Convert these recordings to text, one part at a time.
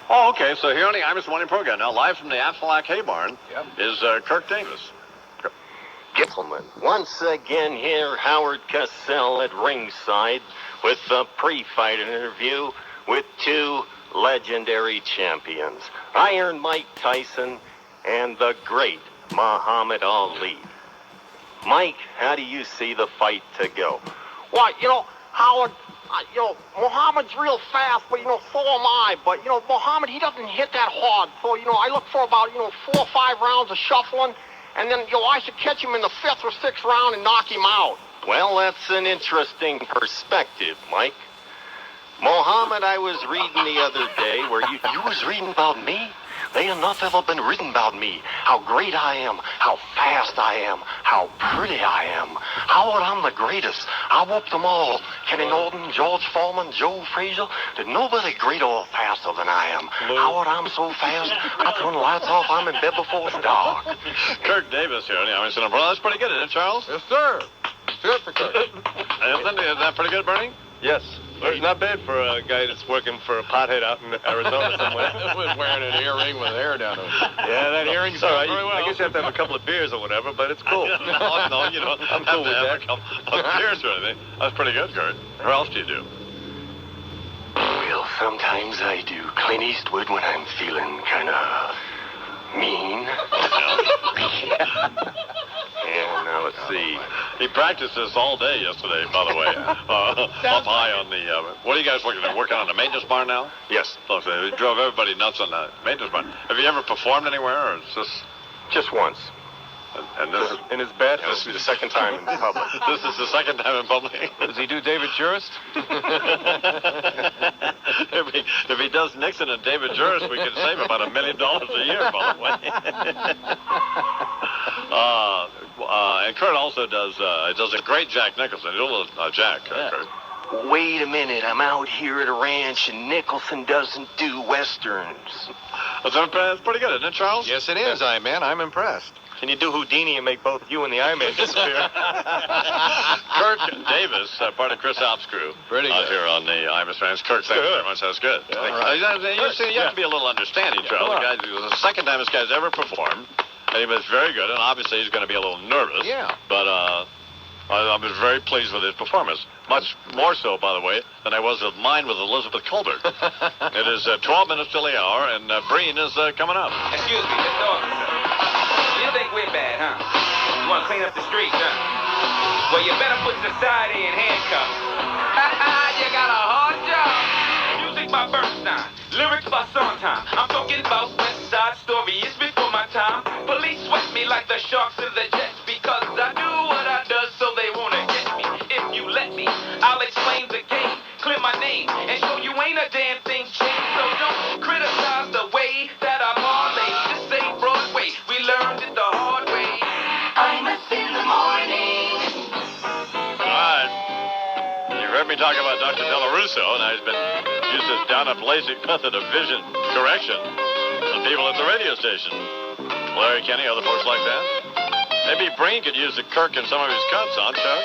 Oh, okay. So here on the Imus Morning Program, now live from the Aflac Hay Barn, is Kirk Davis. Gentlemen, once again here, Howard Cosell at ringside with the pre-fight interview with two legendary champions, Iron Mike Tyson and the great Muhammad Ali. Mike, how do you see the fight to go? Well, Howard, Muhammad's real fast, but, so am I. But, Muhammad, he doesn't hit that hard. So, I look for about, 4 or 5 rounds of shuffling. And then, I should catch him in the 5th or 6th round and knock him out. Well, that's an interesting perspective, Mike. Muhammad, I was reading the other day where you was reading about me? They enough ever been written about me. How great I am, how fast I am, how pretty I am. Howard, I'm the greatest. I whooped them all. Kenny Norton, George Foreman, Joe Frazier. There's nobody greater or faster than I am. Howard, I'm so fast, I turn the lights off, I'm in bed before it's dark. Kirk Davis here. That's pretty good, isn't it, Charles? Yes, sir. Good for Kirk. Is that pretty good, Bernie? Yes. It's not bad for a guy that's working for a pothead out in Arizona somewhere. Was wearing an earring with hair down on it. Yeah, that earring's all right. I guess you have to have a couple of beers or whatever, but it's cool. No, you don't. I'm cool with that. A couple of beers or anything. That's pretty good, Kurt. What else do you do? Well, sometimes I do Clint Eastwood when I'm feeling kind of mean. And now let's see. He practiced this all day yesterday, by the way. Up high on the... what are you guys working on? Working on the maintenance barn now? Yes. So they drove everybody nuts on the maintenance barn. Have you ever performed anywhere, or is this... Just once. And this is... In his bathroom? This will be the second time in public. This is the second time in public? Does he do David Jurist? If he does Nixon and David Jurist, we can save about $1 million a year, by the way. And Kurt also does a great Jack Nicholson. He's a little Jack, Kurt. Wait a minute, I'm out here at a ranch and Nicholson doesn't do westerns. That's pretty good, isn't it, Charles? Yes, it is, I'm impressed. Can you do Houdini and make both you and the Iron-Man disappear? Kirk Davis, part of Chris Alp's crew. Pretty good. Out here on the Imus fans. Kirk, thank you very much. That's good. Yeah, all right. You have to be a little understanding, Charles. It was the second time this guy's ever performed. And he was very good, and obviously he's going to be a little nervous. Yeah. But I was very pleased with his performance. Much more so, by the way, than I was with mine with Elizabeth Colbert. It is 12 minutes till the hour, and Breen is coming up. Excuse me, Mr. Officer. You think we're bad, huh? You want to clean up the streets, huh? Well, you better put society in handcuffs. You got a hard job. Music by Bernstein, lyrics by Sondheim. I'm talking about West Side Story. It's before my time. Police sweat me like the sharks in the jets because I do what I does, so they wanna get me. If you let me, I'll explain the game, clear my name, and show you ain't a damn thing changed. So don't criticize the way that I parlay. This ain't Broadway. We learned it the hard way. I'm up in the morning. All right. You heard me talk about Dr. Della Russo, and he's been used this down-up LASIK method of vision correction on people at the radio station. Larry Kenny, other folks like that. Maybe Breen could use the Kirk in some of his cuts, huh, Chuck?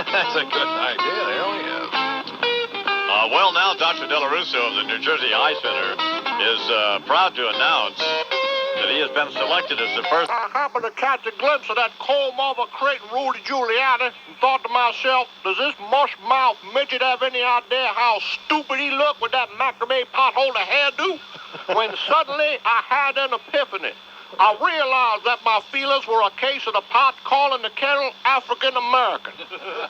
That's a good idea. There we go. Well, now Dr. Della Russo of the New Jersey Eye Center is proud to announce that he has been selected as the first... I happened to catch a glimpse of that comb-over crate Rudy Giuliani and thought to myself, does this mush-mouth midget have any idea how stupid he looked with that macrame potholder hairdo? When suddenly I had an epiphany. I realized that my feelings were a case of the pot calling the kettle African-American.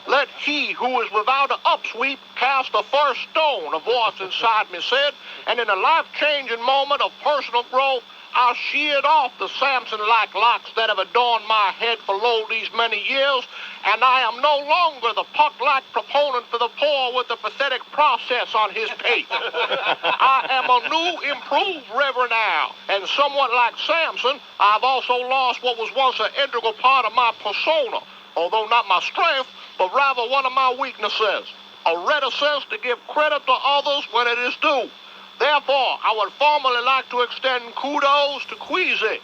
Let he who is without an upsweep cast the first stone, a voice inside me said, and in a life-changing moment of personal growth, I sheared off the Samson-like locks that have adorned my head for lo these many years, and I am no longer the puck-like proponent for the poor with the pathetic process on his pate. I am a new, improved Reverend Al, and somewhat like Samson, I've also lost what was once an integral part of my persona, although not my strength, but rather one of my weaknesses, a reticence to give credit to others when it is due. Therefore, I would formally like to extend kudos to Queasy.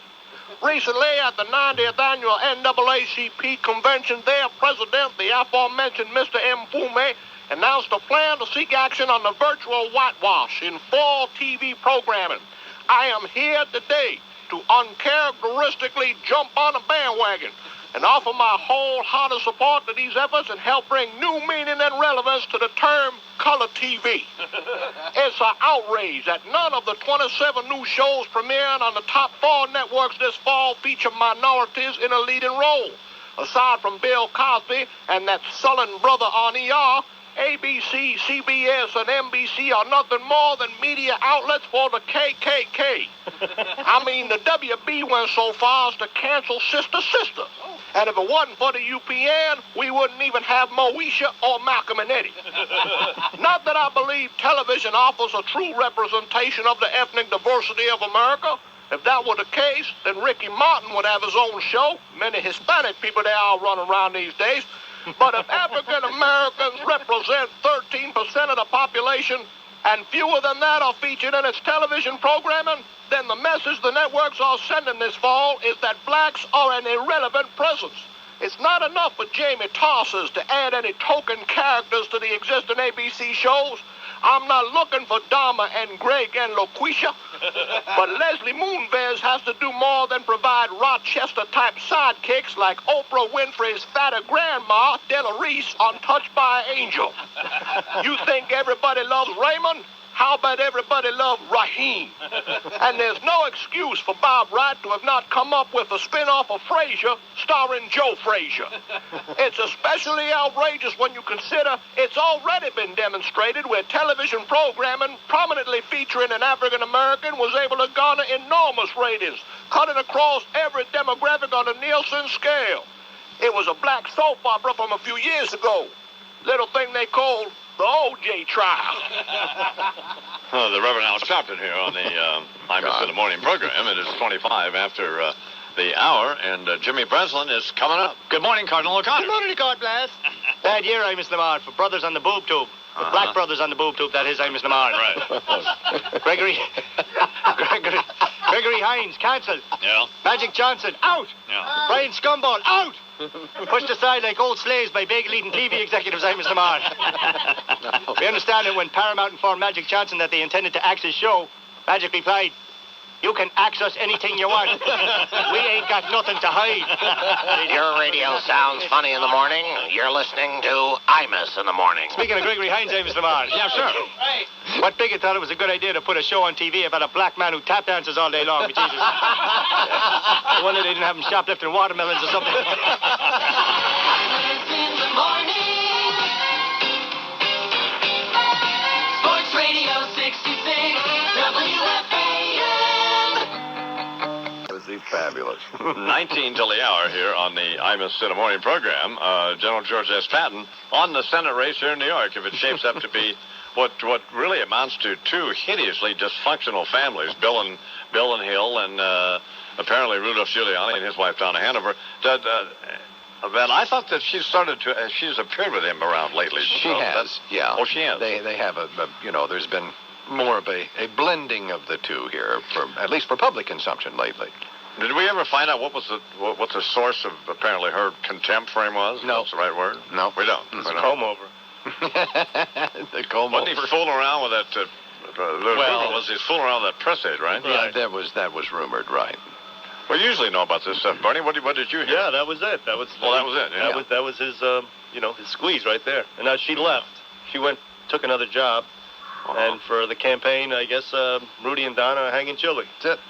Recently, at the 90th annual NAACP convention, their president, the aforementioned Mr. Mfume, announced a plan to seek action on the virtual whitewash in fall TV programming. I am here today to uncharacteristically jump on a bandwagon and offer my wholehearted support to these efforts and help bring new meaning and relevance to the term color TV. It's an outrage that none of the 27 new shows premiering on the top 4 networks this fall feature minorities in a leading role. Aside from Bill Cosby and that sullen brother on ER, ABC, CBS, and NBC are nothing more than media outlets for the KKK. I mean, the WB went so far as to cancel Sister Sister. And if it wasn't for the UPN, we wouldn't even have Moesha or Malcolm and Eddie. Not that I believe television offers a true representation of the ethnic diversity of America. If that were the case, then Ricky Martin would have his own show. Many Hispanic people there are running around these days. But if African Americans represent 13% of the population and fewer than that are featured in its television programming, then the message the networks are sending this fall is that blacks are an irrelevant presence. It's not enough for Jamie Tossers to add any token characters to the existing ABC shows. I'm not looking for Dharma and Greg and Loquisha. But Leslie Moonves has to do more than provide Rochester-type sidekicks like Oprah Winfrey's fatter grandma, Della Reese, on Touched by an Angel. You think everybody loves Raymond? How about everybody love Raheem? And there's no excuse for Bob Wright to have not come up with a spin-off of Frasier starring Joe Frazier. It's especially outrageous when you consider it's already been demonstrated where television programming prominently featuring an African American was able to garner enormous ratings, cutting across every demographic on the Nielsen scale. It was a black soap opera from a few years ago. Little thing they called the O.J. trial. The Reverend Al Sharpton here on the Imus in the Morning program. It is 25 after the hour, and Jimmy Breslin is coming up. Good morning, Cardinal O'Connor. Good morning, God bless. Bad year, Imus Lamar, for brothers on the boob tube. For black brothers on the boob tube, that is Imus Lamar. Right. Gregory Hines, cancelled. Yeah. Magic Johnson, out. Yeah. Brian Scumball, out. Pushed aside like old slaves by bagel-eating TV executives, Imus Lamar. We understand that when Paramount informed Magic Johnson that they intended to axe his show, Magic replied, "You can axe us anything you want. We ain't got nothing to hide." Your radio sounds funny in the morning. You're listening to Imus in the morning. Speaking of Gregory Hines, Imus Lamar. Yeah, sure. What bigot thought it was a good idea to put a show on TV about a black man who tap dances all day long? But Jesus. I wonder they didn't have him shoplifting watermelons or something. Imus in the morning. Sports Radio 66 WFAN. Was he fabulous? 19 till the hour here on the Imus in the Morning program. General George S. Patton on the Senate race here in New York. If it shapes up to be what really amounts to two hideously dysfunctional families, Bill and Hill, and apparently Rudolph Giuliani and his wife Donna Hanover. Then I thought that she's appeared with him around lately. She So has, yeah. Oh, she has. They have there's been more of a blending of the two here, at least for public consumption lately. Did we ever find out what the source of apparently her contempt for him was? No. That's the right word? No. We don't. It's We don't. Comb over. The comb Wasn't he over. fooling around with that? He's fooling around with that press aid, right? Yeah, that was rumored, right? We usually know about this stuff, Bernie. What did you hear? Yeah, that was it. That was Well, that was it, yeah. That was his his squeeze right there. And now she left. She took another job. And for the campaign, I guess Rudy and Donna are hanging chili. That's it.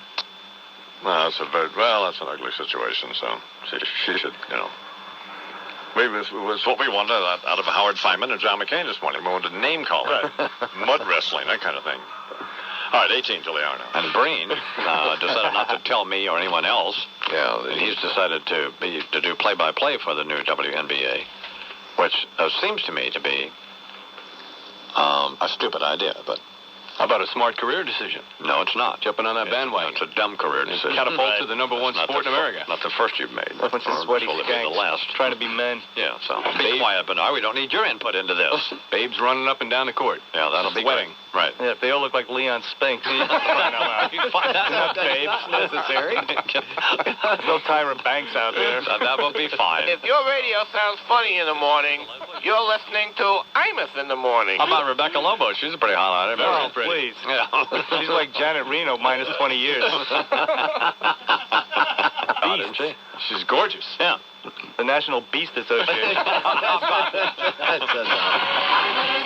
No, that's an ugly situation. So she should, Maybe it was what we wanted out of Howard Fineman and John McCain this morning. We wanted to name call it, mud wrestling, that kind of thing. All right, 18 till the hour now. And Breen decided not to tell me or anyone else. Yeah, He's decided to do play-by-play for the new WNBA, which seems to me to be a stupid idea, but... How about a smart career decision? No, it's not. Jumping on that bandwagon. It's a dumb career decision. Catapult to the number one sport in America. Not the first you've made. Bunch of sweaty Will it be the skanks last? trying to be men. Yeah, so be quiet, Bernard. We don't need your input into this. Babes running up and down the court. Yeah, that'll be Sweating. good. Right. Yeah, they all look like Leon Spinks. Not babes necessary. No Tyra Banks out there. That will be fine. If your radio sounds funny in the morning, You're listening to Imus in the morning. How about Rebecca Lobo? She's a pretty hot item. Oh, please. Yeah. She's like Janet Reno minus 20 years. Hot, isn't she? She's gorgeous. Yeah. The National Beast Association. Imus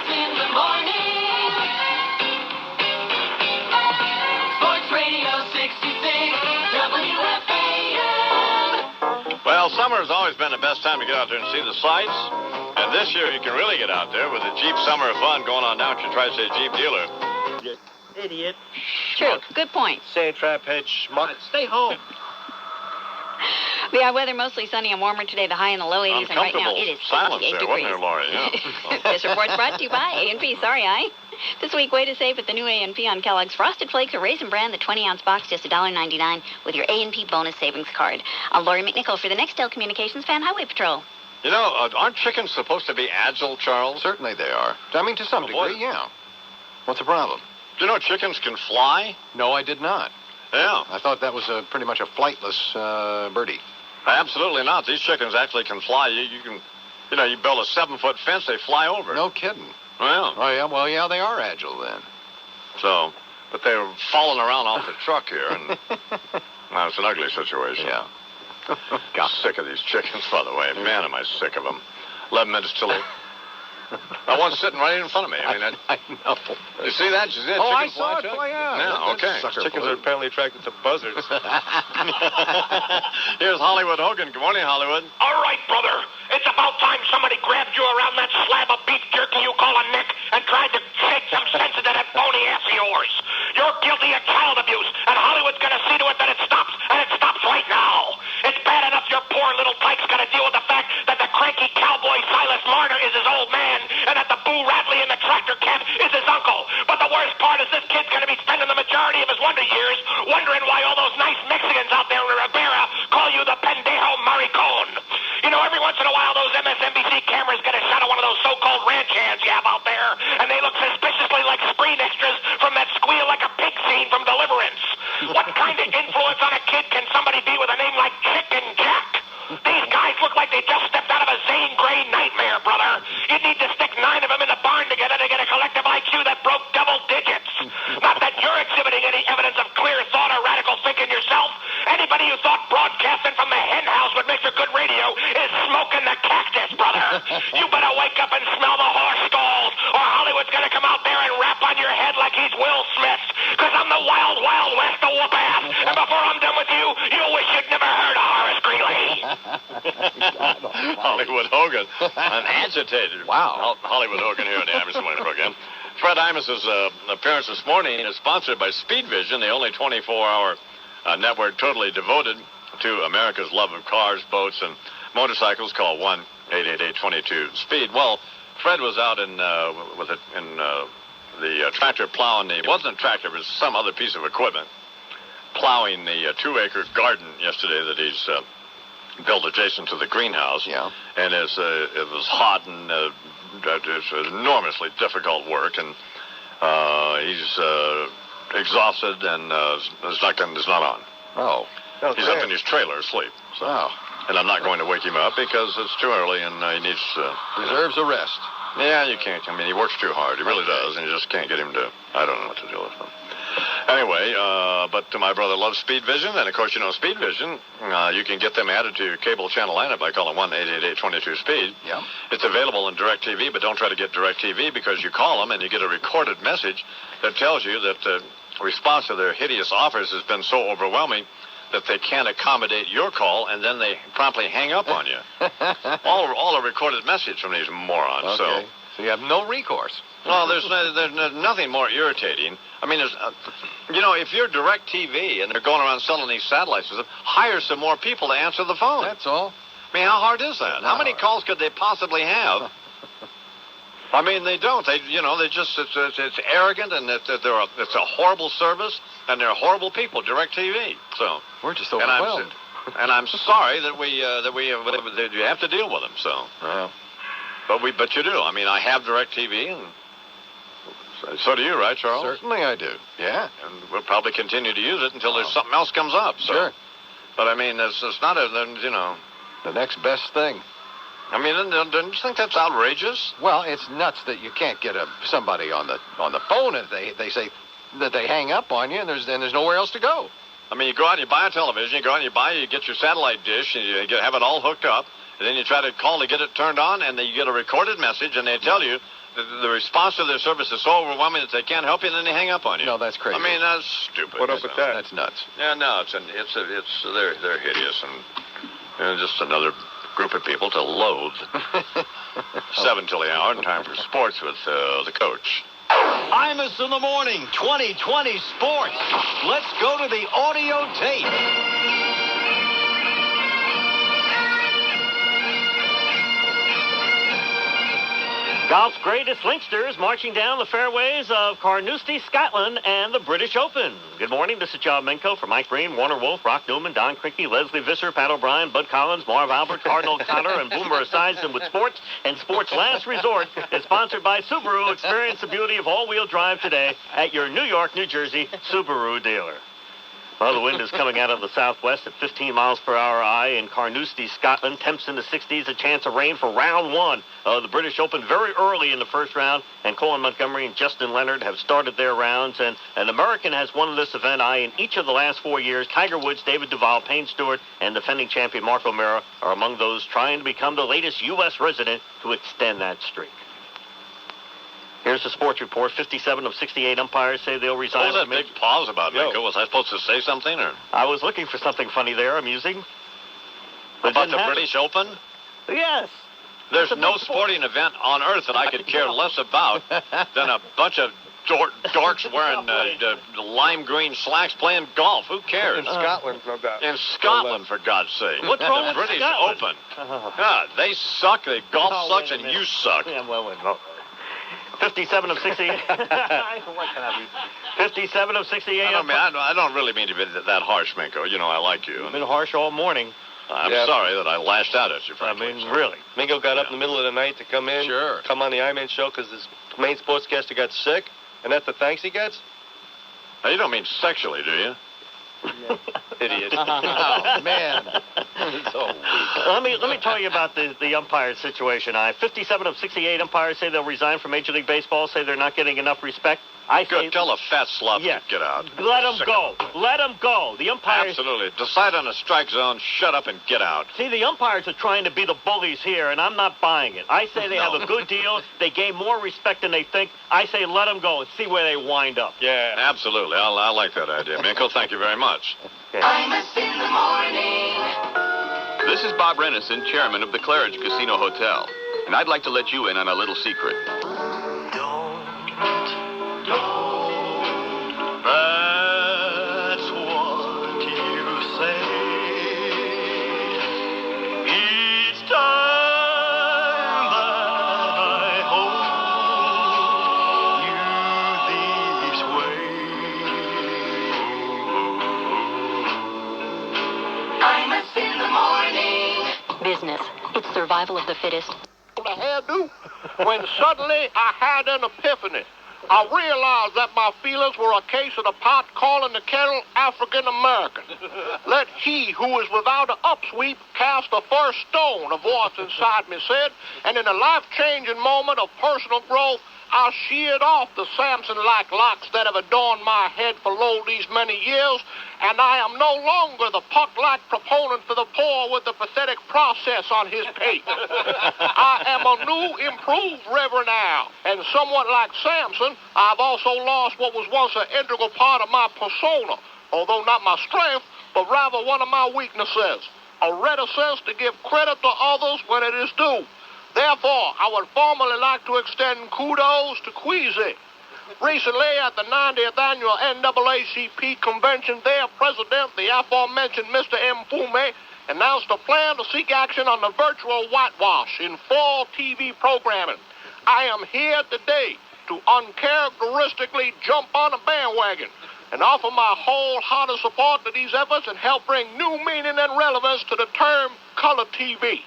in the morning. Sports Radio 66 WFAN. Well, summer has always been the best time to get out there and see the sights. And this year you can really get out there with the Jeep Summer of Fun going on down at your Tri-State Jeep dealer. You idiot. True. Good point. Say trap head schmuck. Stay home. Yeah, weather mostly sunny and warmer today. The high in the low 80s, and right now it is 68 silence there, degrees. wasn't there, Laurie? Yeah. This report's brought to you by A&P. Sorry, I. This week, way to save with the new A&P on Kellogg's Frosted Flakes or Raisin Bran, the 20-ounce box, just $1.99 with your A&P bonus savings card. I'm Laurie McNichol for the Nextel Communications Fan Highway Patrol. You know, aren't chickens supposed to be agile, Charles? Certainly they are. I mean, to some degree, yeah. What's the problem? Do you know chickens can fly? No, I did not. Yeah. I thought that was pretty much a flightless birdie. Absolutely not. These chickens actually can fly. You build a 7-foot fence, they fly over. No kidding. Well, Oh, yeah, well, yeah, they are agile then. so, but they're falling around off the truck here, and well, it's an ugly situation. Yeah. Got sick of these chickens, by the way. Man, am I sick of them. 11 minutes till 8. Now, one's sitting right in front of me. I mean, I know. you see that? You see that Oh, I chicken saw fly, it Chuck? fly out. Yeah, That okay. sucker Chickens flew. are apparently attracted to buzzards. Here's Hollywood Hogan. Good morning, Hollywood. All right, brother. It's about time somebody grabbed you around that slab of beef jerky you call a neck and tried to shake some sense into that bony ass of yours. You're guilty of child abuse, and Hollywood's going to see to it that it stops, and it stops right now. It's bad enough your poor little tyke's got to deal with the fact that the cranky cowboy Silas Marner is his old man, and that the Boo Radley in the tractor camp is his uncle. But the worst part is this kid's going to be spending the majority of his wonder years wondering why all those nice Mexicans out there in Rivera call you the pendejo maricon. You know, every once in a while those MSNBC cameras get a shot of one of those so-called ranch hands you have out there, and they look suspiciously like screen extras from that squeal like a pig scene from Deliverance. What kind of influence on a kid can somebody be with a name like Chicken Jack? These guys look like they just stepped out of a Zane Grey nightmare, brother. You'd need to stick 9 of them in the barn together to get a collective IQ that broke double digits. Not that you're exhibiting any evidence of clear thought or radical thinking yourself. Anybody who thought broadcasting from the hen house would make for good radio is smoking the cactus, brother. You better wake up and smell the horse stalls, or Hollywood's gonna come out there and rap on your head like he's Will Smith. Cause I'm the wild, wild west of whoop ass. And before I'm done with you, you'll wish you'd never heard of Horace Greeley. Hollywood Hogan. I'm agitated. Wow. Hollywood Hogan here on the Imus Morning Program. Fred Imus's appearance this morning is sponsored by Speed Vision, the only 24-hour network totally devoted to America's love of cars, boats, and motorcycles. Call 1-888-22-SPEED. Well, Fred was out in the tractor plowing it wasn't a tractor, it was some other piece of equipment, plowing the 2-acre garden yesterday that he's built adjacent to the greenhouse. Yeah. And it was hot and it's enormously difficult work, and he's exhausted and is not on. Oh. He's up in his trailer asleep. So. Oh. And I'm not going to wake him up because it's too early and he needs... Deserves a rest. Yeah, you can't. I mean, he works too hard. He really does, and you just can't get him to... I don't know what to do with him. Anyway, but my brother loves Speed Vision, and of course, you know, Speed Vision, you can get them added to your cable channel lineup by calling 1-888-22-SPEED. Yeah. It's available in DirecTV, but don't try to get DirecTV because you call them and you get a recorded message that tells you that the response to their hideous offers has been so overwhelming that they can't accommodate your call, and then they promptly hang up on you. all a recorded message from these morons. Okay. So you have no recourse. Well, there's nothing more irritating. I mean, if you're DirecTV and they're going around selling these satellites, hire some more people to answer the phone. That's all. I mean, how hard is that? How many calls could they possibly have? I mean, they don't. They just it's arrogant, and it's a horrible service, and they're horrible people. DirecTV. So we're just overwhelmed. And I'm sorry that you have to deal with them. So. Yeah. But you do. I mean, I have DirecTV, and so do you, right, Charles? Certainly I do. Yeah. And we'll probably continue to use it until there's something else comes up. So. Sure. But I mean, it's not the next best thing. I mean, don't you think that's outrageous? Well, it's nuts that you can't get somebody on the phone if they say that they hang up on you and there's nowhere else to go. I mean, you go out and you buy a television, you get your satellite dish, and you have it all hooked up, and then you try to call to get it turned on, and then you get a recorded message, and they tell you that the response to their service is so overwhelming that they can't help you, and then they hang up on you. No, that's crazy. I mean, that's stupid. What up with that? That's nuts. Yeah, no, they're hideous, and just another group of people to loathe. 7 till the hour, and time for sports with the coach. Imus in the morning, 2020 sports. Let's go to the audio tape. Golf's greatest linksters marching down the fairways of Carnoustie, Scotland, and the British Open. Good morning. This is John Minko for Mike Breen, Warner Wolf, Rock Newman, Don Crinkey, Leslie Visser, Pat O'Brien, Bud Collins, Marv Albert, Cardinal Connor, and Boomer Esiason with sports. And Sports Last Resort is sponsored by Subaru. Experience the beauty of all-wheel drive today at your New York, New Jersey Subaru dealer. Well, the wind is coming out of the southwest at 15 miles per hour in Carnoustie, Scotland. Temps in the 60s, a chance of rain for round one of the British Open very early in the first round. And Colin Montgomery and Justin Leonard have started their rounds. And an American has won this event in each of the last 4 years. Tiger Woods, David Duval, Payne Stewart, and defending champion Mark O'Meara are among those trying to become the latest U.S. resident to extend that streak. Here's the sports report. 57 of 68 umpires say they'll resign. What was that big pause about, Minko? Was I supposed to say something? Or? I was looking for something funny there, amusing. About the British Open? Yes. There's no sporting event on earth that I could care less about than a bunch of dorks wearing lime green slacks playing golf. Who cares? In Scotland, no doubt. In Scotland, for God's sake. What's wrong with British Scotland? Open. God, they suck. Golf sucks, and you suck. Yeah, well. 57 of 68. What can I be? 57 of 68. I don't really mean to be that harsh, Minko. You know, I like you. You've been harsh all morning. I'm sorry that I lashed out at you, frankly. I mean, really. Mingo got up in the middle of the night to come in. Sure. Come on the I-Man show because his main sportscaster got sick. And that's the thanks he gets? Now, you don't mean sexually, do you? Idiot. Oh, man. So weak. Let me tell you about the umpire situation. 57 of 68 umpires say they'll resign from Major League Baseball, say they're not getting enough respect. Good. Tell a fat slob to get out. Let them go. Let them go. The umpires... Absolutely. Decide on a strike zone, shut up, and get out. See, the umpires are trying to be the bullies here, and I'm not buying it. I say they have a good deal. They gain more respect than they think. I say let them go and see where they wind up. Yeah. Absolutely. I like that idea. Minko, thank you very much. Imus in the morning. This is Bob Rennison, chairman of the Claridge Casino Hotel, and I'd like to let you in on a little secret. That's what you say. Each time that I Business. hold you this way. Business. It's survival of the fittest. The hairdo, when suddenly I had an epiphany. I realized that my feelings were a case of the pot calling the kettle African American. Let he who is without an upsweep cast the first stone, a voice inside me said, and in a life-changing moment of personal growth, I sheared off the Samson-like locks that have adorned my head for lo these many years, and I am no longer the puck-like proponent for the poor with the pathetic process on his pate. I am a new, improved Reverend Al, and somewhat like Samson, I've also lost what was once an integral part of my persona, although not my strength, but rather one of my weaknesses, a reticence to give credit to others when it is due. Therefore, I would formally like to extend kudos to Queasy. Recently, at the 90th annual NAACP convention, their president, the aforementioned Mr. Mfume, announced a plan to seek action on the virtual whitewash in fall TV programming. I am here today to uncharacteristically jump on a bandwagon and offer my wholehearted support to these efforts and help bring new meaning and relevance to the term color TV.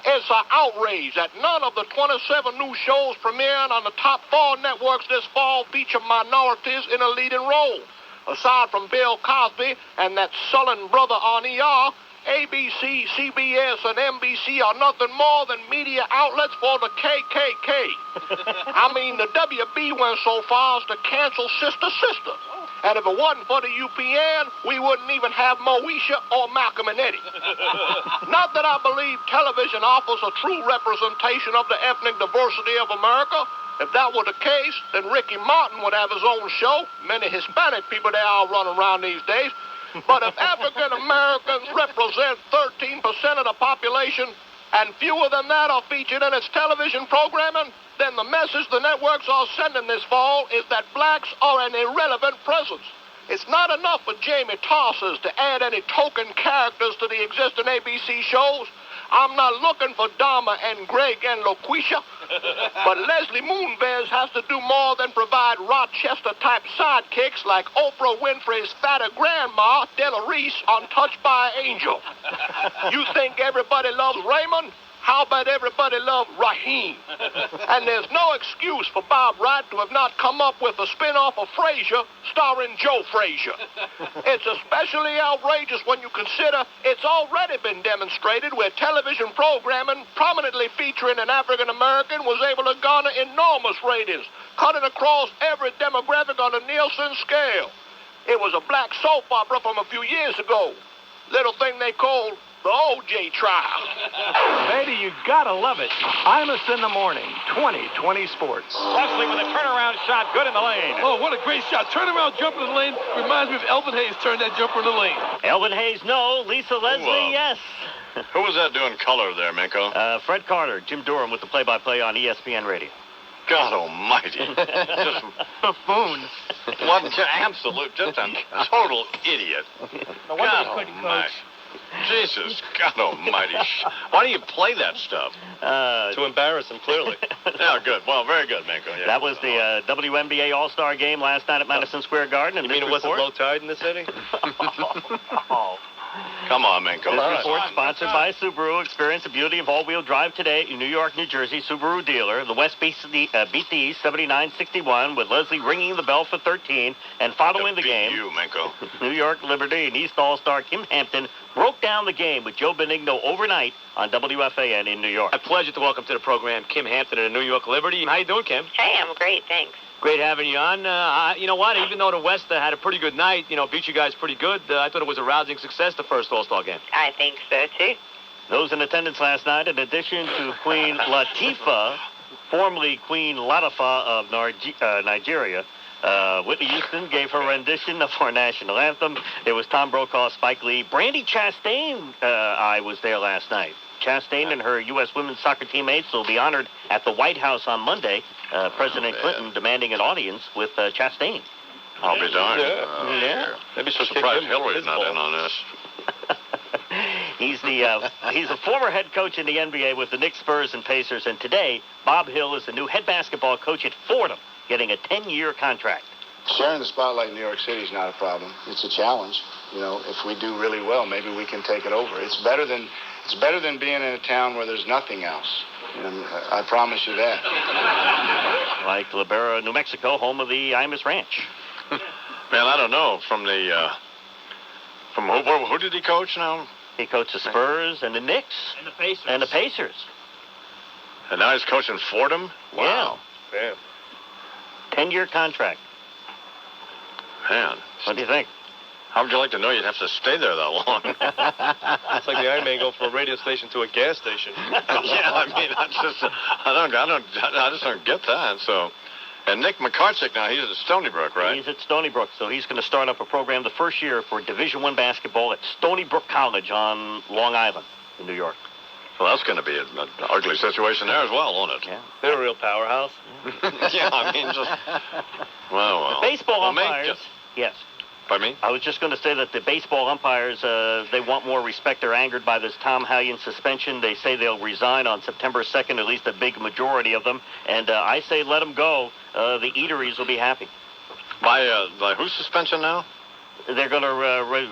It's an outrage that none of the 27 new shows premiering on the top 4 networks this fall feature minorities in a leading role. Aside from Bill Cosby and that sullen brother on ER, ABC, CBS, and NBC are nothing more than media outlets for the KKK. I mean, the WB went so far as to cancel Sister Sister. And if it wasn't for the UPN, we wouldn't even have Moesha or Malcolm and Eddie. Not that I believe television offers a true representation of the ethnic diversity of America. If that were the case, then Ricky Martin would have his own show. Many Hispanic people there are running around these days. But if African Americans represent 13% of the population and fewer than that are featured in its television programming, then the message the networks are sending this fall is that blacks are an irrelevant presence. It's not enough for Jamie Tossers to add any token characters to the existing ABC shows. I'm not looking for Dharma and Greg and Loquisha. But Leslie Moonves has to do more than provide Rochester-type sidekicks like Oprah Winfrey's fatter grandma, Della Reese, on Touched by an Angel. You think everybody loves Raymond? How about everybody love Raheem? And there's no excuse for Bob Wright to have not come up with a spin-off of Frasier starring Joe Frazier. It's especially outrageous when you consider it's already been demonstrated where television programming prominently featuring an African American was able to garner enormous ratings, cutting across every demographic on the Nielsen scale. It was a black soap opera from a few years ago. Little thing they called the O.J. trial. Baby, you gotta love it. Imus in the morning, 2020 Sports. Wesley with a turnaround shot, good in the lane. Oh, what a great shot. Turnaround jumper in the lane. Reminds me of Elvin Hayes turned that jumper in the lane. Elvin Hayes, no. Lisa Leslie, yes. Who was that doing color there, Minko? Fred Carter, Jim Durham with the play-by-play on ESPN Radio. God almighty. Just buffoon. What absolute, just a total idiot. No wonder God he couldn't almighty. Jesus, God almighty. Why do you play that stuff? To embarrass him, clearly. Yeah, good. Well, very good, Minko. Yeah. That was the WNBA All-Star game last night at Madison Square Garden. You mean it wasn't low tide in the city? Come on, Minko. This report sponsored by Subaru. Experience the beauty of all-wheel drive today in New York, New Jersey. Subaru dealer. The West beat the East 79-61 with Leslie ringing the bell for 13. And following the game, you, Minko. New York Liberty and East All-Star Kim Hampton broke down the game with Joe Benigno overnight on WFAN in New York. A pleasure to welcome to the program Kim Hampton of the New York Liberty. How you doing, Kim? Hey, I'm great, thanks. Great having you on. You know what? Even though the West had a pretty good night, beat you guys pretty good, I thought it was a rousing success, the first All-Star game. I think so, too. Those in attendance last night, in addition to Queen Latifah, formerly Queen Latifa of Nigeria, Whitney Houston gave her rendition of our national anthem. There was Tom Brokaw, Spike Lee. Brandy Chastain, I was there last night. Chastain and her U.S. women's soccer teammates will be honored at the White House on Monday. President Clinton demanding an audience with Chastain. I'll be darned. Yeah. Maybe so surprised Hillary's not in on this. He's a former head coach in the NBA with the Knicks, Spurs, and Pacers. And today, Bob Hill is the new head basketball coach at Fordham, getting a 10-year contract. Sharing the spotlight in New York City is not a problem. It's a challenge. If we do really well, maybe we can take it over. It's better than being in a town where there's nothing else. I promise you that. Like Libera, New Mexico, home of the Imus Ranch. Man, I don't know. From who did he coach now? He coached the Spurs and the Knicks. And the Pacers. And the Pacers. And now he's coaching Fordham? Wow. Yeah. 10-year contract. Man. What do you think? How would you like to know you'd have to stay there that long? It's like the Iron Man go from a radio station to a gas station. Yeah, I mean, I just don't get that. So, and Nick McCartzick now, he's at Stony Brook, right? He's at Stony Brook, so he's going to start up a program the first year for Division I basketball at Stony Brook College on Long Island in New York. Well, that's going to be an ugly situation there as well, won't it? Yeah. They're a real powerhouse. Yeah, I mean, just well. The baseball umpires. Yes. Pardon me? I was just going to say that the baseball umpires, they want more respect. They're angered by this Tom Hallion suspension. They say they'll resign on September 2nd, at least a big majority of them. And I say let them go. The eateries will be happy. By whose suspension now? They're going to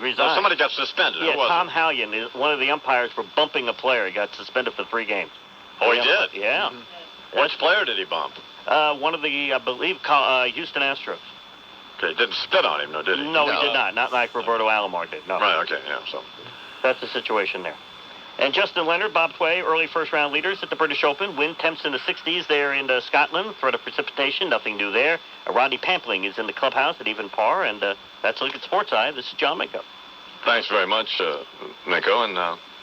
resign. Oh, somebody got suspended. Yeah, Who was Tom Hallion, one of the umpires for bumping a player, got suspended for 3 games. Oh, he did? Yeah. Mm-hmm. Which player did he bump? One of the, I believe, Houston Astros. Okay, didn't spit on him, no, did he? No, he did not. Not like Roberto Alomar did, no. Right, okay, yeah, so. That's the situation there. And Justin Leonard, Bob Tway, early first-round leaders at the British Open. Wind temps in the 60s there in Scotland. Threat of precipitation, nothing new there. Rodney Pampling is in the clubhouse at even par, and that's a look at Sports Eye. This is John Minko. Thanks very much, Minko, and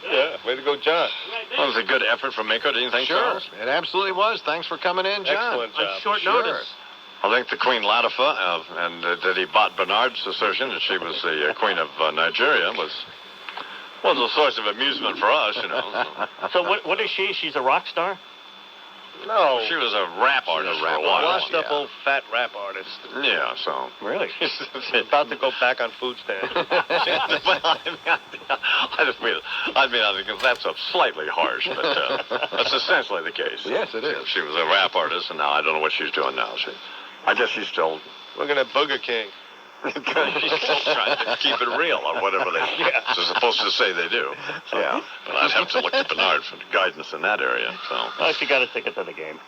yeah, way to go, John. That was a good effort from Minko, didn't you think, Sure, Charles? it absolutely was. Thanks for coming in, John. Excellent job. On short notice. I think the Queen Latifah, and that he bought Bernard's assertion that she was the Queen of Nigeria was a source of amusement for us, you know. So what is she? She's a rock star? No. She was a rap artist for a while. Washed up old fat rap artist. Yeah, so. Really? About to go back on food stand. I think that's slightly harsh, but that's essentially the case. Yes, it is. She was a rap artist, and now I don't know what she's doing now. I guess she's still Looking at Booger King. She's still trying to keep it real or whatever they're supposed to say they do. So, Yeah. But I'd have to look to Bernard for guidance in that area. So. Well, she got a ticket to the game.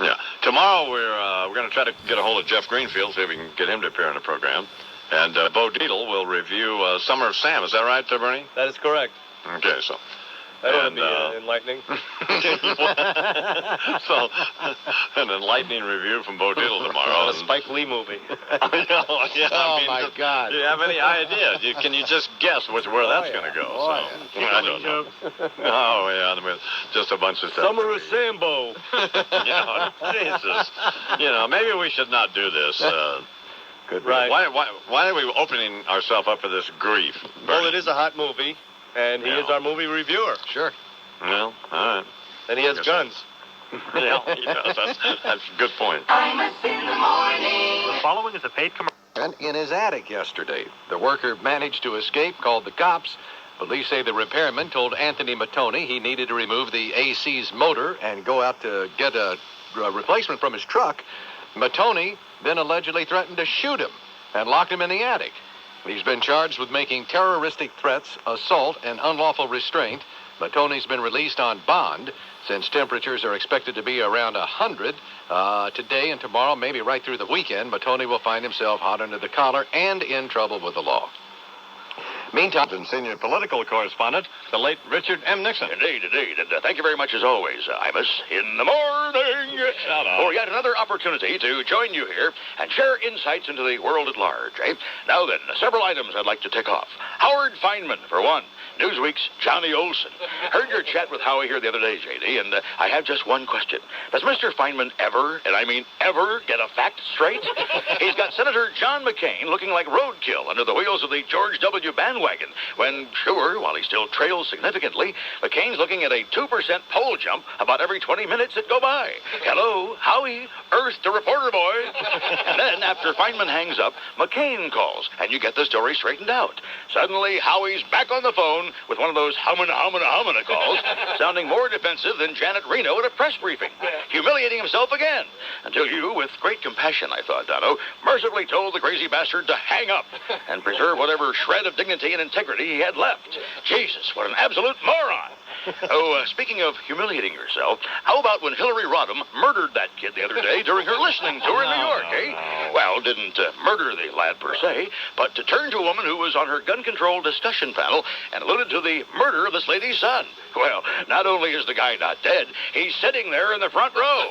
Yeah. Tomorrow we're going to try to get a hold of Jeff Greenfield, see if we can get him to appear in the program. And Bo Dietl will review Summer of Sam. Is that right, Bernie? That is correct. Okay, so. That'll be enlightening. So, an enlightening review from Bo Dietl tomorrow. A Spike Lee movie. I know, yeah. Oh, my God. Do you have any idea? Can you just guess where that's going to go? So, I don't know. Oh, yeah. I mean, just a bunch of stuff. Summer of Sambo. Jesus. Maybe we should not do this. Good. Right. Why are we opening ourselves up for this grief? Well, it is a hot movie, and he is our movie reviewer. Sure. Well, all right. And he has guns. Yeah, he does. That's a good point. Imus in the morning. The following is a paid commercial. And in his attic yesterday, the worker managed to escape, called the cops. Police say the repairman told Anthony Mattoni he needed to remove the AC's motor and go out to get a replacement from his truck. Mattoni then allegedly threatened to shoot him and locked him in the attic. He's been charged with making terroristic threats, assault, and unlawful restraint. Mattoni's been released on bond since temperatures are expected to be around 100 today and tomorrow, maybe right through the weekend. Mattoni will find himself hot under the collar and in trouble with the law. Meantime, and senior political correspondent, the late Richard M. Nixon. Indeed. And thank you very much as always, Imus, in the morning. Shut up. For yet another opportunity to join you here and share insights into the world at large, eh? Now then, several items I'd like to tick off. Howard Feynman, for one. Newsweek's Johnny Olson. Heard your chat with Howie here the other day, J.D., and I have just one question. Does Mr. Feynman ever, and I mean ever, get a fact straight? He's got Senator John McCain looking like roadkill under the wheels of the George W. bandwagon, when, sure, while he still trails significantly, McCain's looking at a 2% poll jump about every 20 minutes that go by. Hello, Howie, Earth to reporter boy. And then, after Feynman hangs up, McCain calls, and you get the story straightened out. Suddenly, Howie's back on the phone with one of those humana calls, sounding more defensive than Janet Reno at a press briefing, humiliating himself again, until you, with great compassion, I thought, Dono, mercifully told the crazy bastard to hang up and preserve whatever shred of dignity and integrity he had left. Jesus, what an absolute moron. Oh, speaking of humiliating yourself, how about when Hillary Rodham murdered that kid the other day during her listening tour in New York, eh? Well, didn't murder the lad per se, but to turn to a woman who was on her gun control discussion panel and alluded to the murder of this lady's son. Well, not only is the guy not dead, he's sitting there in the front row.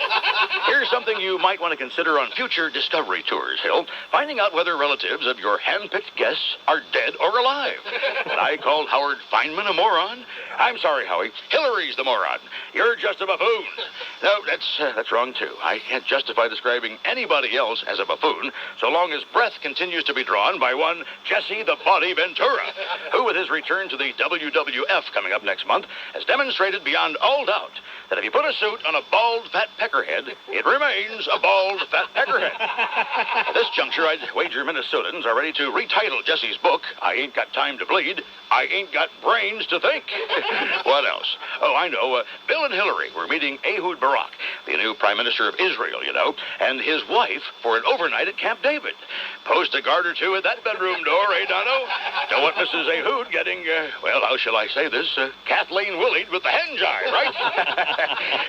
Here's something you might want to consider on future Discovery tours, Hill. Finding out whether relatives of your hand-picked guests are dead or alive. When I called Howard Feynman a moron, I'm sorry, Howie, Hillary's the moron. You're just a buffoon. No, that's wrong, too. I can't justify describing anybody else as a buffoon so long as breath continues to be drawn by one Jesse the Body Ventura, who, with his return to the WWF coming up next month, has demonstrated beyond all doubt that if you put a suit on a bald, fat peckerhead, it remains a bald, fat peckerhead. At this juncture, I'd wager Minnesotans are ready to retitle Jesse's book, I Ain't Got Time to Bleed, I Ain't Got Brains to Think. What else? Oh, I know. Bill and Hillary were meeting Ehud Barak Barak, the new Prime Minister of Israel, you know, and his wife for an overnight at Camp David. Post a guard or two at that bedroom door, eh, Dono? Don't want Mrs. Ehud getting, well, how shall I say this? Kathleen Willard with the hen jive, right?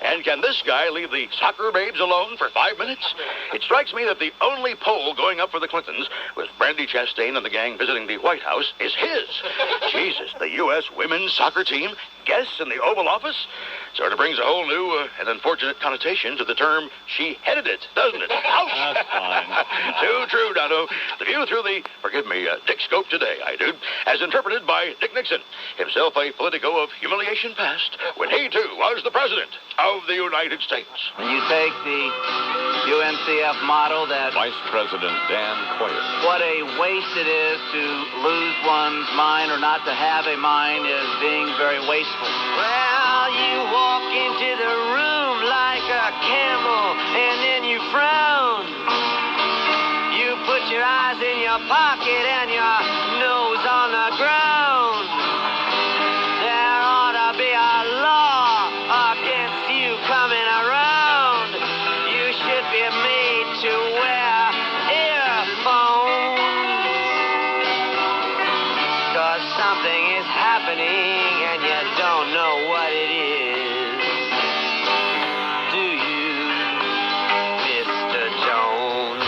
And can this guy leave the soccer babes alone for 5 minutes? It strikes me that the only poll going up for the Clintons, with Brandy Chastain and the gang visiting the White House, is his. Jesus, the U.S. women's soccer team, guests in the Oval Office? Sort of brings a whole new and unfortunate connotation to the term, she headed it, doesn't it? Ouch! That's fine. Too true, Dono. The view through the, forgive me, Dick Scope today, I do, as interpreted by Dick Nixon, himself a Politico of humiliation past, when he, too, was the President of the United States. When you take the UNCF model that... Vice President Dan Quayle. What a waste it is to lose one's mind or not to have a mind is being very wasteful. Well, you walk into the room like a camel and then you frown. You put your eyes in your pocket and your nose on the ground. There ought to be a law against you coming around. You should be made to wear earphones. 'Cause something is happening and you don't know what it is. Do you, Mr. Jones?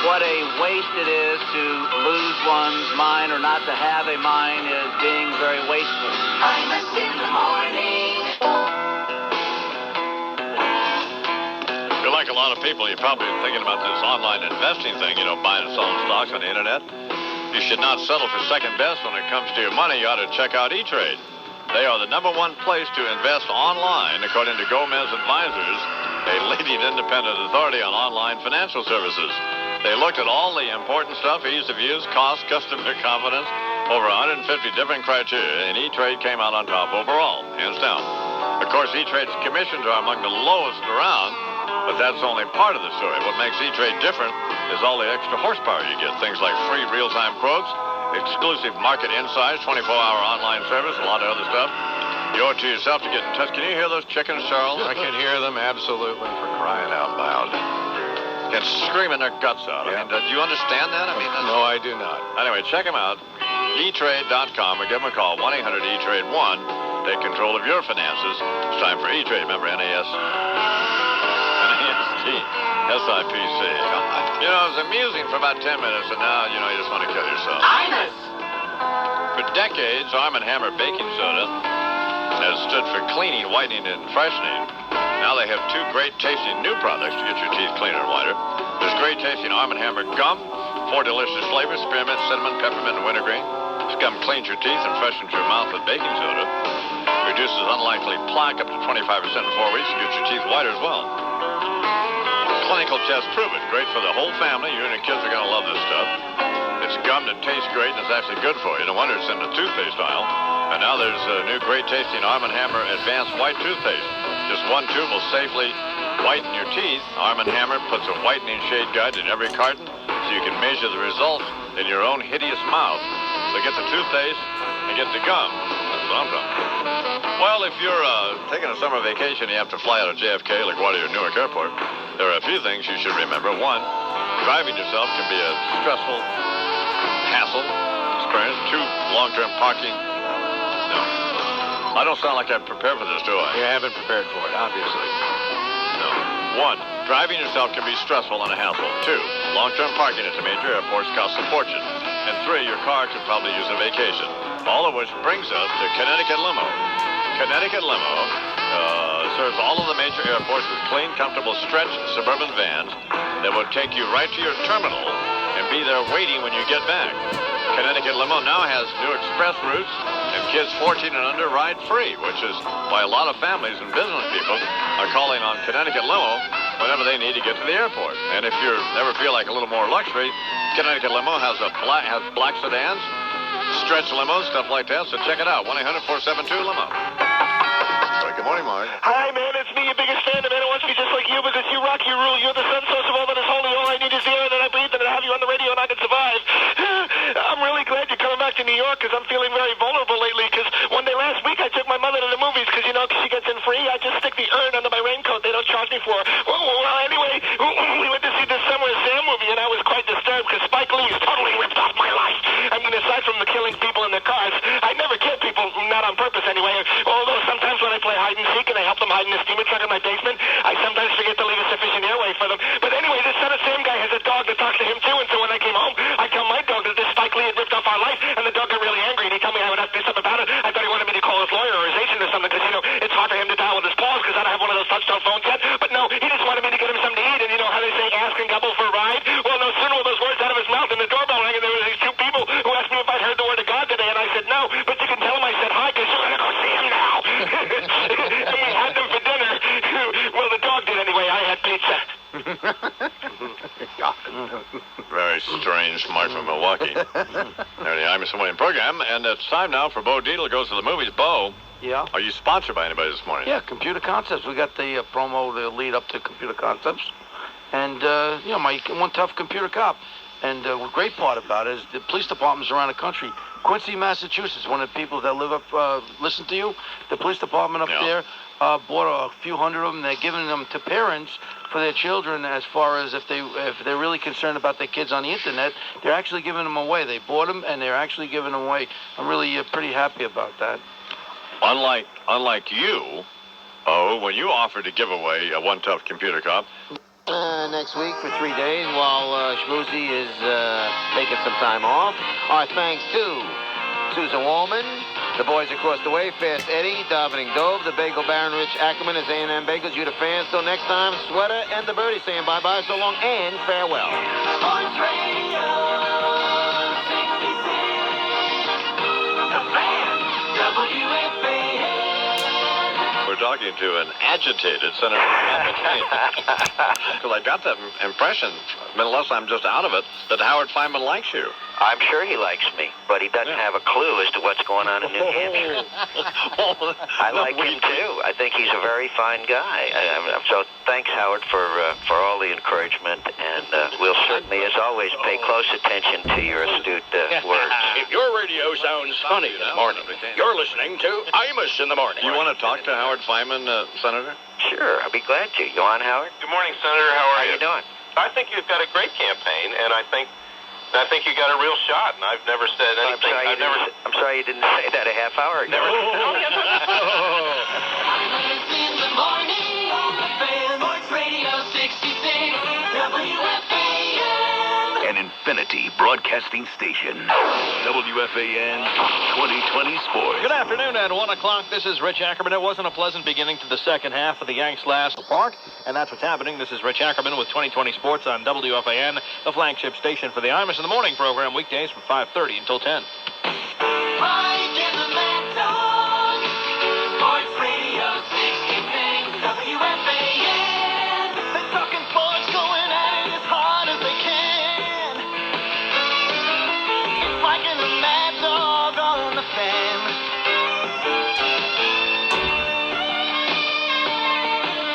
What a waste it is to lose one's mind or not to have a mind is being very wasteful. Imus in the morning. If you're like a lot of people, you're probably thinking about this online investing thing, buying and selling stocks on the internet. You should not settle for second best when it comes to your money. You ought to check out E-Trade. They are the #1 place to invest online, according to Gomez Advisors, a leading independent authority on online financial services. They looked at all the important stuff, ease of use, cost, customer confidence, over 150 different criteria, and E-Trade came out on top overall, hands down. Of course, E-Trade's commissions are among the lowest around, but that's only part of the story. What makes E-Trade different is all the extra horsepower you get. Things like free real-time quotes, exclusive market insights, 24-hour online service, a lot of other stuff. You owe it to yourself to get in touch. Can you hear those chickens, Charles? I can hear them absolutely, for crying out loud. Can screaming their guts out. Yeah. I mean, do you understand that? No, I do not. Anyway, check them out. eTrade.com or give them a call. 1-800-E-TRADE-1. Take control of your finances. It's time for E-Trade. Remember, NAST, SIPC. It was amusing for about 10 minutes, and now, you just want to kill yourself. Imus. For decades, Arm & Hammer baking soda has stood for cleaning, whitening, and freshening. Now they have 2 great-tasting new products to get your teeth cleaner and whiter. There's great-tasting Arm & Hammer gum, 4 delicious flavors, spearmint, cinnamon, peppermint, and wintergreen. This gum cleans your teeth and freshens your mouth with baking soda. Reduces unlikely plaque up to 25% in 4 weeks and gets your teeth whiter as well. Clinical tests prove it. Great for the whole family. You and your kids are going to love this stuff. It's gum that tastes great and is actually good for you. No wonder it's in the toothpaste aisle. And now there's a new great-tasting Arm & Hammer Advanced White Toothpaste. Just 1 tube will safely whiten your teeth. Arm & Hammer puts a whitening shade guide in every carton so you can measure the results in your own hideous mouth. So get the toothpaste and get the gum. That's what I'm talking about. Well, if you're taking a summer vacation, you have to fly out of JFK, LaGuardia, or Newark Airport. There are a few things you should remember. 1, driving yourself can be a stressful hassle experience. 2, long-term parking. No. I don't sound like I'm prepared for this, do I? You haven't prepared for it, obviously. No. 1, driving yourself can be stressful and a hassle. 2, long-term parking at the major airports costs a fortune. And 3, your car could probably use a vacation. All of which brings us to Connecticut Limo. Connecticut Limo serves all of the major airports with clean, comfortable, stretched suburban vans that will take you right to your terminal and be there waiting when you get back. Connecticut Limo now has new express routes, and kids 14 and under ride free, which is why a lot of families and business people are calling on Connecticut Limo whenever they need to get to the airport. And if you ever feel like a little more luxury, Connecticut Limo has black sedans, stretch limos, stuff like that. So check it out. 1-800-472-LIMO. Good morning, Mark. Hi, man. It's me, your biggest fan. The man who wants to be just like you because you rock, you rule. You're the sun source of all that is holy. All I need is the air that I breathe, and I have you on the radio, and I can survive. I'm really glad you're coming back to New York because I'm feeling very vulnerable lately because one day last week I took my mother to the movies because, she gets in free. I just stick the urn under my raincoat charge me for? Well, anyway, we went to see the Summer of Sam movie, and I was quite disturbed because Spike Lee has totally ripped off my life. I mean, aside from the killing people in their cars, I never kill people, not on purpose anyway. Although sometimes when I play hide and seek and I help them hide in the steamer truck in my basement, I sometimes forget to leave a sufficient airway for them. But anyway, this Son of Sam guy has a dog that talks to him too, and so when I came home, I tell my dog that this Spike Lee had ripped off our life, and the dog got really angry, and he told me I would have to do something about it. I thought he wanted me to call his lawyer or his agent or something, because, you know, it's hard for him to dial with his paws, because I don't have one of those touch-tone phones yet. But no, he just wanted me to get him something to eat, and you know how they say ask and gobble for a ride? Well, no sooner were those words out of his mouth, and the doorbell rang, and there were these two people who asked me if I'd heard the word of God today, and I said no, but you can tell him I said hi, because you're going to go see him now. And we had them for dinner. Well, the dog did anyway. I had pizza. Very strange, Mark from Milwaukee. There the Imus Morning program, and it's time now for Bo Dietl goes to the movies. Bo, Yeah. are you sponsored by anybody this morning? Yeah, Computer Concepts. We got the promo, the lead up to Computer Concepts. And, you know, my one tough computer cop. And the great part about it is the police departments around the country. Quincy, Massachusetts, one of the people that live up, listen to you. The police department up there bought a few hundred of them. They're giving them to parents for their children as far as if they're really concerned about their kids on the internet. They're actually giving them away. They bought them, and they're actually giving them away. I'm really pretty happy about that. Unlike you, when you offered to give away a one tough computer cop. Next week for 3 days while Schmoozy is taking some time off. Our thanks to Susan Wallman, the boys across the way, Fast Eddie, Davening Dove, the Bagel Baron, Rich Ackerman, his A&M Bagels, you the fans. Till next time, Sweater and the Birdie saying bye-bye, so long, and farewell. Sports Radio 66. The Fan, WFAN. We're talking to an agitated Senator because I got that impression, unless I'm just out of it, that Howard Fineman likes you. I'm sure he likes me, but he doesn't have a clue as to what's going on in New Hampshire. I like him too. I think he's a very fine guy. So thanks, Howard, for all the encouragement, and we'll certainly, as always, pay close attention to your astute words. If your radio sounds funny in the morning, you're listening to Imus in the Morning. You want to talk to Howard Fineman, Senator? Sure, I'll be glad to. You on, Howard? Good morning, Senator. How are you? How you doing? I think you've got a great campaign, and I think you got a real shot, and I've never said anything. I'm sorry you didn't say that a half hour ago. In the morning, the Fan, Sports Radio 66, WFAN. An Infinity Broadcasting Station. WFAN 2020 Sports. Good afternoon at 1 o'clock. This is Rich Ackerman. It wasn't a pleasant beginning to the second half of the Yanks last park, and that's what's happening. This is Rich Ackerman with 2020 Sports on WFAN, the flagship station for the Imus in the Morning program, weekdays from 5:30 until 10. Mike and the Mad Dog. Sports Radio 66, WFAN. They're talking sports, going at it as hard as they can. It's Mike and the Mad Dog on the Fan.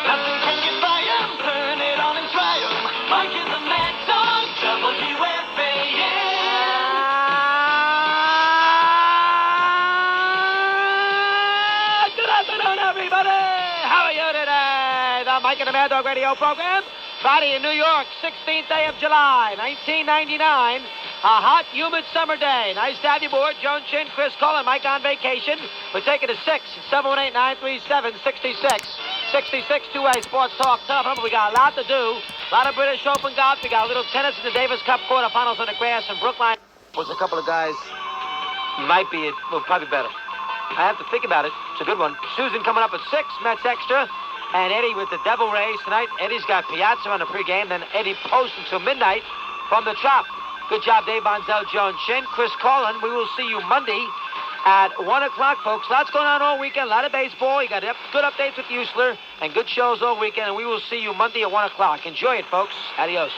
Nothing can get by 'em, turn it on and try 'em. Mike and the Mad Dog, WFAN. Good afternoon, everybody. How are you today? The Mike and the Mad Dog radio program. Friday in New York, 16th day of July, 1999. A hot, humid summer day. Nice to have you aboard. Joan Chin, Chris Cullen, Mike on vacation. We're taking a 718-937-66. 66 2A Sports Talk Telephone. We got a lot to do. A lot of British Open golf. We got a little tennis in the Davis Cup quarterfinals on the grass in Brookline. Was a couple of guys will probably better. I have to think about it. It's a good one. Susan coming up at 6, Mets Extra. And Eddie with the Devil Rays tonight. Eddie's got Piazza on the pregame. Then Eddie Post until midnight from the Chop. Good job, Dave Bonzel, Joan Chin, Chris Collin. We will see you Monday at 1 o'clock, folks. Lots going on all weekend. A lot of baseball. You got good updates with Usler and good shows all weekend. And we will see you Monday at 1 o'clock. Enjoy it, folks. Adios.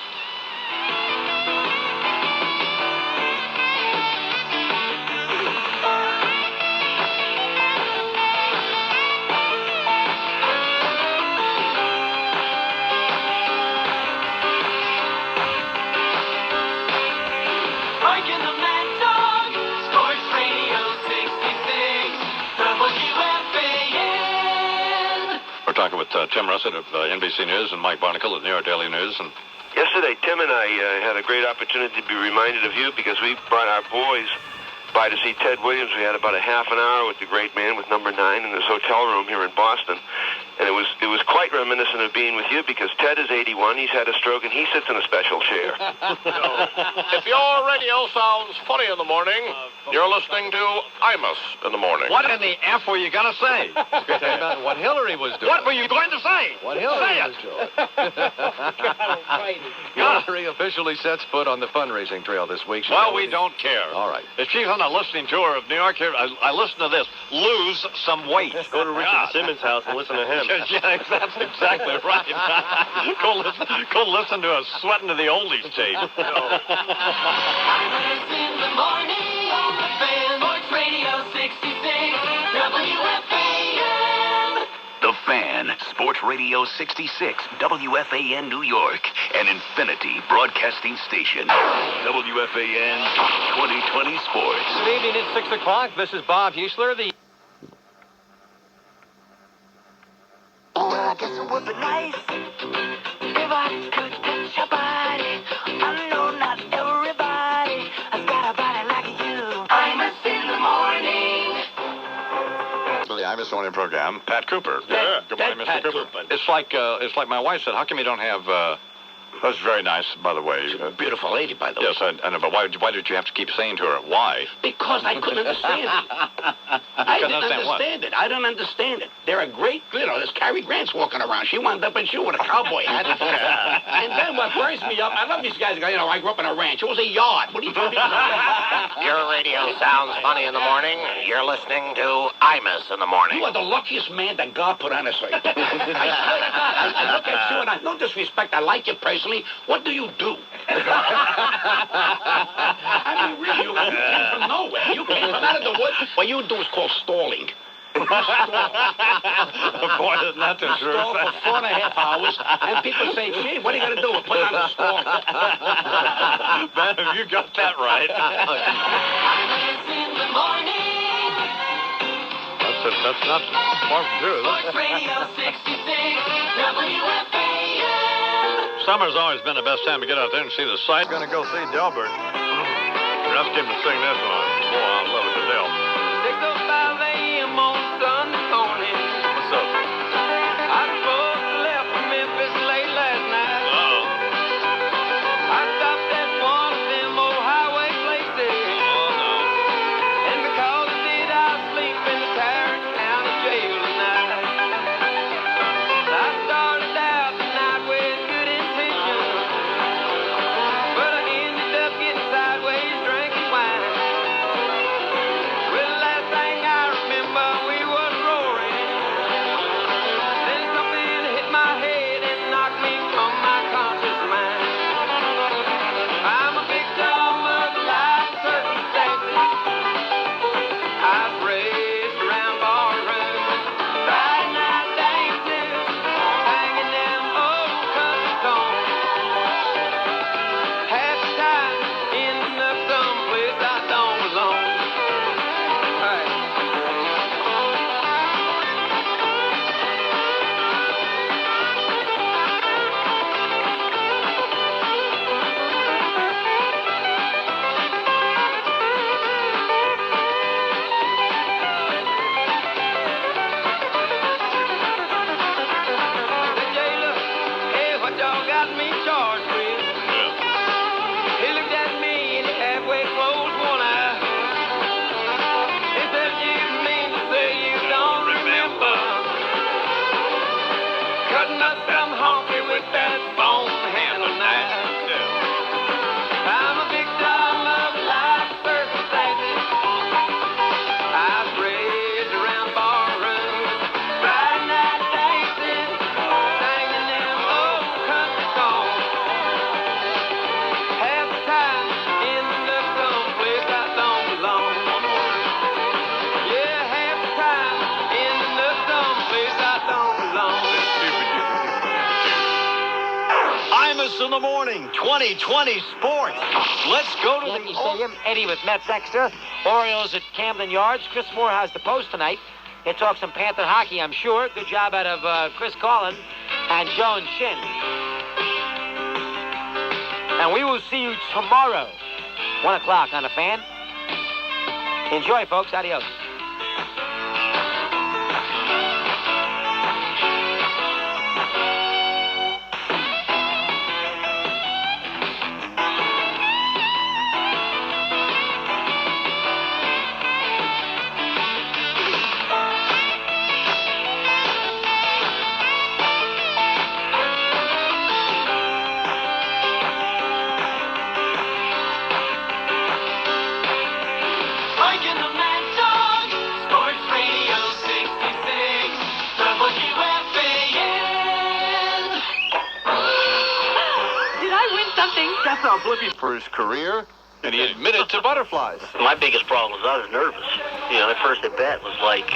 Mike and the Mad Dog, Sports Radio 66, WFAN. We're talking with Tim Russett of NBC News and Mike Barnacle of New York Daily News. And Yesterday, Tim and I had a great opportunity to be reminded of you because we brought our boys by to see Ted Williams. We had about a half an hour with the great man, with number 9, in this hotel room here in Boston. And it was quite reminiscent of being with you because Ted is 81, he's had a stroke, and he sits in a special chair. If your radio sounds funny in the morning, you're listening to Imus in the morning. What in the F were you going to say? About what Hillary was doing. What were you going to say? What Hillary was doing. Hillary officially sets foot on the fundraising trail this week. Well, we don't care. All right. If she's on a listening tour of New York here, I listen to this. Lose some weight. Go to Richard Simmons' house and listen to him. Yeah, that's exactly right. Go listen to a Sweating to the Oldies tape. Imus in the morning on the Fan, Sports Radio 66, WFAN. The Fan, Sports Radio 66, WFAN New York, an Infinity broadcasting station. WFAN 2020 Sports. Good evening, it's 6 o'clock. This is Bob Huesler, the... Well, I guess it would be nice if I could touch your body. I know not everybody has got a body like you. Imus in the morning. the Imus Morning program, Pat Cooper. Yeah, good morning, Mr. Cooper. It's like my wife said, how come you don't have... That's very nice, by the way. She's a beautiful lady, by the way. Yes, I know, but why did you have to keep saying to her, why? Because I couldn't understand it. I didn't understand it. I don't understand it. They're a great, there's Cary Grant's walking around. She wound up in shoe with a cowboy hat. And then what burns me up, I love these guys. I grew up in a ranch. It was a yard. What are you talking about? Your radio sounds funny in the morning. You're listening to Imus in the morning. You are the luckiest man that God put on this earth. I swear to God, I look at you and no disrespect, I like you personally. What do you do? I mean, really, you came from nowhere. You came from out of the woods. What you do is called stalling. Boy, isn't that the truth? Stall for 4.5 hours, and people say, gee, what are you going to do? Put on the stall. Ben, have you got that right? Imus in the morning. That's not far from true. Sports Radio 66, WFAN. Summer's always been the best time to get out there and see the sight. Gonna go see Delbert. Ask him to sing this one. Boy, I love it to Del. 6:05 a.m. on Sunday morning. What's up? I supposed to left from Memphis late last night. Uh-oh. I stopped at one of them old highway places. Oh, no. And because I did, I sleep in the Tarrant County jail tonight. I started out the night with good intentions, but I ended up getting sideways drinking wine. Well, the last thing I remember, we was roaring. Then something hit my head and knocked me from my conscious mind. I'm a victim of life's circumstances. I was raised around barrooms, Friday night dances, hanging them old country songs. Half the time, ending up someplace I don't belong. Right. The jailer, hey, what y'all got me charged with? He looked at me and he halfway closed one eye. He said, you mean to say you don't remember cutting up some honky with that bone-handled knife? I'm a victim of life's circumstances. I was raised around barrooms, Friday night dancing, singing them old country songs. Half the time, ending up someplace I don't belong. Yeah, half the time, ending up someplace I don't belong. Imus in the morning, 2020 sports. Let's go to Yankee Stadium. Eddie with Mets Extra. Orioles at Camden Yards. Chris Moore has the post tonight. He'll talk some Panther hockey, I'm sure. Good job out of Chris Collin and Joan Shin. And we will see you tomorrow, 1 o'clock on The Fan. Enjoy, folks. Adios. Mike and the Mad Dog, Sports Radio 66, WFAN. Did I win something? That's not Blippi for his career, and he admitted to butterflies. My biggest problem was I was nervous. You know, that first at bat was like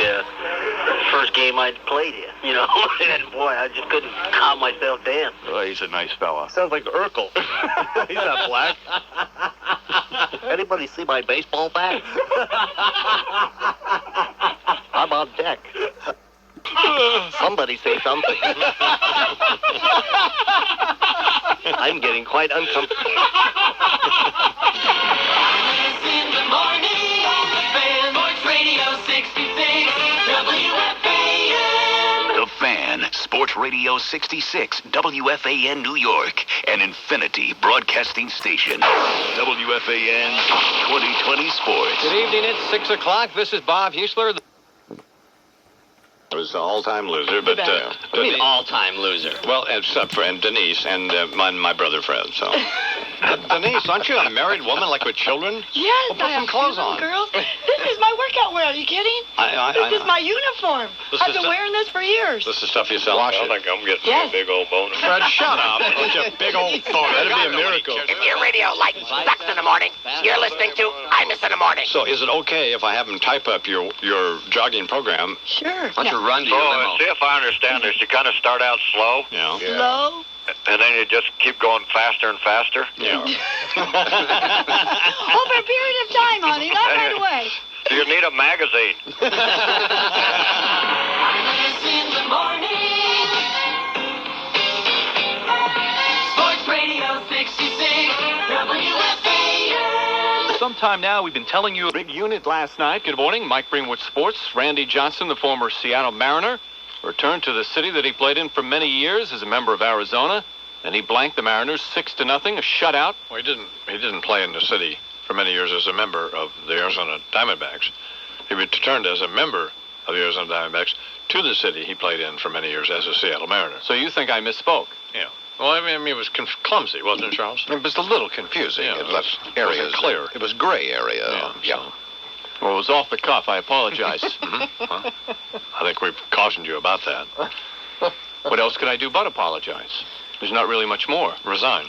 first game I'd played here. You know, and boy, I just couldn't calm myself down. Oh, he's a nice fella. Sounds like Urkel. He's not black. Anybody see my baseball bat? I'm on deck. Somebody say something. I'm getting quite uncomfortable. In the morning on the Fan, Sports Radio 66, WFAN. The Fan, Sports Radio 66, WFAN New York, an Infinity broadcasting station. WFAN 2020 Sports. Good evening. It's 6 o'clock. This is Bob Husler. I was an all-time loser, but... What do you mean all-time loser? Well, except for Denise and my brother Fred, so... Denise, aren't you a married woman, like with children? Yes, Well, put I some have clothes two little on. girls. This is my workout wear. Are you kidding? This is my uniform. This I've is been the- wearing this for years. This is stuff you sell. I think I'm getting Yes. a big old boner. Fred, shut up. Bunch of big old phone. That'd be a miracle. If your radio light sucks in the morning, you're listening to Imus in the Morning. So is it okay if I have him type up your jogging program? Sure. Why don't you run to So, your limo? see if I understand this. You kind of start out slow, Yeah. Slow. and then you just keep going faster and faster. Yeah. Over a period of time, honey. Not right away. You need a magazine. In the morning. Sports Radio 66, WFAN. Sometime now, we've been telling you a big unit last night. Good morning, Mike Greenwood Sports. Randy Johnson, the former Seattle Mariner, returned to the city that he played in for many years as a member of Arizona, and he blanked the Mariners 6-0, a shutout. Well, he didn't play in the city for many years as a member of the Arizona Diamondbacks. He returned as a member of the Arizona Diamondbacks to the city he played in for many years as a Seattle Mariner. So you think I misspoke? Yeah. Well, I mean, it was clumsy, wasn't it, Charles? It was a little confusing. Yeah, it left areas. wasn't clear. It was gray area. Yeah. Well, it was off the cuff. I apologize. Well, I think we've cautioned you about that. What else could I do but apologize? There's not really much more. Resign.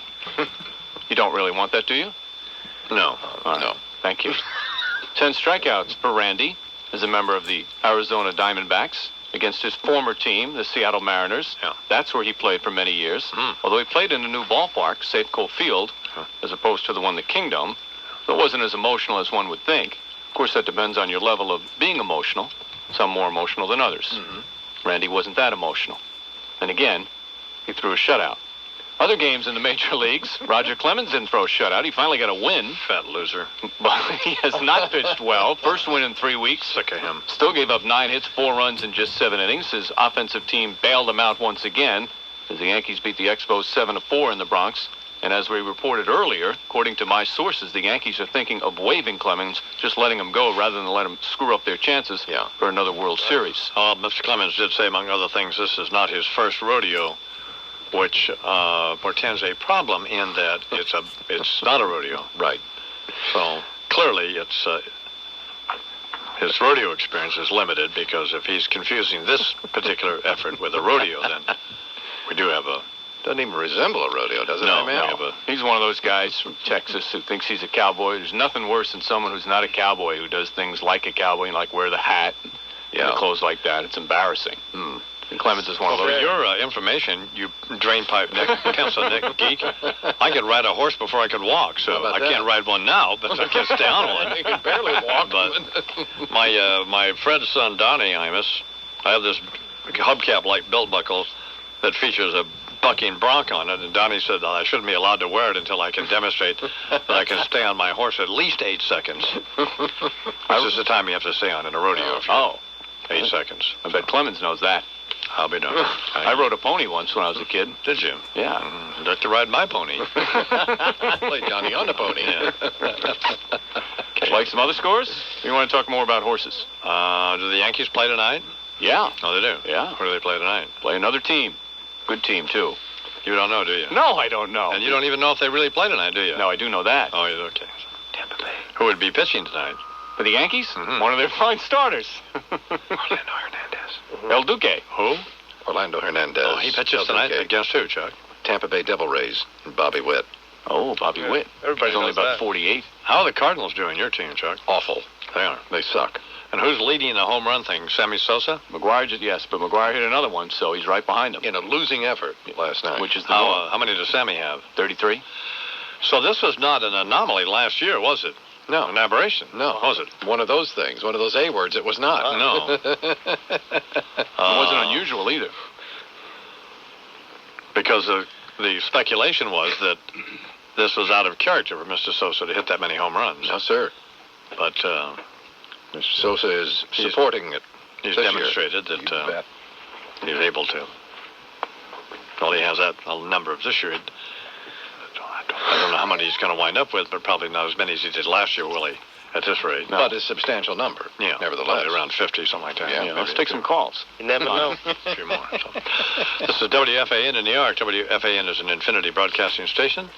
You don't really want that, do you? No. All right. No. Thank you. 10 strikeouts for Randy as a member of the Arizona Diamondbacks against his former team, the Seattle Mariners. Yeah. That's where he played for many years. Although he played in a new ballpark, Safeco Field, as opposed to the one, the Kingdom, so it wasn't as emotional as one would think. Of course, that depends on your level of being emotional. Some more emotional than others. Randy wasn't that emotional. And again, he threw a shutout. Other games in the major leagues, Roger Clemens didn't throw a shutout. He finally got a win. Fat loser. But he has not pitched well. First win in 3 weeks. Sick of him. Still gave up 9 hits, 4 runs in just 7 innings. His offensive team bailed him out once again as the Yankees beat the Expos 7-4 in the Bronx. And as we reported earlier, according to my sources, the Yankees are thinking of waiving Clemens, just letting him go rather than let him screw up their chances for another World Series. Mr. Clemens did say, among other things, this is not his first rodeo, which portends a problem in that it's not a rodeo. Right. So clearly it's his rodeo experience is limited, because if he's confusing this particular effort with a rodeo, then we do have a... Doesn't even resemble a rodeo, does it? No, man? He's one of those guys from Texas who thinks he's a cowboy. There's nothing worse than someone who's not a cowboy, who does things like a cowboy, and like wear the hat and the clothes like that. It's embarrassing. And Clemens is one of For those. your information, you drainpipe Nick, Council Nick geek, I could ride a horse before I could walk, so I can't ride one now, but I can stay on one. You can barely walk. But my Fred's son, Donnie Imus, I have this hubcap-like belt buckle that features a bucking bronc on it, and Donnie said I shouldn't be allowed to wear it until I can demonstrate that I can stay on my horse at least 8 seconds. This is the time you have to stay on in a rodeo. 8 seconds. I bet Clemens knows that. I'll be done. I rode a pony once when I was a kid. Did you? Yeah. I'd like to ride my pony. Play Johnny on the pony. Yeah. Like some other scores? You want to talk more about horses? Do the Yankees play tonight? Yeah. Oh, they do? Yeah. Where do they play tonight? Play another team. Good team, too. You don't know, do you? No, I don't know. And you don't even know if they really play tonight, do you? No, I do know that. Oh, okay. Tampa Bay. Who would be pitching tonight? For the Yankees? Mm-hmm. One of their fine starters. Orlando Hernandez. El Duque. Who? Orlando Hernandez. Oh, he pitches tonight against who, Chuck? Tampa Bay Devil Rays and Bobby Witt. Oh, Bobby Witt. Everybody He's only knows about that. 48. How are the Cardinals doing, your team, Chuck? Awful. They are. They suck. And who's leading the home run thing? Sammy Sosa? McGuire, yes, but McGuire hit another one, so he's right behind him. In a losing effort last night. Which is the norm. How many does Sammy have? 33. So this was not an anomaly last year, was it? No. An aberration? No. Was it? One of those things. One of those A words. It was not. No. It wasn't unusual either. Because the speculation was that this was out of character for Mr. Sosa to hit that many home runs. No, sir. But Mr. Sosa is supporting it. He's this demonstrated year. that he's able to. Well, he has that a number of this year. I don't know how many he's going to wind up with, but probably not as many as he did last year, will he? At this rate. No. But a substantial number. Yeah. Nevertheless. Probably around 50, something like that. Yeah, let's take some calls. You never know. A few more. So. This is WFAN in New York. WFAN is an Infinity broadcasting station.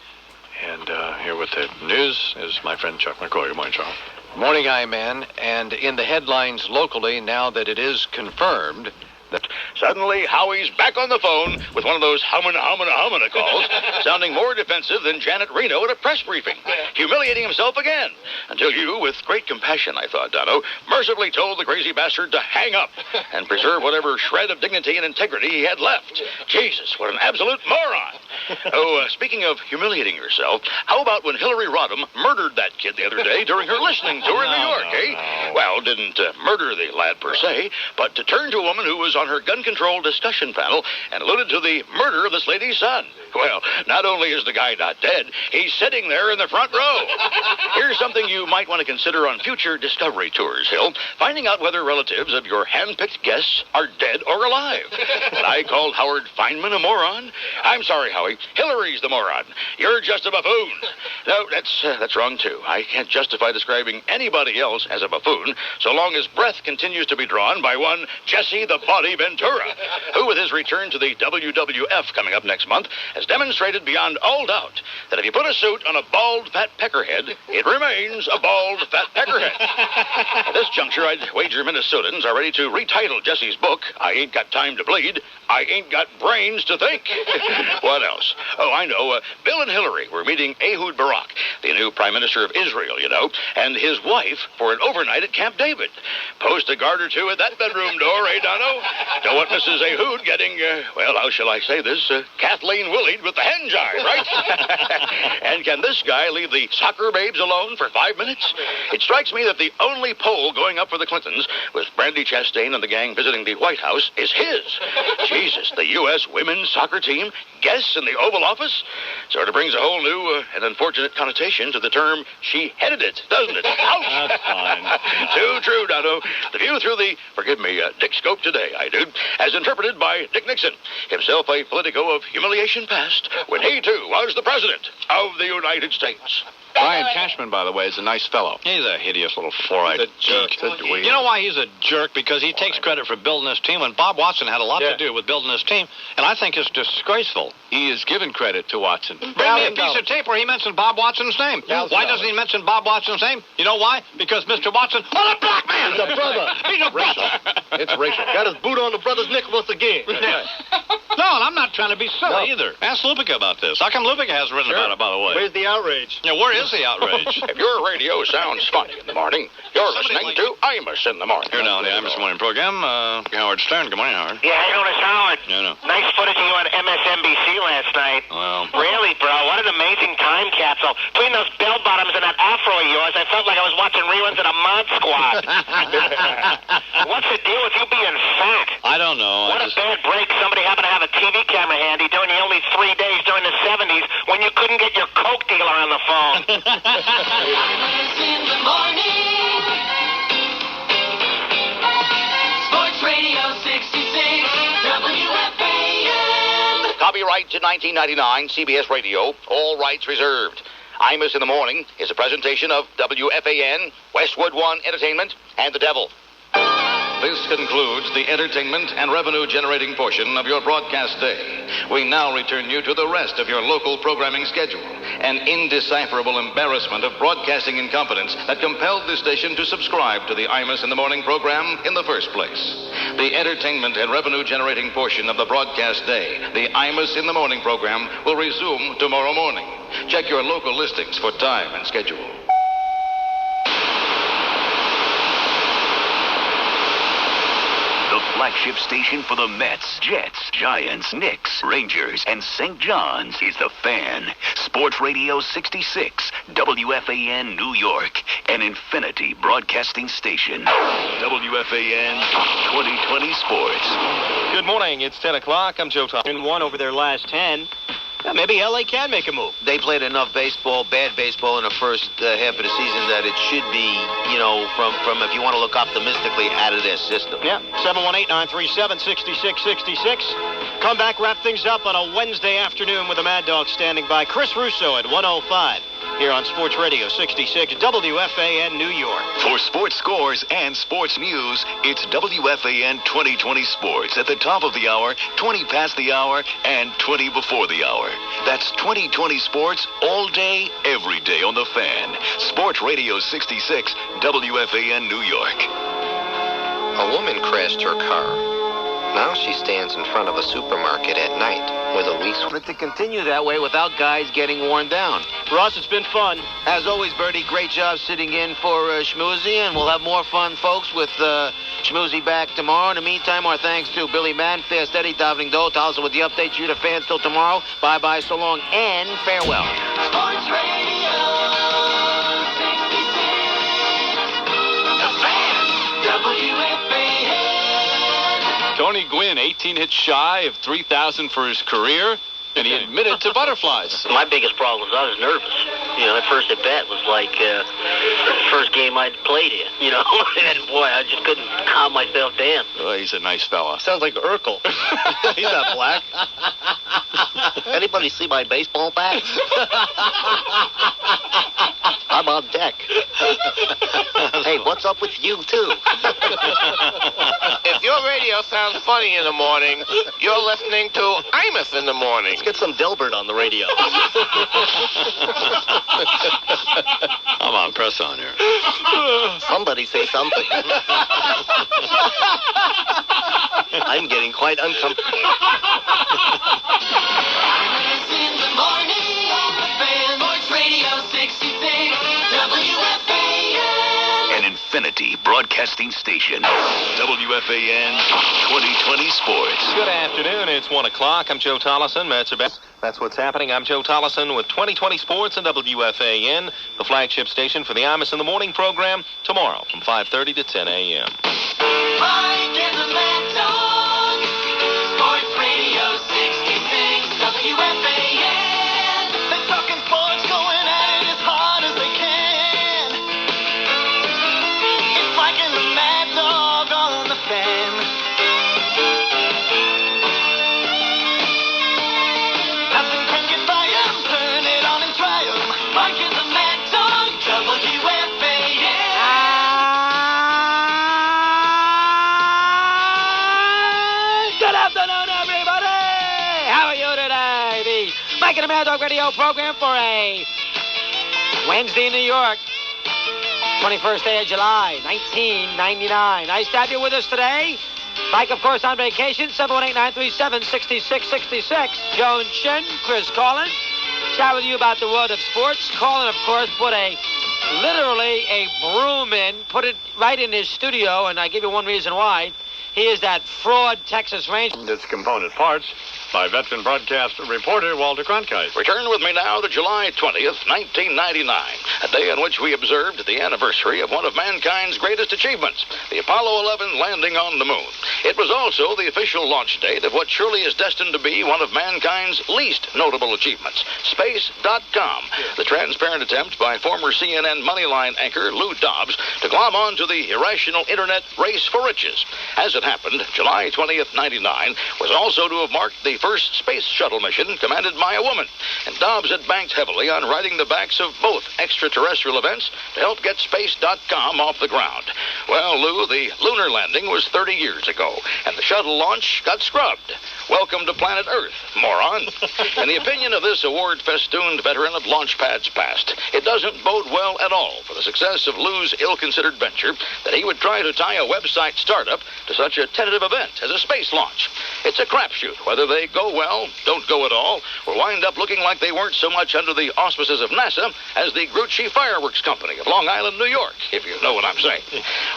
And here with the news is my friend Chuck McCoy. Good morning, Charles. Morning, I-Man. And in the headlines locally, now that it is confirmed that Suddenly, Howie's back on the phone with one of those humana calls, sounding more defensive than Janet Reno at a press briefing, humiliating himself again, until you, with great compassion, I thought, Dono, mercifully told the crazy bastard to hang up and preserve whatever shred of dignity and integrity he had left. Jesus, what an absolute moron. Speaking of humiliating yourself, how about when Hillary Rodham murdered that kid the other day during her listening tour in New York, eh? Well, didn't murder the lad per se, but to turn to a woman who was on her gun control discussion panel and alluded to the murder of this lady's son. Well, not only is the guy not dead, he's sitting there in the front row. Here's something you might want to consider on future Discovery tours, Hill. Finding out whether relatives of your hand-picked guests are dead or alive. And I called Howard Feynman a moron? I'm sorry, Howie. Hillary's the moron. You're just a buffoon. No, that's wrong, too. I can't justify describing anybody else as a buffoon so long as breath continues to be drawn by one Jesse the Body Ventura, who, with his return to the WWF coming up next month, has demonstrated beyond all doubt that if you put a suit on a bald, fat peckerhead, it remains a bald, fat peckerhead. At this juncture, I'd wager Minnesotans are ready to retitle Jesse's book, I Ain't Got Time to Bleed, I Ain't Got Brains to Think. What else? Oh, I know. Bill and Hillary were meeting Ehud Barak, the new Prime Minister of Israel, you know, and his wife for an overnight at Camp David. Post a guard or two at that bedroom door, eh, Dono? Don't want Mrs. Ehud getting, well, how shall I say this? Kathleen Willied with the hen jive, right? And can this guy leave the soccer babes alone for 5 minutes? It strikes me that the only poll going up for the Clintons, with Brandy Chastain and the gang visiting the White House, is his. Jesus, the U.S. women's soccer team, guests in the Oval Office? Sort of brings a whole new and unfortunate connotation to the term, she headed it, doesn't it? Ouch! That's fine. Too true, Dono. The view through the, forgive me, Dick Scope today, I do, as interpreted by Dick Nixon, himself a Politico of humiliation past, when he, too, was the President of the United States. Brian Cashman, by the way, is a nice fellow. He's a hideous little four-eyed jerk. You know why he's a jerk? Because he takes credit for building his team when Bob Watson had a lot to do with building his team, and I think it's disgraceful. He is given credit to Watson. Bring me a piece of tape where he mentioned Bob Watson's name. Why doesn't he mention Bob Watson's name? You know why? Because Mr. Watson was a black man. He's a brother. He's a brother. It's racial. Got his boot on the brother's neck once again. No, I'm not trying to be silly either. Ask Lupica about this. How come Lupica hasn't written about it, by the way? Where's the outrage? Yeah, where is the outrage? If your radio sounds funny in the morning, you're listening to Imus in the Morning. Here now, the Imus Morning program. Howard Stern. Good morning, Howard. Yeah, how you doing, Howard? Yeah, no. Nice footage of you on MSNBC last night. Well. Really, bro? What an amazing time capsule. Between those bell bottoms and that afro of yours, I felt like I was watching reruns of the Mod Squad. What's the deal with you being fat? I don't know. What a bad break. Somebody happened to have a TV camera handy during the only 3 days during the 70s when you couldn't get your Coke dealer on the phone. In the morning. Sports Radio 66, WFAN. Copyright to 1999, CBS Radio. All rights reserved. Imus in the Morning is a presentation of WFAN, Westwood One Entertainment, and the Devil. This concludes the entertainment and revenue-generating portion of your broadcast day. We now return you to the rest of your local programming schedule, an indecipherable embarrassment of broadcasting incompetence that compelled this station to subscribe to the Imus in the Morning program in the first place. The entertainment and revenue-generating portion of the broadcast day, the Imus in the Morning program, will resume tomorrow morning. Check your local listings for time and schedule. The flagship station for the Mets, Jets, Giants, Knicks, Rangers, and St. John's is The Fan. Sports Radio 66, WFAN New York, an Infinity broadcasting station. WFAN 2020 Sports. Good morning. It's 10 o'clock. I'm Joe Thomas. In one over their last 10. Yeah, maybe LA can make a move. They played enough baseball, bad baseball in the first half of the season that it should be, from if you want to look optimistically, out of their system. Yeah, 718-937-6666. Come back, wrap things up on a Wednesday afternoon with the Mad Dog standing by. Chris Russo at 105 here on Sports Radio 66, WFAN New York. For sports scores and sports news, it's WFAN 2020 Sports at the top of the hour, 20 past the hour, and 20 before the hour. That's 2020 Sports all day, every day on The Fan. Sports Radio 66, WFAN New York. A woman crashed her car. Now she stands in front of a supermarket at night with a lease. But to continue that way without guys getting worn down. Ross, it's been fun. As always, Bertie, great job sitting in for Schmoozy, and we'll have more fun, folks, with Schmoozy back tomorrow. In the meantime, our thanks to Billy Mann, Fast Eddie, Davening Doe, also with the updates. You, the fans, till tomorrow. Bye-bye, so long, and farewell. Sports Radio 66, The Fan, WFAN. Tony Gwynn, 18 hits shy of 3,000 for his career, and he admitted to butterflies. My biggest problem was I was nervous. That first at bat was like the first game I'd played in, and boy, I just couldn't calm myself down. Oh, he's a nice fella. Sounds like Urkel. He's not black. Anybody see my baseball bat? I'm on deck. Hey, what's up with you, too? If your radio sounds funny in the morning, you're listening to Imus in the Morning. Let's get some Delbert on the radio. Come on, press on here. Somebody say something. I'm getting quite uncomfortable. Imus in the morning on The Fan. Sports Radio 66, WFAN. An Infinity broadcasting station. WFAN 2020 Sports. Good afternoon. It's 1 o'clock. I'm Joe Tollison. That's what's happening. I'm Joe Tollison with 2020 Sports and WFAN, the flagship station for the Imus in the Morning program, tomorrow from 5:30 to 10 a.m. Mike and the Mad Dog. Sports Radio 66, WFAN. They're talking sports, going at it as hard as they can. It's Mike and the Mad Dog on The Fan. Nothing can get by 'em. Turn it on and try 'em. Mike and the Mad Dog, WFAN. Good afternoon, everybody. How are you today? The Mike and the Mad Dog radio program for a Wednesday in New York, 21st day of July, 1999. Nice to have you with us today. Mike, of course, on vacation, 718-937-6666. Joan Shin, Chris Collin, chat with you about the world of sports. Collin, of course, put literally a broom in, put it right in his studio, and I give you one reason why. He is that fraud Texas Ranger. Its component parts by veteran broadcast reporter Walter Cronkite. Return with me now to July 20th, 1999, a day on which we observed the anniversary of one of mankind's greatest achievements, the Apollo 11 landing on the moon. It was also the official launch date of what surely is destined to be one of mankind's least notable achievements, Space.com, the transparent attempt by former CNN Moneyline anchor Lou Dobbs to glom on to the irrational internet race for riches. As it happened, July 20th, 99 was also to have marked the first space shuttle mission commanded by a woman, and Dobbs had banked heavily on riding the backs of both extraterrestrial events to help get Space.com off the ground. Well, Lou, the lunar landing was 30 years ago, and the shuttle launch got scrubbed. Welcome to planet Earth, moron. In the opinion of this award-festooned veteran of launch pads past, it doesn't bode well at all for the success of Lou's ill-considered venture that he would try to tie a website startup to such a tentative event as a space launch. It's a crapshoot whether they go well, don't go at all, or wind up looking like they weren't so much under the auspices of NASA as the Grucci Fireworks Company of Long Island, New York, if you know what I'm saying.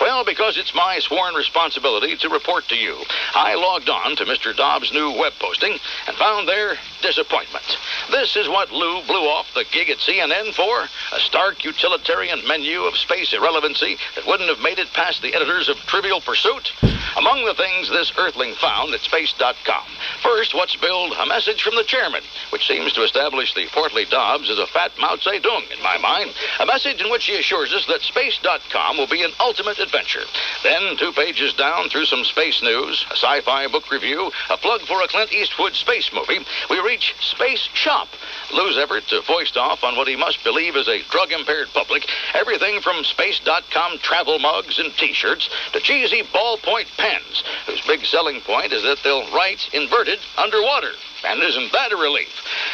Well, because it's my sworn responsibility to report to you, I logged on to Mr. Dobbs' new web posting and found their disappointment. This is what Lou blew off the gig at CNN for, a stark utilitarian menu of space irrelevancy that wouldn't have made it past the editors of Trivial Pursuit. Among the things this earthling found at Space.com, first, what's billed a message from the chairman, which seems to establish the portly Dobbs as a fat Mao Zedong in my mind, a message in which he assures us that Space.com will be an ultimate adventure. Then, 2 pages down through some space news, a sci-fi book review, a plug for a Clint Eastwood space movie, we reach Space Shop. Lou's effort to foist off on what he must believe is a drug-impaired public everything from Space.com travel mugs and T-shirts to cheesy ballpoint pens, whose big selling point is that they'll write inverted underwater. And isn't that a relief?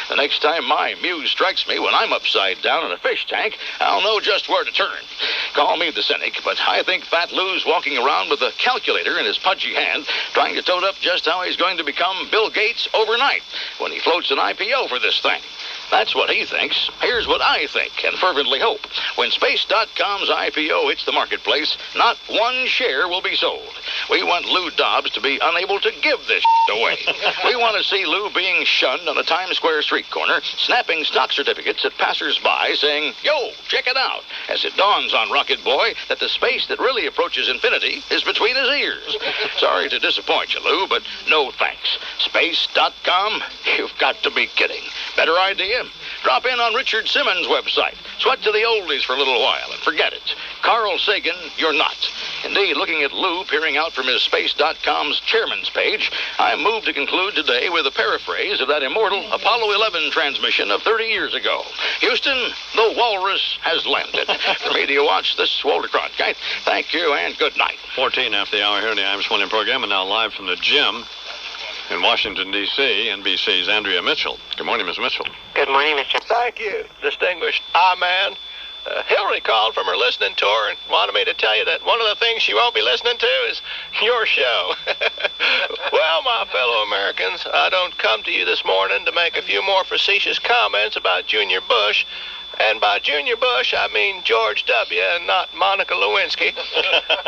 The next time my muse strikes me when I'm upside down in a fish tank, I'll know just where to turn. Call me the cynic, but I think Fat Lou's walking around with a calculator in his pudgy hand, trying to tote up just how he's going to become Bill Gates overnight when he floats an IPO for this thing. That's what he thinks. Here's what I think and fervently hope. When Space.com's IPO hits the marketplace, not one share will be sold. We want Lou Dobbs to be unable to give this away. We want to see Lou being shunned on a Times Square street corner, snapping stock certificates at passers-by, saying, "Yo, check it out," as it dawns on Rocket Boy that the space that really approaches infinity is between his ears. Sorry to disappoint you, Lou, but no thanks. Space.com? You've got to be kidding. Better idea? Drop in on Richard Simmons' website. Sweat to the oldies for a little while and forget it. Carl Sagan, you're not. Indeed, looking at Lou peering out from his Space.com's chairman's page, I'm moved to conclude today with a paraphrase of that immortal Apollo 11 transmission of 30 years ago. Houston, the walrus has landed. For me to watch, this is Walter Cronkite. Thank you and good night. 14 after the hour here in the Imus Morning program, and now live from the gym in Washington, D.C., NBC's Andrea Mitchell. Good morning, Ms. Mitchell. Good morning, Mr. Thank you, distinguished I-Man. Hillary called from her listening tour and wanted me to tell you that one of the things she won't be listening to is your show. Well, my fellow Americans, I don't come to you this morning to make a few more facetious comments about Junior Bush. And by Junior Bush, I mean George W. and not Monica Lewinsky.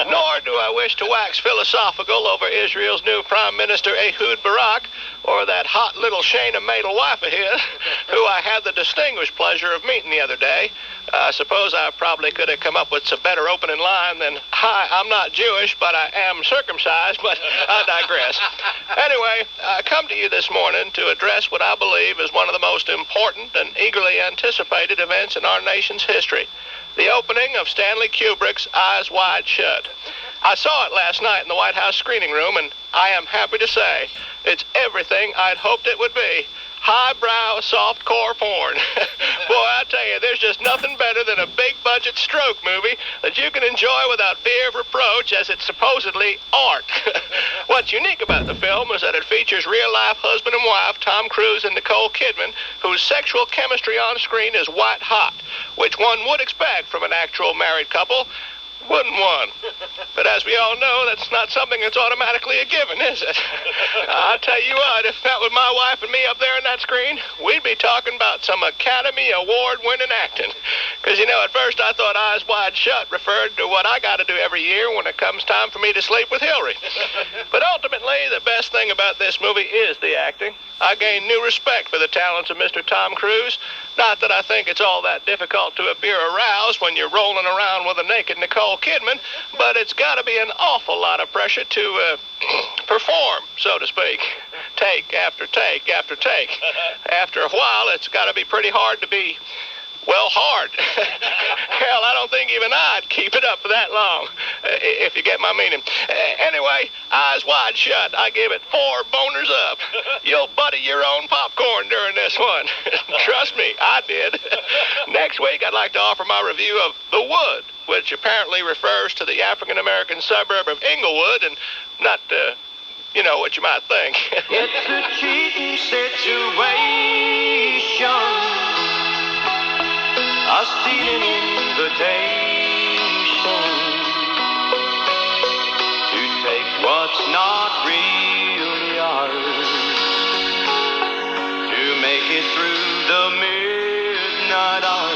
Nor do I wish to wax philosophical over Israel's new Prime Minister Ehud Barak or that hot little Shayna Madel wife of his, who I had the distinguished pleasure of meeting the other day. I suppose I probably could have come up with some better opening line than, "Hi, I'm not Jewish, but I am circumcised," but I digress. Anyway, I come to you this morning to address what I believe is one of the most important and eagerly anticipated events in our nation's history, the opening of Stanley Kubrick's Eyes Wide Shut. I saw it last night in the White House screening room, and I am happy to say it's everything I'd hoped it would be. Highbrow, soft-core porn. Boy, I tell you, there's just nothing better than a big-budget stroke movie that you can enjoy without fear of reproach, as it's supposedly art. What's unique about the film is that it features real-life husband and wife Tom Cruise and Nicole Kidman, whose sexual chemistry on screen is white hot, which one would expect from an actual married couple. Wouldn't one? But as we all know, that's not something that's automatically a given, is it? I'll tell you what, if that was my wife and me up there on that screen, we'd be talking about some Academy Award-winning acting. Because, you know, at first I thought Eyes Wide Shut referred to what I got to do every year when it comes time for me to sleep with Hillary. But ultimately, the best thing about this movie is the acting. I gained new respect for the talents of Mr. Tom Cruise. Not that I think it's all that difficult to appear aroused when you're rolling around with a naked Nicole Kidman, but it's got to be an awful lot of pressure to perform, so to speak. Take after take after take. After a while, it's got to be pretty hard to be, well, hard. Hell, I don't think even I'd keep it up for that long, if you get my meaning. Anyway, Eyes Wide Shut. I give it 4 boners up. You'll buddy your own popcorn during this one. Trust me, I did. Next week, I'd like to offer my review of The Wood, which apparently refers to the African-American suburb of Inglewood, and not, you know, what you might think. It's a cheating situation. A stealing invitation to take what's not really ours, to make it through the midnight hour.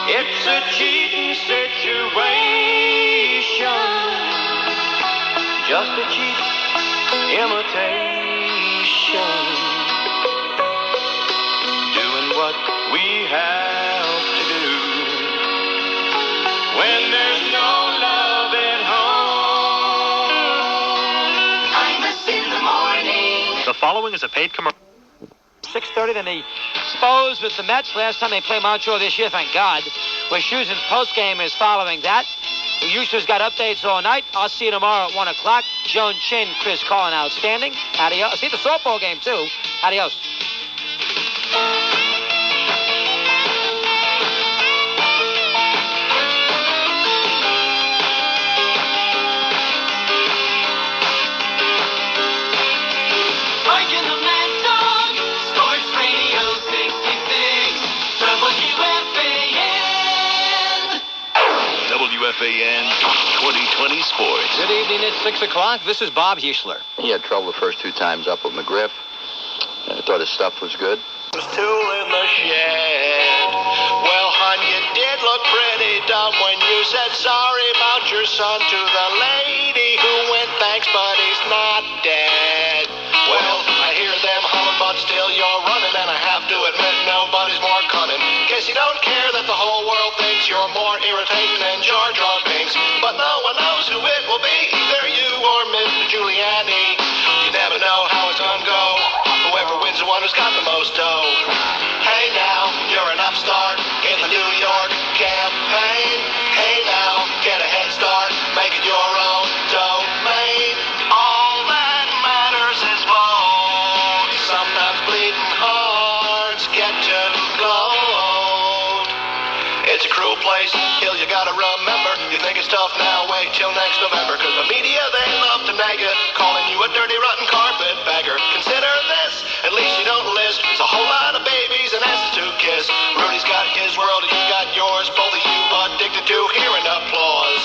It's a cheating situation, just a cheap imitation, doing what we have to do when there's no love at home. Imus in the morning. The following is a paid commercial. 6:30, then the Expos with the Mets. Last time they played Montreal this year, thank God. Where Schusen's postgame is following that. Houston's got updates all night. I'll see you tomorrow at 1 o'clock. Joan Chin, Chris Collin, outstanding. Adios. See the softball game, too. Adios. Mike and the Mad Dog, Sports Radio 66, WFAN. WFAN 2020 Sports. Good evening, it's 6 o'clock. This is Bob Heisler. He had trouble the first 2 times up with McGriff. I thought his stuff was good. There's tool in the shed. Well, hon, you did look pretty dumb when you said sorry about your son to the lady who went thanks, but he's not dead. Well, I hear them humming, but still you're running, and I have to admit nobody's more cunning. Guess you don't care that the whole world thinks you're more irritating than Jar Jar Binks. But no one knows who it will be, either you or Mr. Giuliani. You never know how it's gonna go. Whoever wins the one who's got the most dough. Hey now, you're an upstart in the New York campaign. Hey now, get a head start, make it your own domain. All that matters is vote. Sometimes bleeding hearts get to gold. It's a cruel place, Hill, you gotta remember. You think it's tough now, wait till next November. Cause the media, they love to nag you, calling you a dirty, rotten carpet bagger. Consider this, at least you don't list. It's a whole lot of babies and asses to kiss. Rudy's got his world and you got yours. Both of you addicted to hearing applause.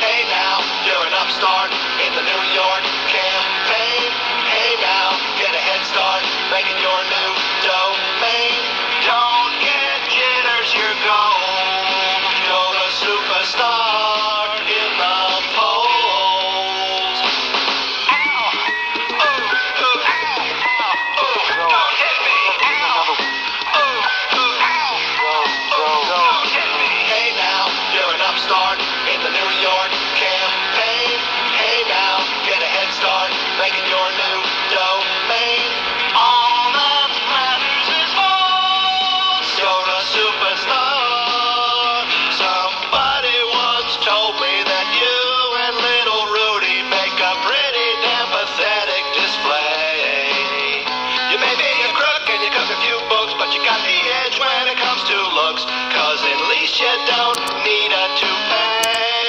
Hey now, you're an upstart in the New York campaign. Hey now, get a head start, make it your new domain. Don't get jitters, you're gold. Go to superstar in the polls. Ow! Oh, oh, ow! Ow! Oh, don't hit me! Ow! Oh, oh, ow! Don't hit me! Hey now, you're an upstart in the New York campaign. Hey now, get a head start, make it your new domain. All that matters is votes. Go to superstar. Somebody once told me that you and little Rudy make a pretty damn pathetic display. You may be a crook and you cook a few books, but you got the edge when it comes to looks. Cause at least you don't need a toupee.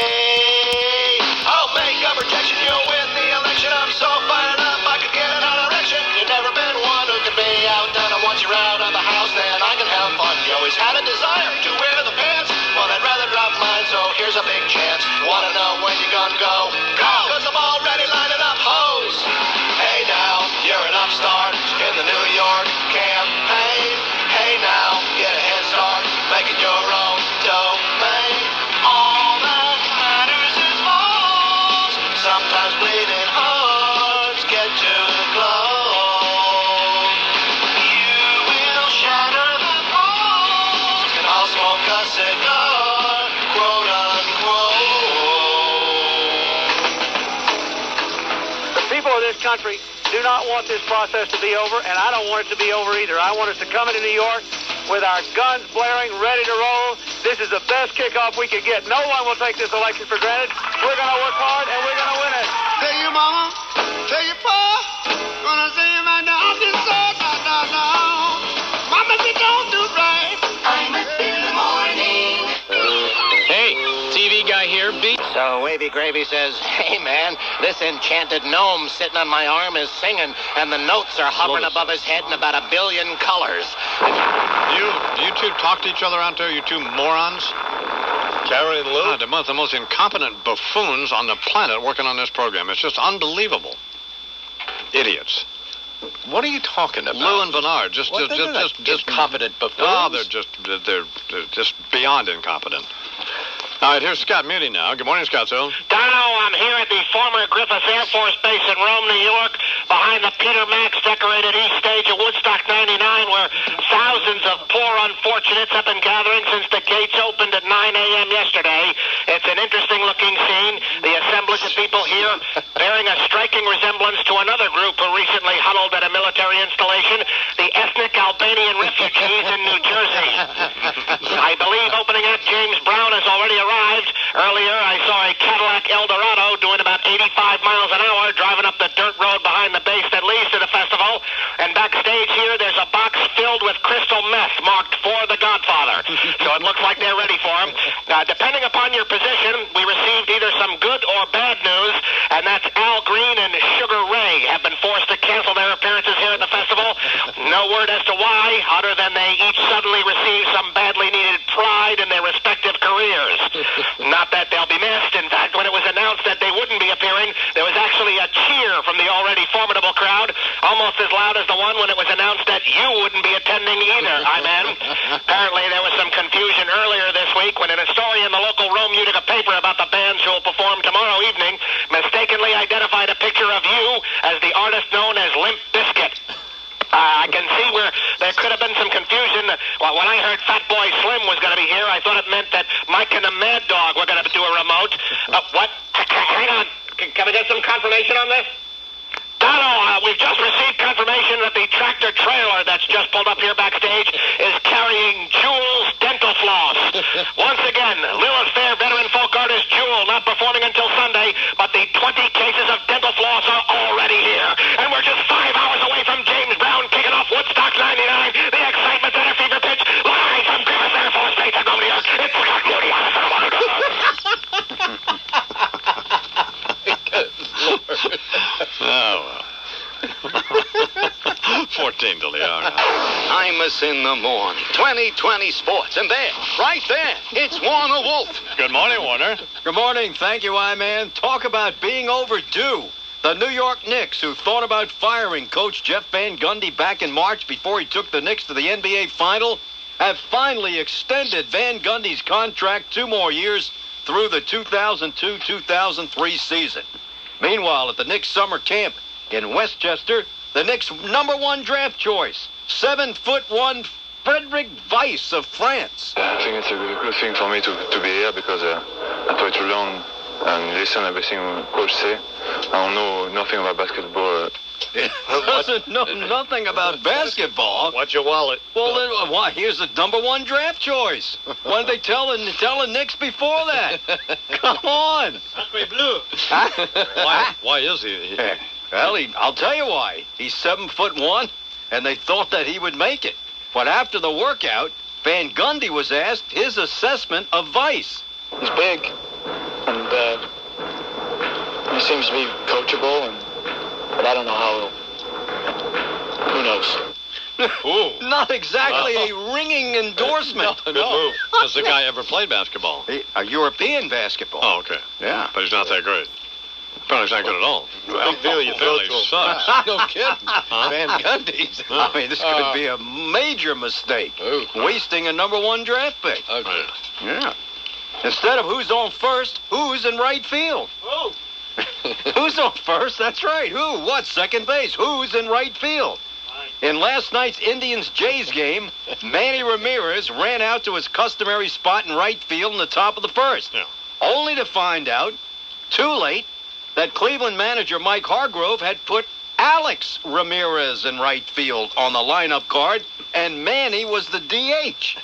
I'll make a projection, you'll win the election. I'm so fired up I could get an erection. You've never been one who can be outdone, and once you're out of the house, then I can have fun. You always had a desire to wear the pants. Well, I'd rather drop mine, so here's a Wanna know when you're gonna go? Go! Cause I'm already lining up hoes. Hey now, you're an upstart in the New York campaign. Hey now, get a head start making your own domain. All that matters is balls. Sometimes bleeding hearts get too close. You will shatter the balls, and I'll smoke a cigar, quote unquote. The people of this country do not want this process to be over, and I don't want it to be over either. I want us to come into New York with our guns blaring, ready to roll. This is the best kickoff we could get. No one will take this election for granted. We're going to work hard, and we're going to win it. Tell your mama, tell your pa, gonna say it right now. I just said no. Mama said don't do right. I'm in the morning. Hey, TV guy here, So Wavy Gravy says, hey, man, this enchanted gnome sitting on my arm is singing, and the notes are hovering above his head in about 1 billion colors. You two talk to each other out there, you two morons? Carrie and Lou? God, they're the most incompetent buffoons on the planet working on this program. It's just unbelievable. Idiots. What are you talking about? Lou and Bernard, just incompetent buffoons? Oh, they're just beyond incompetent. All right, here's Scott Muni now. Good morning, Scottsville. Dono, I'm here at the former Griffith Air Force Base in Rome, New York, behind the Peter Max decorated East Stage of Woodstock 99, where thousands of poor unfortunates have been gathering since the gates opened at 9 a.m. yesterday. It's an interesting-looking scene. The assemblage of people here bearing a striking resemblance to another group who recently huddled at a military installation, the ethnic Albanian refugees in New Jersey. I believe opening act James Brown has already arrived. Earlier, I saw a Cadillac Eldorado doing about 85 miles an hour driving up the dirt road behind the base that leads to the festival. And backstage here, there's a box filled with crystal meth marked for the Godfather. So it looks like they're ready for him. Depending upon your position, we received either some good or bad news, and that's Al Green and Sugar Ray have been forced to cancel their appearances here at the festival. No word as to why, other than they each suddenly received some badly needed pride in their respective careers. Not that they'll be missed. In fact, when it was announced that they wouldn't be appearing, there was actually a cheer from the already formidable crowd, almost as loud as the one when it was announced that you wouldn't be attending either, I-man. Apparently, there was some confusion earlier this week when an story in the local Rome Utica paper about the bands who will perform tomorrow evening mistakenly identified a picture of you as the artist known as Limp Bizkit. I can see where there could have been some confusion. Well, when I heard Fat Boy Slim was going to be here, I thought it meant that Mike and the Mad Dog were going to do a remote. What? Hang on. Can we get some confirmation on this? Dono, we've just received confirmation that the tractor trailer that's just pulled up here backstage is carrying Jules Dental Floss. Once again, Lilith Fair veteran folk artist Jewel not performing until Sunday, but the 20 cases of dental floss are already here. And we're just 5 hours away from James Brown kicking off Woodstock 99. The excitement's at a fever pitch. Live from Griffith Air Force Base in Rome, New York. It's Scott Moody on the Oh, well. 14 till the hour. Imus in the morning. 2020 sports. And there, right there, it's Warner Wolf. Good morning, Warner. Good morning. Thank you, I-Man. Talk about being overdue. The New York Knicks, who thought about firing Coach Jeff Van Gundy back in March before he took the Knicks to the NBA Final, have finally extended Van Gundy's contract 2 more years through the 2002-2003 season. Meanwhile, at the Knicks summer camp in Westchester, the Knicks' #1 draft choice, 7'1" Frederick Weiss of France. I think it's a good thing for me to be here because I try to learn and listen everything coach say. I don't know nothing about basketball. Doesn't know nothing about basketball. What's your wallet? Well, then, why? Here's the #1 draft choice. Why did they tell the Knicks before that? Come on. Blue. Why is he? Well, I'll tell you why. He's 7'1", and they thought that he would make it. But after the workout, Van Gundy was asked his assessment of Weiss. He's big, and he seems to be coachable, but I don't know how. Who knows? Not exactly a ringing endorsement. Good move. Has the guy ever played basketball? A European basketball. Oh, okay. Yeah. But he's not that great. Apparently he's not good at all. Well, Apparently he sucks. No kidding. Van Gundy's. I mean, this could be a major mistake. Wasting a number 1 draft pick. Okay. Yeah. Instead of who's on first, who's in right field? Who's on first? That's right. Who? What? Second base. Who's in right field? In last night's Indians-Jays game, Manny Ramirez ran out to his customary spot in right field in the top of the first. Yeah. Only to find out, too late, that Cleveland manager Mike Hargrove had put Alex Ramirez in right field on the lineup card, and Manny was the DH.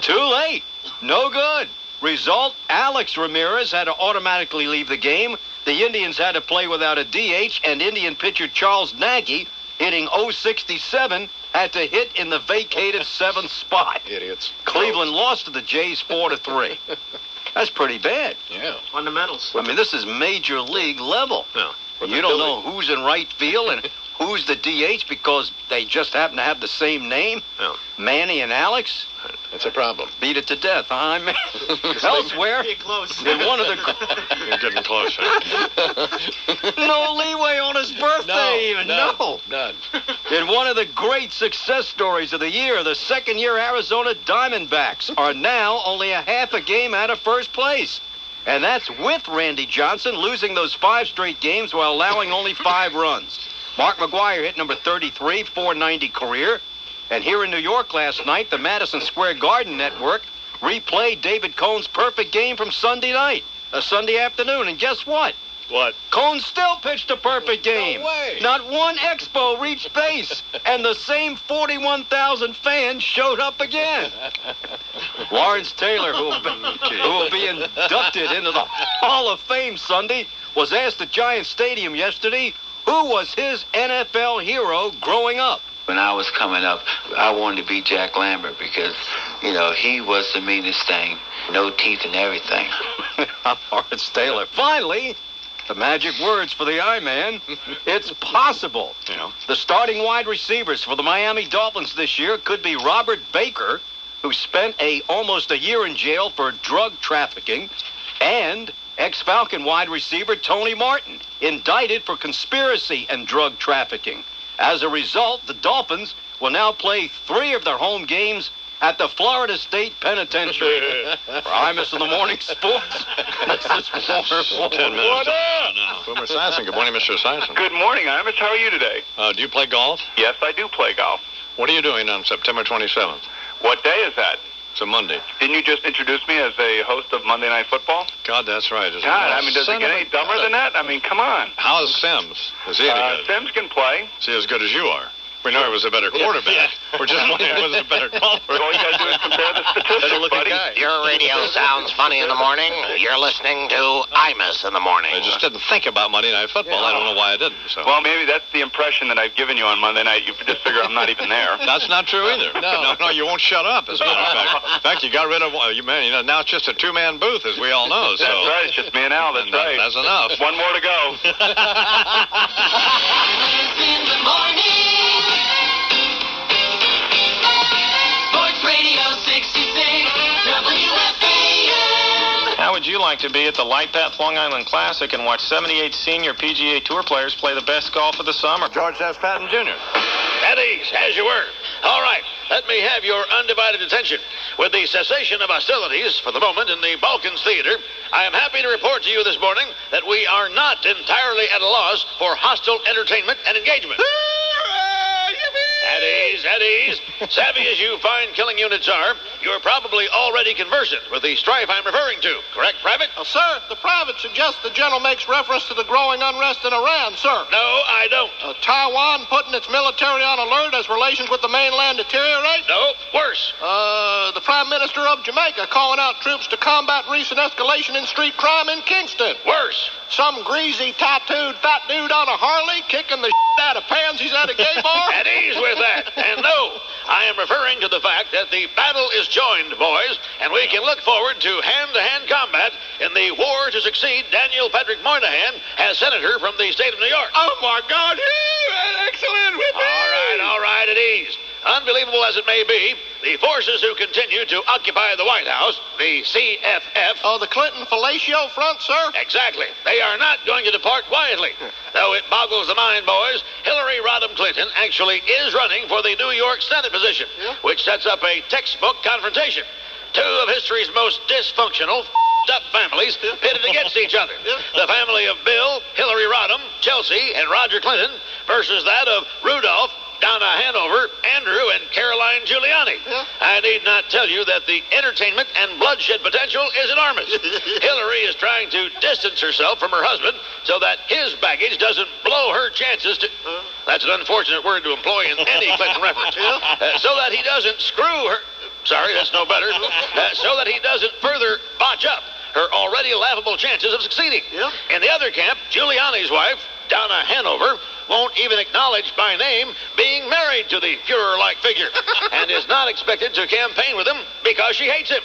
Too late. No good. Result, Alex Ramirez had to automatically leave the game. The Indians had to play without a DH, and Indian pitcher Charles Nagy, hitting .067, had to hit in the vacated 7th spot. Idiots. Cleveland lost to the Jays 4-3. That's pretty bad. Yeah. Fundamentals. I mean, this is major league level. Yeah. You don't know who's in right field and who's the DH because they just happen to have the same name. Yeah. Manny and Alex. That's a problem. Beat it to death, huh? Man. Elsewhere, in one of the... You're getting closer. No leeway on his birthday even. No. None. In one of the great success stories of the year, the second-year Arizona Diamondbacks are now only a half a game out of first place. And that's with Randy Johnson losing those 5 straight games while allowing only 5 runs. Mark McGwire hit number 33, .490 career. And here in New York last night, the Madison Square Garden Network replayed David Cohn's perfect game from Sunday night, a Sunday afternoon. And guess what? What? Cohn still pitched a perfect game. No way. Not one Expo reached base, and the same 41,000 fans showed up again. Lawrence Taylor, who will be inducted into the Hall of Fame Sunday, was asked at Giant Stadium yesterday who was his NFL hero growing up. When I was coming up, I wanted to be Jack Lambert because, you know, he was the meanest thing. No teeth and everything. Lawrence Taylor. Finally, the magic words for the I-Man. It's possible. Yeah. The starting wide receivers for the Miami Dolphins this year could be Robert Baker, who spent almost a year in jail for drug trafficking, and ex-Falcon wide receiver Tony Martin, indicted for conspiracy and drug trafficking. As a result, the Dolphins will now play 3 of their home games at the Florida State Penitentiary. For Imus in the Morning Sports, this is Warner. 10 minutes. What up? Boomer Esiason. Good morning, Mr. Esiason. Good morning, Imus. How are you today? Do you play golf? Yes, I do play golf. What are you doing on September 27th? What day is that? It's a Monday. Didn't you just introduce me as a host of Monday Night Football? God, that's right. God, I mean, does it get any dumber than that? I mean, come on. How's Sims? Is he any good? Sims can play. Is he as good as you are? We know he was a better quarterback. We're just wondering if he was a better golfer. All you got to do is compare the statistics, buddy. Your radio sounds funny in the morning. You're listening to Imus in the morning. I just didn't think about Monday Night Football. I don't know why I didn't. So. Well, maybe that's the impression that I've given you on Monday night. You just figure I'm not even there. That's not true either. No, you won't shut up, as a matter of fact. In fact, you got rid of now it's just a 2-man booth, as we all know. So. That's right. It's just me and Al. That's right. That's enough. One more to go. Imus in the morning. Sports Radio 66, WFAN. How would you like to be at the Light Path Long Island Classic and watch 78 senior PGA Tour players play the best golf of the summer? George S. Patton Jr. At ease, as you were. All right, let me have your undivided attention. With the cessation of hostilities for the moment in the Balkans Theater, I am happy to report to you this morning that we are not entirely at a loss for hostile entertainment and engagement. At ease, at ease. Savvy as you fine killing units are, you're probably already conversant with the strife I'm referring to. Correct, Private? Sir, the private suggests the general makes reference to the growing unrest in Iran, sir. No, I don't. Taiwan putting its military on alert as relations with the mainland deteriorate? No, worse. The Prime Minister of Jamaica calling out troops to combat recent escalation in street crime in Kingston. Worse. Some greasy, tattooed fat dude on a Harley kicking the out of pansies at a gay bar? At ease with that. And no, I am referring to the fact that the battle is joined, boys, and we can look forward to hand-to-hand combat in the war to succeed Daniel Patrick Moynihan as senator from the state of New York. Oh, my God. Excellent. All right, at ease. unbelievable as it may be, the forces who continue to occupy the White House, the CFF... Oh, the Clinton fellatio front, sir? Exactly. They are not going to depart quietly. Though it boggles the mind, boys, Hillary Rodham Clinton actually is running for the New York Senate position, which sets up a textbook confrontation. Two of history's most dysfunctional, up families pitted against each other. The family of Bill, Hillary Rodham, Chelsea, and Roger Clinton versus that of Rudolph, Donna Hanover, Andrew, and Caroline Giuliani. I need not tell you that the entertainment and bloodshed potential is enormous. Hillary is trying to distance herself from her husband so that his baggage doesn't blow her chances to... That's an unfortunate word to employ in any Clinton reference. So that he doesn't screw her... Sorry, that's no better. So that he doesn't further botch up her already laughable chances of succeeding. In the other camp, Giuliani's wife, Donna Hanover, won't even acknowledge by name being married to the Fuhrer-like figure and is not expected to campaign with him because she hates him.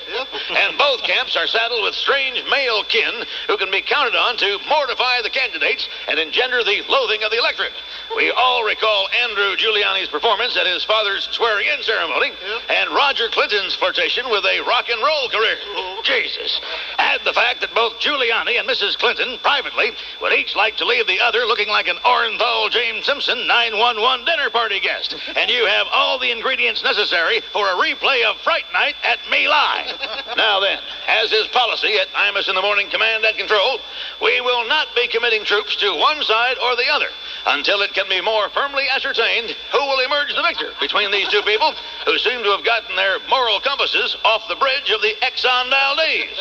And both camps are saddled with strange male kin who can be counted on to mortify the candidates and engender the loathing of the electorate. We all recall Andrew Giuliani's performance at his father's swearing-in ceremony and Roger Clinton's flirtation with a rock and roll career. Jesus. Add the fact that both Giuliani and Mrs. Clinton, privately, would each like to leave the other looking like an Orenthal James Simpson 911 dinner party guest. And you have all the ingredients necessary for a replay of Fright Night at My Lai. Now then, as is policy at Imus in the Morning Command and Control, we will not be committing troops to one side or the other until it can be more firmly ascertained who will emerge the victor between these two people who seem to have gotten their moral compasses off the bridge of the Exxon Valdez.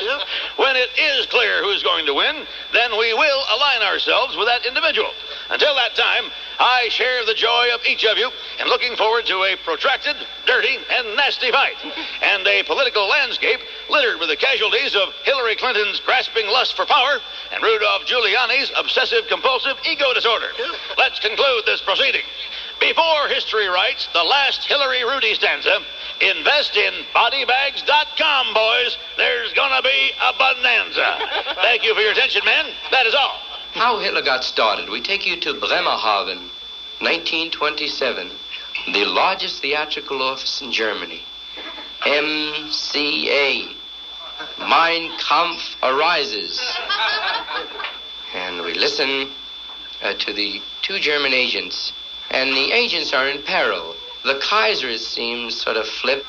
When it is clear who's going to win, then we will align ourselves with that individual. Until that time, I share the joy of each of you in looking forward to a protracted, dirty, and nasty fight, and a political landscape littered with the casualties of Hillary Clinton's grasping lust for power and Rudolph Giuliani's obsessive-compulsive ego disorder. Let's conclude this proceeding. Before history writes the last Hillary Rudy stanza, invest in bodybags.com, boys. There's gonna be a bonanza. Thank you for your attention, men. That is all. How Hitler got started. We take you to Bremerhaven, 1927, the largest theatrical office in Germany. MCA, Mein Kampf arises. And we listen to the two German agents. And the agents are in peril. The Kaiser, it seems, sort of flipped.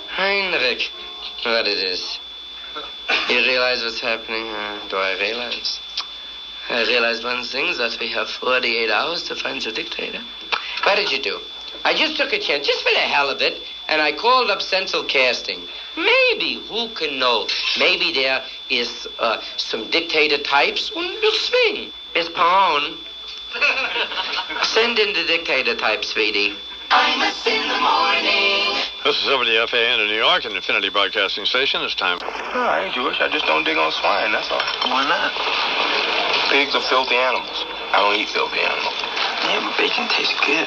Heinrich, what it is. You realize what's happening? Do I realize? I realize one thing, that we have 48 hours to find the dictator. What did you do? I just took a chance, just for the hell of it, and I called up Central Casting. Maybe, who can know? Maybe there is some dictator types, and we'll swing. Miss Pone, send in the dictator type, sweetie. Imus in the morning. This is WFAN in New York, an Infinity Broadcasting Station. It's time. No, I ain't Jewish. I just don't dig on swine, that's all. Why not? Pigs are filthy animals. I don't eat filthy animals. Yeah, but bacon tastes good.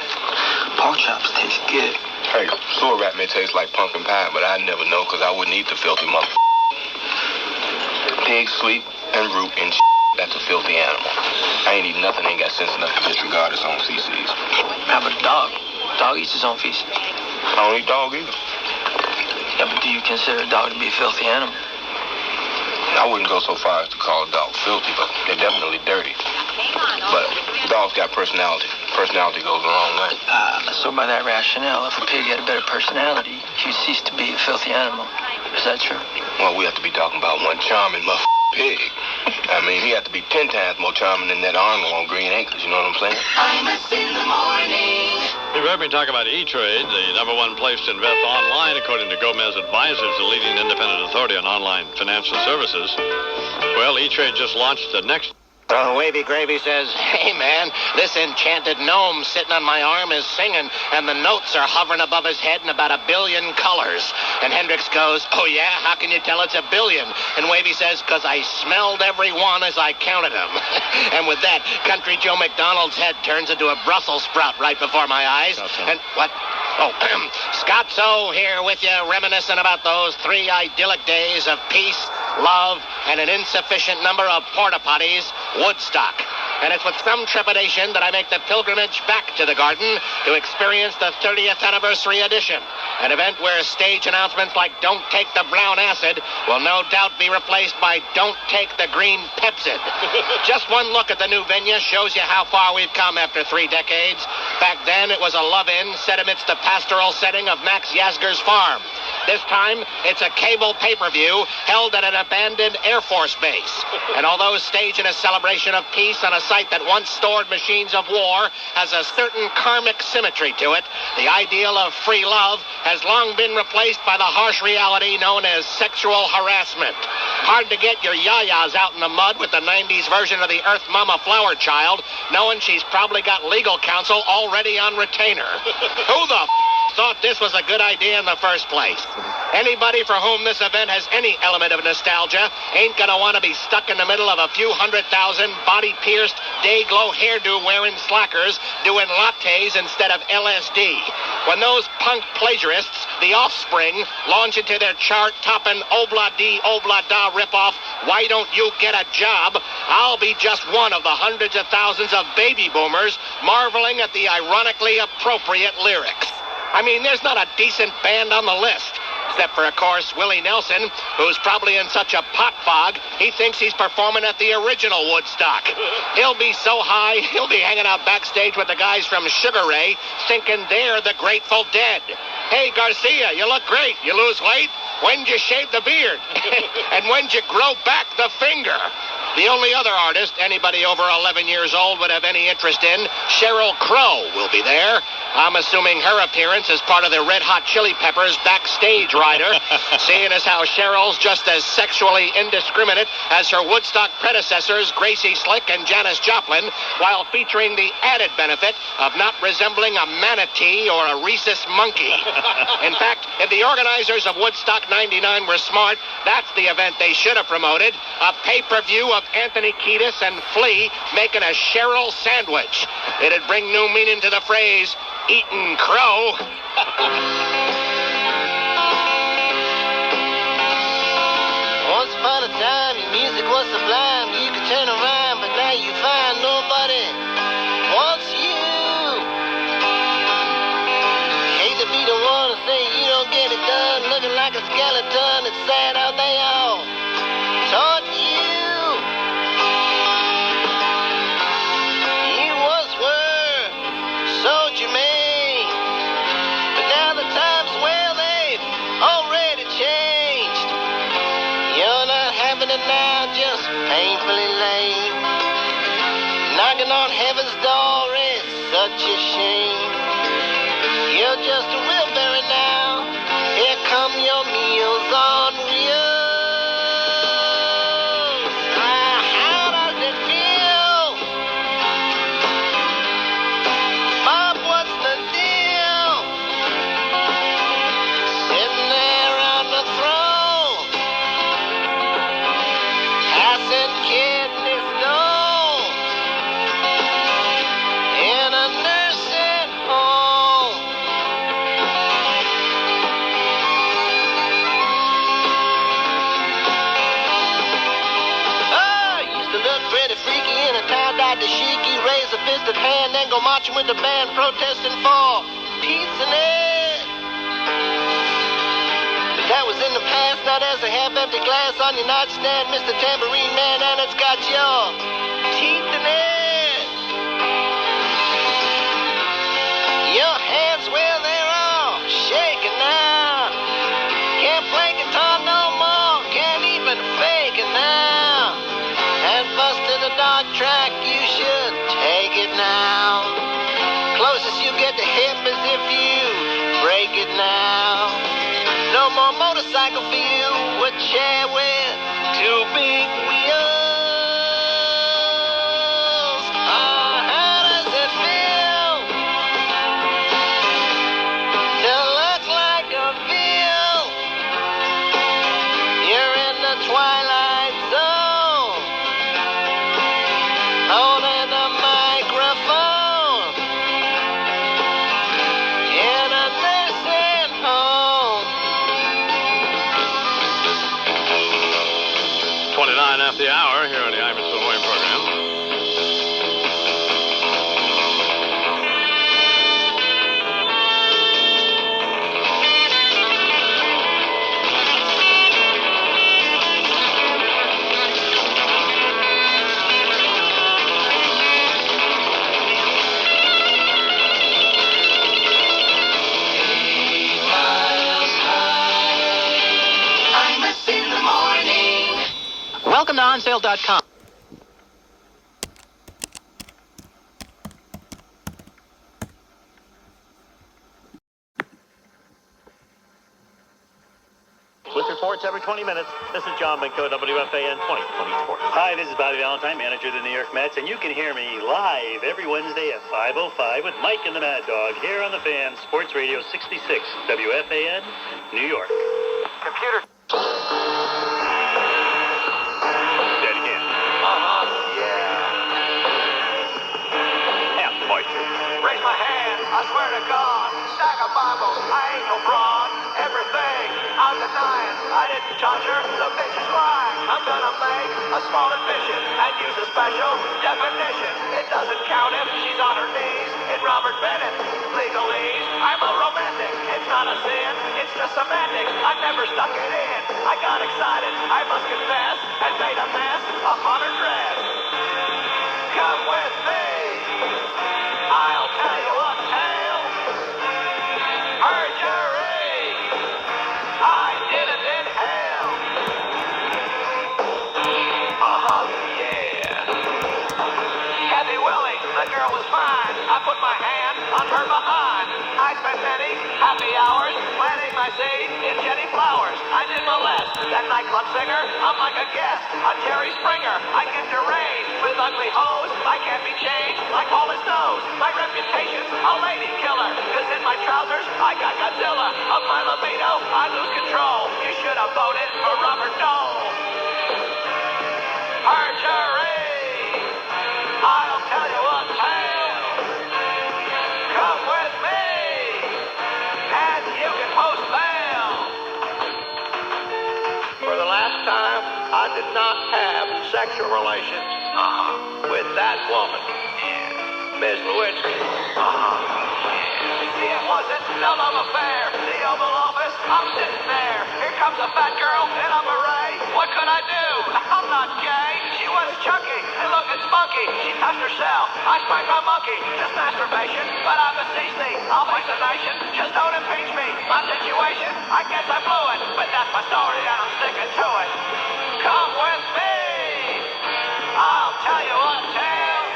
Pork chops taste good. Hey, sewer rat may taste like pumpkin pie, but I'd never know because I wouldn't eat the filthy mother. Pig sleep and root and that's a filthy animal. I ain't eating nothing ain't got sense enough to disregard its own feces. How about a dog? Dog eats his own feces. I don't eat dog either. Yeah, but do you consider a dog to be a filthy animal? I wouldn't go so far as to call a dog filthy, but they're definitely dirty. But dogs got personality. Personality goes a long way. So by that rationale, if a pig had a better personality, he would cease to be a filthy animal. Is that true? Well, we have to be talking about one charming pig. I mean, he had to be 10 times more charming than that Arnold on Green Acres, you know what I'm saying? Imus in the morning. You've heard me talk about E-Trade, the number one place to invest online, according to Gomez Advisors, the leading independent authority on online financial services. Well, E-Trade just launched the next... Wavy Gravy says, hey, man, this enchanted gnome sitting on my arm is singing, and the notes are hovering above his head in about 1 billion colors. And Hendricks goes, oh, yeah? How can you tell it's 1 billion? And Wavy says, because I smelled every one as I counted them. And with that, Country Joe McDonald's head turns into a Brussels sprout right before my eyes. And what? Oh, Scotzo here with you, reminiscing about those 3 idyllic days of peace, love, and an insufficient number of porta potties, Woodstock. and it's with some trepidation that I make the pilgrimage back to the garden to experience the 30th anniversary edition, an event where stage announcements like "Don't take the brown acid" will no doubt be replaced by "Don't take the green Pepsid." Just one look at the new venue shows you how far we've come after 3 decades. Back then, it was a love-in set amidst the pastoral setting of Max Yasgur's farm. This time, it's a cable pay-per-view held at an abandoned Air Force base. And although staged in a celebration of peace on a site that once stored machines of war has a certain karmic symmetry to it, the ideal of free love has long been replaced by the harsh reality known as sexual harassment. Hard to get your yayas out in the mud with the 90s version of the Earth Mama Flower Child, knowing she's probably got legal counsel already on retainer. Who the thought this was a good idea in the first place? Anybody for whom this event has any element of nostalgia ain't gonna want to be stuck in the middle of a few 100,000 body-pierced, day-glow hairdo-wearing slackers doing lattes instead of LSD. When those punk plagiarists, the Offspring, launch into their chart-topping obla-dee, obla-da ripoff, "Why Don't You Get a Job?" I'll be just one of the hundreds of thousands of baby boomers marveling at the ironically appropriate lyrics. I mean, there's not a decent band on the list. Except for, of course, Willie Nelson, who's probably in such a pot fog, he thinks he's performing at the original Woodstock. He'll be so high, he'll be hanging out backstage with the guys from Sugar Ray, thinking they're the Grateful Dead. "Hey, Garcia, you look great. You lose weight? When'd you shave the beard? And when'd you grow back the finger?" The only other artist anybody over 11 years old would have any interest in, Sheryl Crow, will be there. I'm assuming her appearance is part of the Red Hot Chili Peppers backstage rider, seeing as how Cheryl's just as sexually indiscriminate as her Woodstock predecessors, Gracie Slick and Janis Joplin, while featuring the added benefit of not resembling a manatee or a rhesus monkey. In fact, if the organizers of Woodstock 99 were smart, that's the event they should have promoted, a pay-per-view of Anthony Kiedis and Flea making a Cheryl sandwich. It'd bring new meaning to the phrase, "eatin' crow." Once upon a time, your music was sublime. You could turn around, but now you find nobody wants you. Hate to be the one to say you don't get it done, looking like a skeleton. It's sad how they all taught you. You once were so germane, but now the times, well, they've already changed. You're not having it now, just painfully lame. Knocking on heaven's door is such a shame. You're just a wheelbarrow now. Here come your meals on wheels. How does it feel? Bob, what's the deal? Sitting there on the throne, passing kidney stones in a nursing home. Used to look pretty freaky in a tie-dye dashiki, raise a fisted hand, then go marching with the band, protesting for peace and air. But that was in the past, now there's a half-empty glass on your nightstand, Mr. Tambourine Man, and it's got your teeth in it. Your hands, well, they're all shaking now. Can't play guitar no more, can't even fake it now. And bust to the dog track, you should take it now. Closest you get to hip is if you break it now. No more motorcycle for you, a chair with 2 big wheels. How does it feel to look like a veal? You're in the twilight zone, holding the microphone in a nursing home. 29 after the hour here on the Imus of the Morning program. Welcome to onsale.com. With reports every 20 minutes, this is John Benko, WFAN 2020 Sports. Hi, this is Bobby Valentine, manager of the New York Mets, and you can hear me live every Wednesday at 5:05 with Mike and the Mad Dog here on the Fan, Sports Radio 66, WFAN, New York. Computer. Dead again. Half moisture. Raise my hand, I swear to God. Stack of Bibles, I ain't no fraud. Everything, I'm denying. I didn't touch her, the bitch is lying. I'm gonna make a small admission and use a special definition. It doesn't count if she's on her knees. In Robert Bennett, legalese. I'm a romantic, it's not a sin. It's just semantics, I never stuck it in. I got excited, I must confess, and made a mess upon her dress. Come with me, I'll tell you a tale. Perjury, I did it in hell. Yeah. Kathy Willie, the girl was fine. I put my hand on her behind. I spent many happy hours planting my seed in Jenny Flowers. I did molest that nightclub singer. I'm like a guest on Jerry Springer. I get deranged with ugly hoes. I can't be changed like all his nose. My reputation's a lady killer. Cause in my trousers, I got Godzilla. Of my libido, I lose control. You should have voted for Robert Dole. Perjury, I'll tell you a tale. Come with me, and you can post bail. For the last time, I did not have sexual relations with that woman, Ms. Lewinsky. See, it wasn't no love affair. The Oval Office, I'm sitting there. Here comes a fat girl in a beret. What could I do? I'm not gay. She was chunky and looking spunky. She touched herself. I spanked my monkey. Just masturbation, but I beseech thee. I'll face the nation. Just don't impeach me. My situation, I guess I blew it. But that's my story and I'm sticking to it. Come with me. I'll tell you a tale.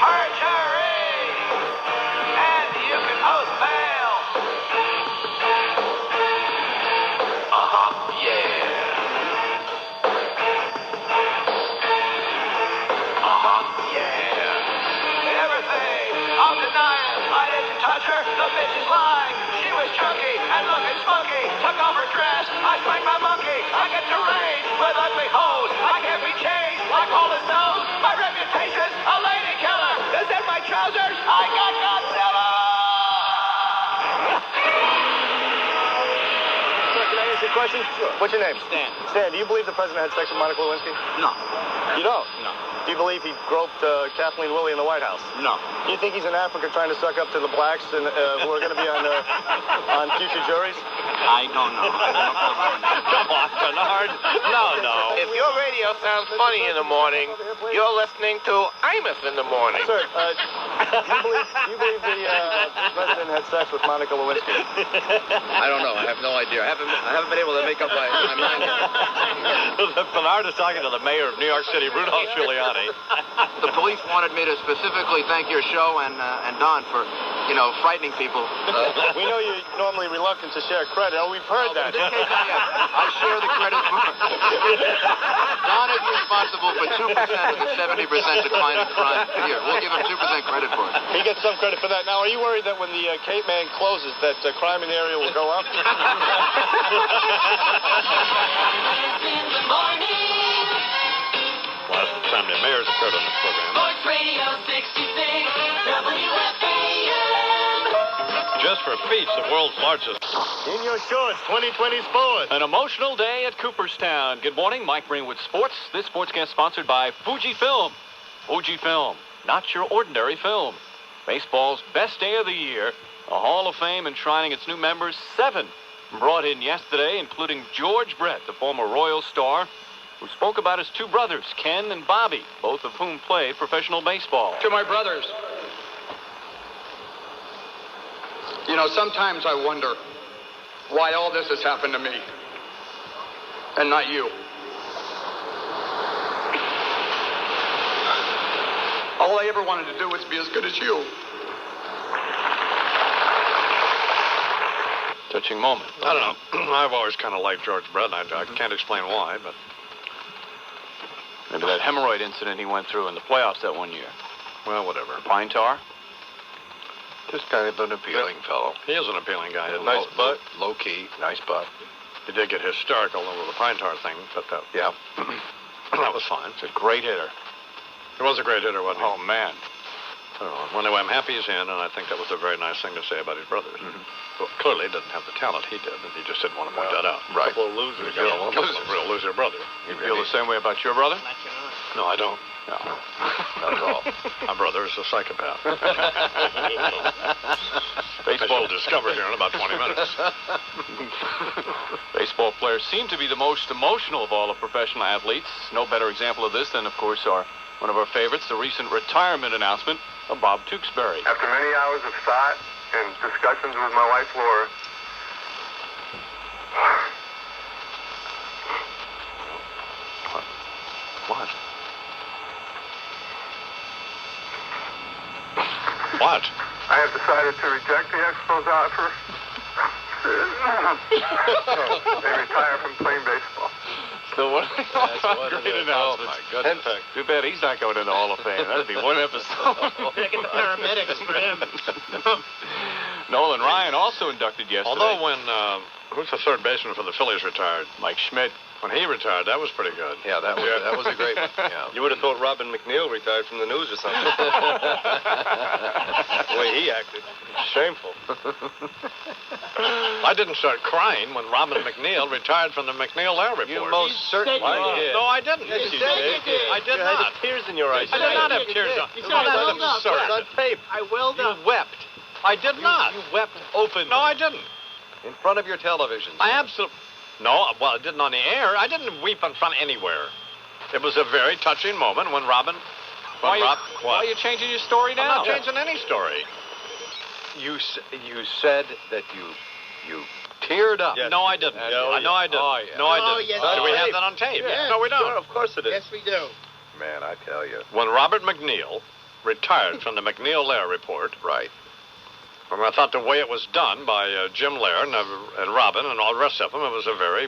Perjury. And you can post bail. Yeah. Yeah. Everything, I'm denying. I didn't touch her, the bitch is lying. She was chunky and looking spunky. Took off her dress, I spanked my monkey. I get deranged with ugly hoes. I can't be changed like all his nose. My reputation's a lady killer. Cause in my trousers, I got Godzilla. Can I ask you a question? Sure. What's your name? Stan. Stan, do you believe the president had sex with Monica Lewinsky? No. You don't? No. Do you believe he groped Kathleen Willey in the White House? No. Do you think he's in Africa trying to suck up to the blacks and, who are going to be on future juries? I don't know. Come on, Bernard. No. If your radio sounds funny in the morning, you're listening to Imus in the morning. Sir, do you believe the president had sex with Monica Lewinsky? I don't know. I have no idea. I haven't been able to make up my mind yet. Bernard is talking to the mayor of New York City, Rudolph Giuliani. The police wanted me to specifically thank your show and Don for, frightening people. We know you're normally reluctant to share credit. Oh, we've heard that. In this case, I share the credit for Don is responsible for 2% of the 70% decline in crime. Here, we'll give him 2% credit for it. He gets some credit for that. Now, are you worried that when the Cape Man closes, that crime in the area will go up? In the morning. Well, that's the time the mayor's appeared on this program. Sports Radio 66, WFAN. Just for feats of world's largest. In your shorts, 2020 Sports. An emotional day at Cooperstown. Good morning, Mike Breen with Sports. This sportscast sponsored by Fujifilm. Fujifilm, not your ordinary film. Baseball's best day of the year. A Hall of Fame enshrining its new members, 7 brought in yesterday, including George Brett, the former Royal star, who spoke about his 2 brothers, Ken and Bobby, both of whom play professional baseball. To my brothers, sometimes I wonder why all this has happened to me and not you. All I ever wanted to do was be as good as you. Touching moment. I don't know. I've always kind of liked George Brett. I can't explain why, but maybe that hemorrhoid incident he went through in the playoffs that one year. Well, whatever. Pine tar? Just kind of an appealing fellow. He is an appealing guy. Nice butt. Low key. Nice butt. He did get hysterical over the pine tar thing, but yeah, that was fine. It's a great hitter. He was a great hitter, wasn't he? Oh, man. I don't know. Anyway, I'm happy he's in, and I think that was a very nice thing to say about his brothers. Well, clearly, he didn't have the talent he did, and he just didn't want to point that out. Right. A couple of losers. Real loser brother. You feel the same way about your brother? No, I don't. No. Not at all. My brother is a psychopath. Baseball will discover here in about 20 minutes. Baseball players seem to be the most emotional of all the professional athletes. No better example of this than, of course, one of our favorites, the recent retirement announcement of Bob Tewksbury. After many hours of thought and discussions with my wife, Laura, What? What? I have decided to reject the Expos offer and retire from playing baseball. So what? Great announcement. Oh, my goodness. Too bad he's not going into the Hall of Fame. That'd be one episode. Get the paramedics for him. Nolan Ryan also inducted yesterday. Although when, who's the third baseman for the Phillies retired? Mike Schmidt. When he retired, that was pretty good. Yeah, that was a great one. Yeah. You would have thought Robin McNeil retired from the news or something. The way he acted. Shameful. I didn't start crying when Robin McNeil retired from the McNeil-Lair report. You most certainly did. No, I didn't. Yes, you did. I did You not. had tears in your eyes. I did not have tears. That's absurd. On tape. I welled up. You wept. I did not. You wept openly. No, I didn't. In front of your television. I absolutely... No, well, I didn't on the air. I didn't weep in front anywhere. It was a very touching moment when Robin... Why are you changing your story now? I'm not changing any story. You said that you teared up. Yes. No, I didn't. No, I didn't. Oh, yeah. No, I didn't. Yes, Do we have that on tape? Yeah. No, we don't. Sure, of course it is. Yes, we do. Man, I tell you. When Robert McNeil retired from the McNeil-Lair report... Right. I thought the way it was done by Jim Lair and Robin and all the rest of them, it was a very...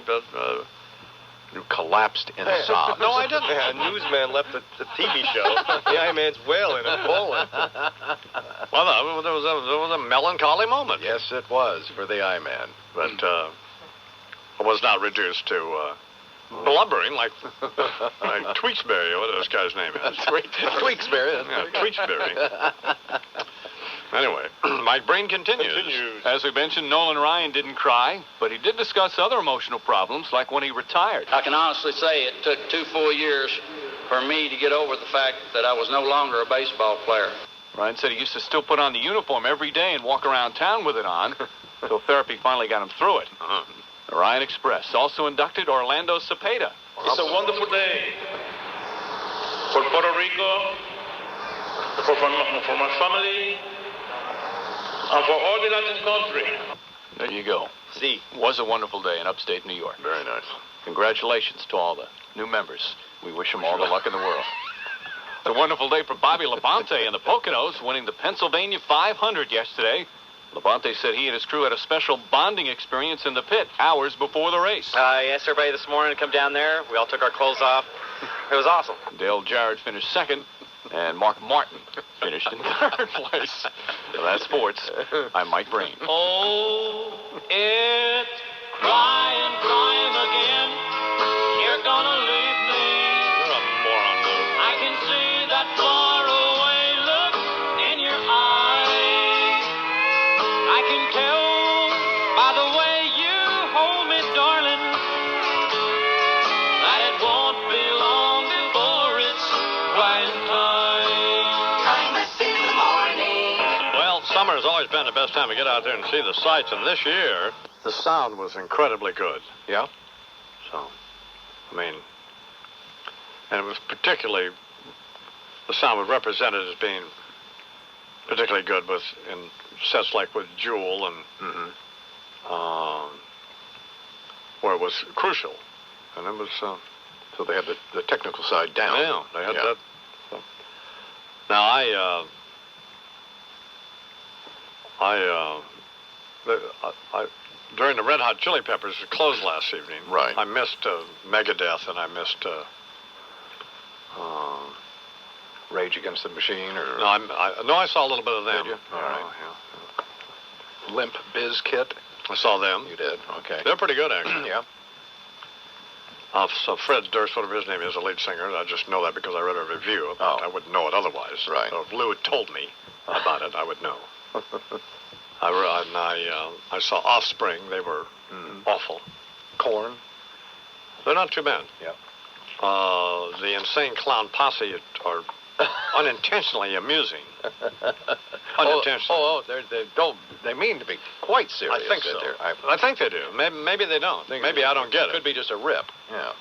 you collapsed in sobs. No, I didn't. Yeah, a newsman left the TV show. The Eye-Man's wailing and bawling. Well, there was a melancholy moment. Yes, it was for the Eye-Man. But it was not reduced to blubbering like Tewksbury, or whatever this guy's name is. Tewksbury. Yeah, Tewksbury. Anyway, my brain continues. As we mentioned, Nolan Ryan didn't cry, but he did discuss other emotional problems, like when he retired. I can honestly say it took 2 full years for me to get over the fact that I was no longer a baseball player. Ryan said he used to still put on the uniform every day and walk around town with it on, until therapy finally got him through it. The Ryan Express also inducted Orlando Cepeda. It's a wonderful day for Puerto Rico, for my family, and for all the Latin country. There you go. See, was a wonderful day in upstate New York. Very nice. Congratulations to all the new members. We wish them all the luck in the world. A wonderful day for Bobby Labonte and the Poconos, winning the Pennsylvania 500 yesterday. Labonte said he and his crew had a special bonding experience in the pit hours before the race. I asked everybody this morning to come down there. We all took our clothes off. It was awesome. Dale Jarrett finished second, and Mark Martin finished in third place. So that's sports. I'm Mike Breen. Oh, it's crying again. You're gonna leave me. You're a moron, dude. I can see that faraway look in your eyes. I can tell by the way you hold me, darling, that it won't be long before it's crying time. Kindness in the morning. Well, summer's always been the best time to get out there and see the sights, and this year, the sound was incredibly good. Yeah? So, I mean, and it was particularly, the sound was represented as being particularly good with, in sets like with Jewel and, where it was crucial. And it was, so they had the technical side down. Yeah, they had that. So. Now, during the Red Hot Chili Peppers closed last evening, right. I missed Megadeth and I missed Rage Against the Machine, or no, I saw a little bit of them. Did you? All right. Yeah. Limp Bizkit. I saw them. You did. Okay. They're pretty good, actually. Yeah. So Fred Durst, whatever his name is, the lead singer. I just know that because I read a review. I wouldn't know it otherwise. Right. So if Lou had told me about it, I would know. I saw Offspring. They were awful. Korn. They're not too bad. Yeah. The Insane Clown Posse are unintentionally amusing. Unintentionally. They mean to be quite serious. I think so. I think they do. Maybe they don't. Maybe I don't get it. Could be just a rip. Yeah.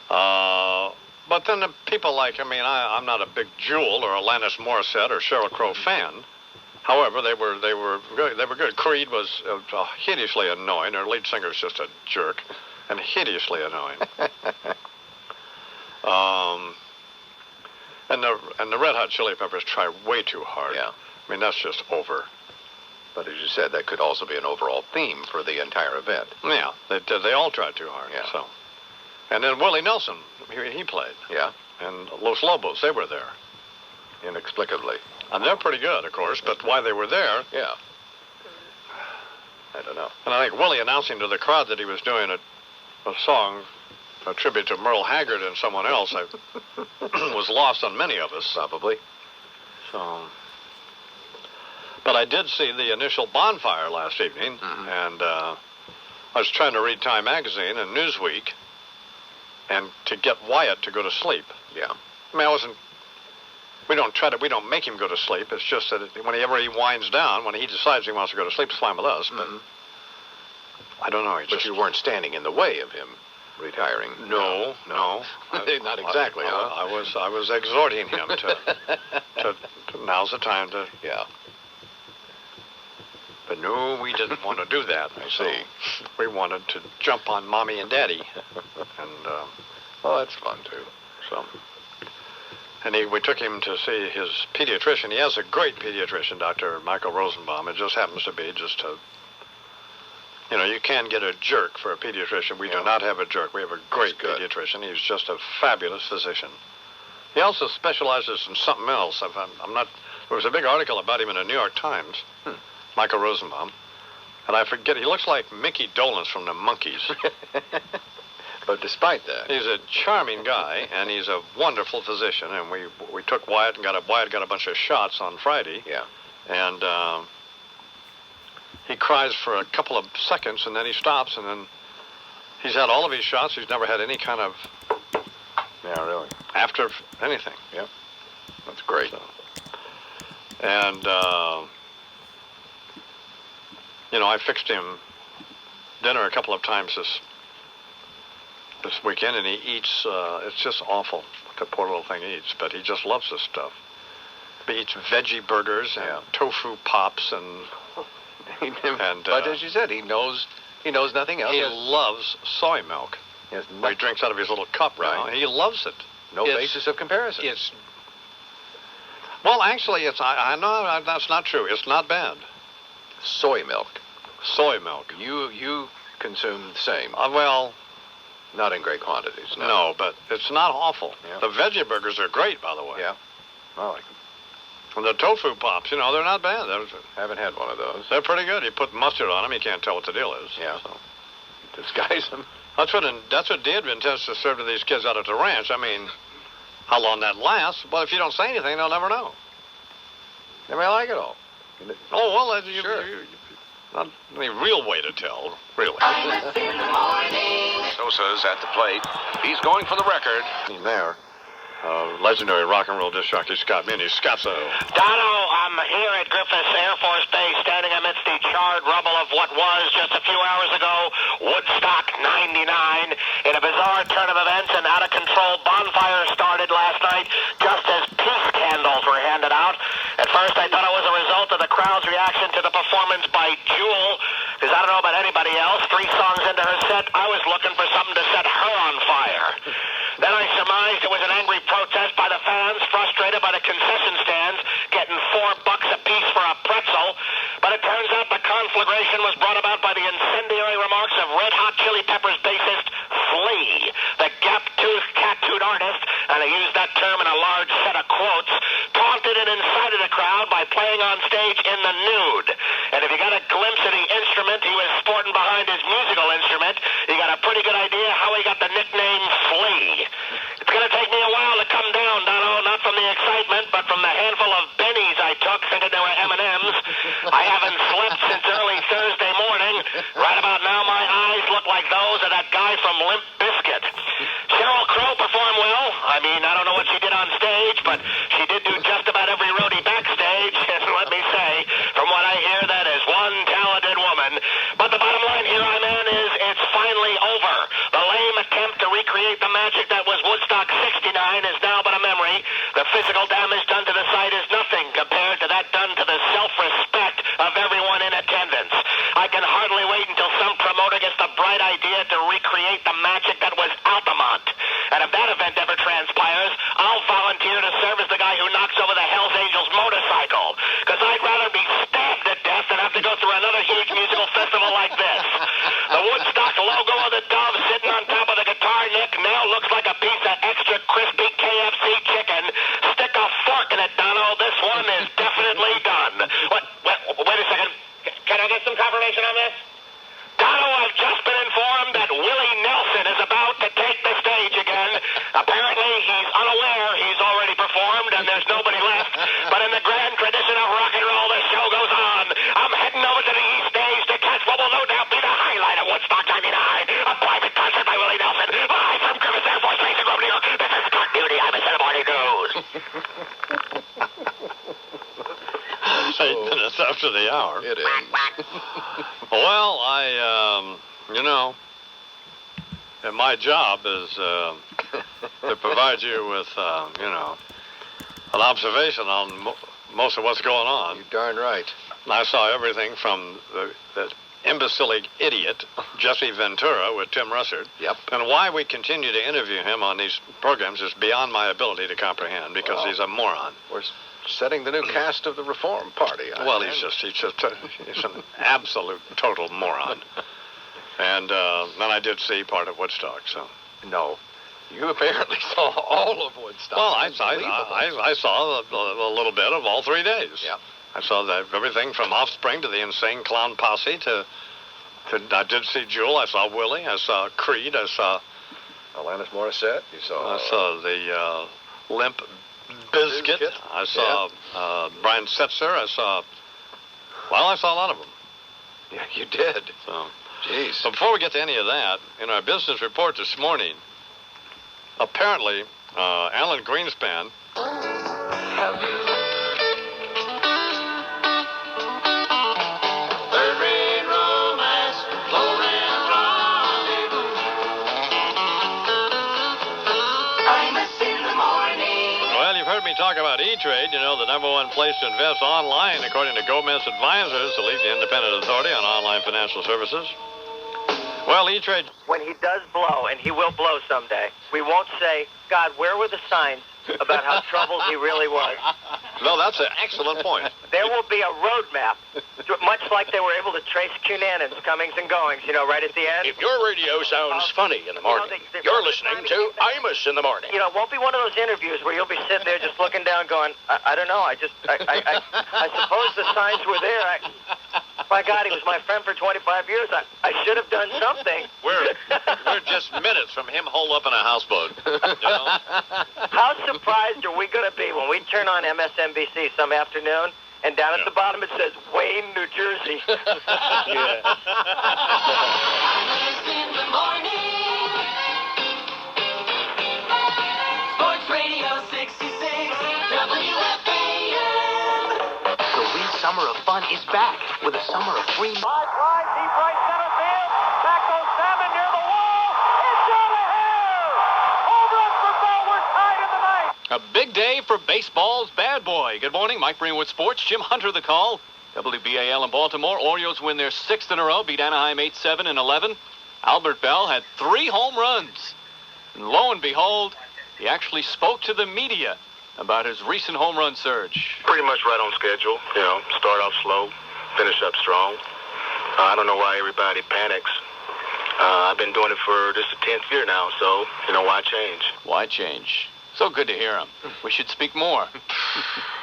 But then the people like, I'm not a big Jewel or Alanis Morissette or Sheryl Crow fan. However, they were good. They were good. Creed was hideously annoying. Their lead singer's just a jerk, and hideously annoying. And the Red Hot Chili Peppers try way too hard. Yeah. That's just over. But as you said, that could also be an overall theme for the entire event. Yeah, they all tried too hard. Yeah. So, and then Willie Nelson, he played. Yeah. And Los Lobos, they were there. Inexplicably. And they're pretty good, of course, but why they were there? Yeah. I don't know. And I think Willie announcing to the crowd that he was doing a song, a tribute to Merle Haggard and someone else, was lost on many of us. Probably. So, but I did see the initial bonfire last evening, and I was trying to read Time Magazine and Newsweek, and to get Wyatt to go to sleep. Yeah. We don't make him go to sleep. It's just that whenever he winds down, when he decides he wants to go to sleep, it's fine with us. But I don't know. But you weren't standing in the way of him retiring. No. Not exactly. I was exhorting him to now's the time to. Yeah. But no, we didn't want to do that. I see. We wanted to jump on Mommy and Daddy, and that's fun too. So. And we took him to see his pediatrician. He has a great pediatrician, Dr. Michael Rosenbaum. It just happens to be you can get a jerk for a pediatrician. We do not have a jerk. We have a great pediatrician. He's just a fabulous physician. He also specializes in something else. There was a big article about him in the New York Times, Michael Rosenbaum. And I forget, he looks like Mickey Dolenz from the Monkees. But despite that, he's a charming guy, and he's a wonderful physician. And we took Wyatt and Wyatt got a bunch of shots on Friday. Yeah. And he cries for a couple of seconds, and then he stops, and then he's had all of his shots. He's never had any kind of after anything. Yeah. That's great. So, and I fixed him dinner a couple of times this weekend, and he eats, it's just awful what the poor little thing eats, but he just loves this stuff. He eats veggie burgers and tofu pops but as you said, he knows nothing else. He loves soy milk. Yes, he drinks out of his little cup now. He loves it. No basis of comparison. Well, actually, I know that's not true. It's not bad. Soy milk. Soy milk. You consume the same. Well, not in great quantities. No, but it's not awful. Yeah. The veggie burgers are great, by the way. Yeah, I like them. And the tofu pops, they're not bad. Haven't had one of those. They're pretty good. You put mustard on them, you can't tell what the deal is. Yeah. So. Disguise them. That's what Deadman intends to serve to these kids out at the ranch. How long that lasts? Well, if you don't say anything, they'll never know. They may like it all. Oh, well, sure. Not any real way to tell, really. Sosa's at the plate. He's going for the record. There. Legendary rock and roll disc jockey Scott Mini. Scotzo. Dono, I'm here at Griffiths Air Force Base, standing amidst the charred rubble of what was, just a few hours ago, Woodstock 99. In a bizarre turn of events, an out-of-control bonfire started last night, just as peace candles were handed out. At first, I thought it was a result of the crowd's reaction to the performance by Jewel, because I don't know about anybody else. 3 songs into her set, I was looking for something to set her on fire. Then I surmised it was an angry protest by the fans, frustrated by the celebration was brought about by the incendiary remarks of Red Hot Chili Peppers bassist Flea, the gap-toothed, cat-toothed artist, and I use that term in a large set of quotes, taunted and incited the crowd by playing on stage in the nude. And if you got a glimpse of the instrument he was sporting behind his musical instrument, you got a pretty good idea how he got the nickname Flea. It's going to take me a while to come down, Dono, not from the excitement, but from the handful of bennies I took thinking they were M&Ms. I haven't slept since early Thursday morning. Right about now, my eyes look like those of that guy from Limp Bizkit. Sheryl Crow performed well. I mean, I don't know what she did on stage, but she did do just about every roadie backstage. And let me say, from what I hear, that is one talented woman. But the bottom line here, man, is it's finally over. The lame attempt to recreate the magic that was Woodstock 69 is now but a memory. The physical damage done to the site is nothing compared to that done to the self-respect of everyone in attendance. I can hardly wait until some promoter gets the bright idea to recreate the magic that was Altamont. And if that event ever transpires, I'll volunteer to serve as the guy who knocks over the Hells Angels motorcycle. Because I'd rather be stabbed to death than have to go through another huge musical festival like this. The Woodstock logo of the dove sitting on top of the guitar neck now looks like a piece of extra crispy KFC chicken. Stick a fork in it, Dono. This one is definitely done. Wait a second. Can I get some confirmation on this? Dono, I've just been informed that Willie Nelson is about to take the stage again. Apparently, he's unaware he's already performed and there's nobody left. But in the grand tradition of rock and roll, the show goes on. I'm heading over to the East Stage to catch what will no doubt be the highlight of Woodstock 99. A private concert by Willie Nelson, live from Griffith Air Force Base in Rome, New York. This is Scott Beauty. I'm in the morning news. 8 minutes after the hour. It is. Well, and my job is to provide you with, an observation on most of what's going on. You're darn right. I saw everything from the imbecilic idiot, Jesse Ventura, with Tim Russert. Yep. And why we continue to interview him on these programs is beyond my ability to comprehend, because he's a moron. We're setting the new cast of the Reform Party. Well, he's an absolute total moron. And then I did see part of Woodstock, so. No. You apparently saw all of Woodstock. Well, I saw a little bit of all 3 days. Yeah. I saw everything from Offspring to the Insane Clown Posse to I did see Jewel. I saw Willie. I saw Creed. I saw Alanis Morissette. I saw the Limp Bizkit. I saw Brian Setzer. I saw a lot of them. Yeah, you did. So, jeez. So before we get to any of that, in our business report this morning, apparently Alan Greenspan. Talk about E-Trade, the number one place to invest online, according to Gomez Advisors, the lead independent authority on online financial services. Well, E-Trade... When he does blow, and he will blow someday, we won't say, God, where were the signs about how troubled he really was? No, that's an excellent point. There will be a roadmap, much like they were able to trace Cunanan's comings and goings, right at the end. If your radio sounds funny in the morning, you're listening to Imus in the morning. It won't be one of those interviews where you'll be sitting there just looking down going, I don't know, I suppose the signs were there. My God, he was my friend for 25 years. I should have done something. We're just minutes from him holed up in a houseboat. How surprised are we going to be when we turn on MSNBC some afternoon and down at the bottom it says Wayne, New Jersey? Yeah. In the morning. Sports Radio 66 WFAN. The Wii Summer of Fun is back with a summer of free... Deep right center field. Back goes Salmon near the wall. It's out of here. Home run for Bell. We're tied in the ninth. A big day for baseball's bad boy. Good morning, Mike Breen with sports. Jim Hunter the call. WBAL in Baltimore. Orioles win their 6th in a row. Beat Anaheim 8-7 in 11. Albert Bell had 3 home runs. And lo and behold, he actually spoke to the media about his recent home run surge. Pretty much right on schedule. Start off slow, finish up strong. I don't know why everybody panics. I've been doing it for this the 10th year now, so, why change? Why change? So good to hear him. We should speak more.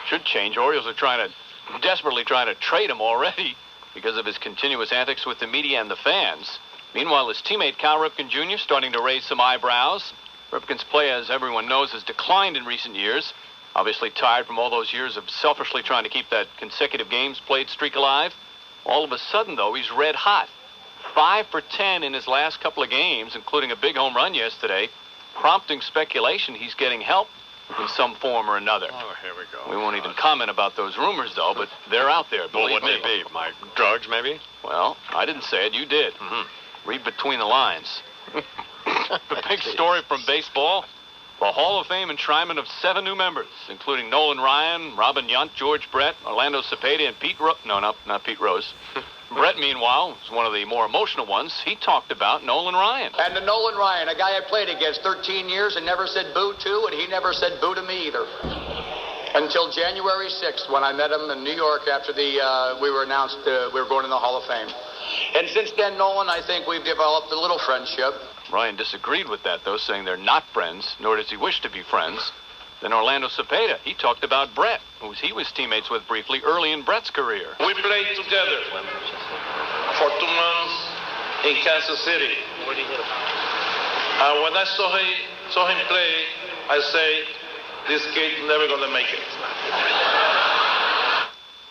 Should change. Orioles are desperately trying to trade him already because of his continuous antics with the media and the fans. Meanwhile, his teammate Cal Ripken Jr. starting to raise some eyebrows. Ripken's play, as everyone knows, has declined in recent years. Obviously tired from all those years of selfishly trying to keep that consecutive games played streak alive. All of a sudden, though, he's red hot. 5 for 10 in his last couple of games, including a big home run yesterday, prompting speculation he's getting help in some form or another. Oh, here we go. We won't even comment about those rumors, though, but they're out there, Well, believe wouldn't me. it be? My drugs, maybe? Well, I didn't say it. You did. Mm-hmm. Read between the lines. The big story from baseball, the Hall of Fame enshrinement of 7 new members, including Nolan Ryan, Robin Yount, George Brett, Orlando Cepeda, and Pete Rose. No, not Pete Rose. Brett, meanwhile, was one of the more emotional ones. He talked about Nolan Ryan. And to Nolan Ryan, a guy I played against 13 years and never said boo to, and he never said boo to me either. Until January 6th, when I met him in New York after we were announced we were going in the Hall of Fame. And since then, Nolan, I think we've developed a little friendship. Ryan disagreed with that, though, saying they're not friends, nor does he wish to be friends. Then Orlando Cepeda, he talked about Brett, who he was teammates with briefly early in Brett's career. We played together for 2 months in Kansas City. And when I saw him play, I say, this kid's never going to make it.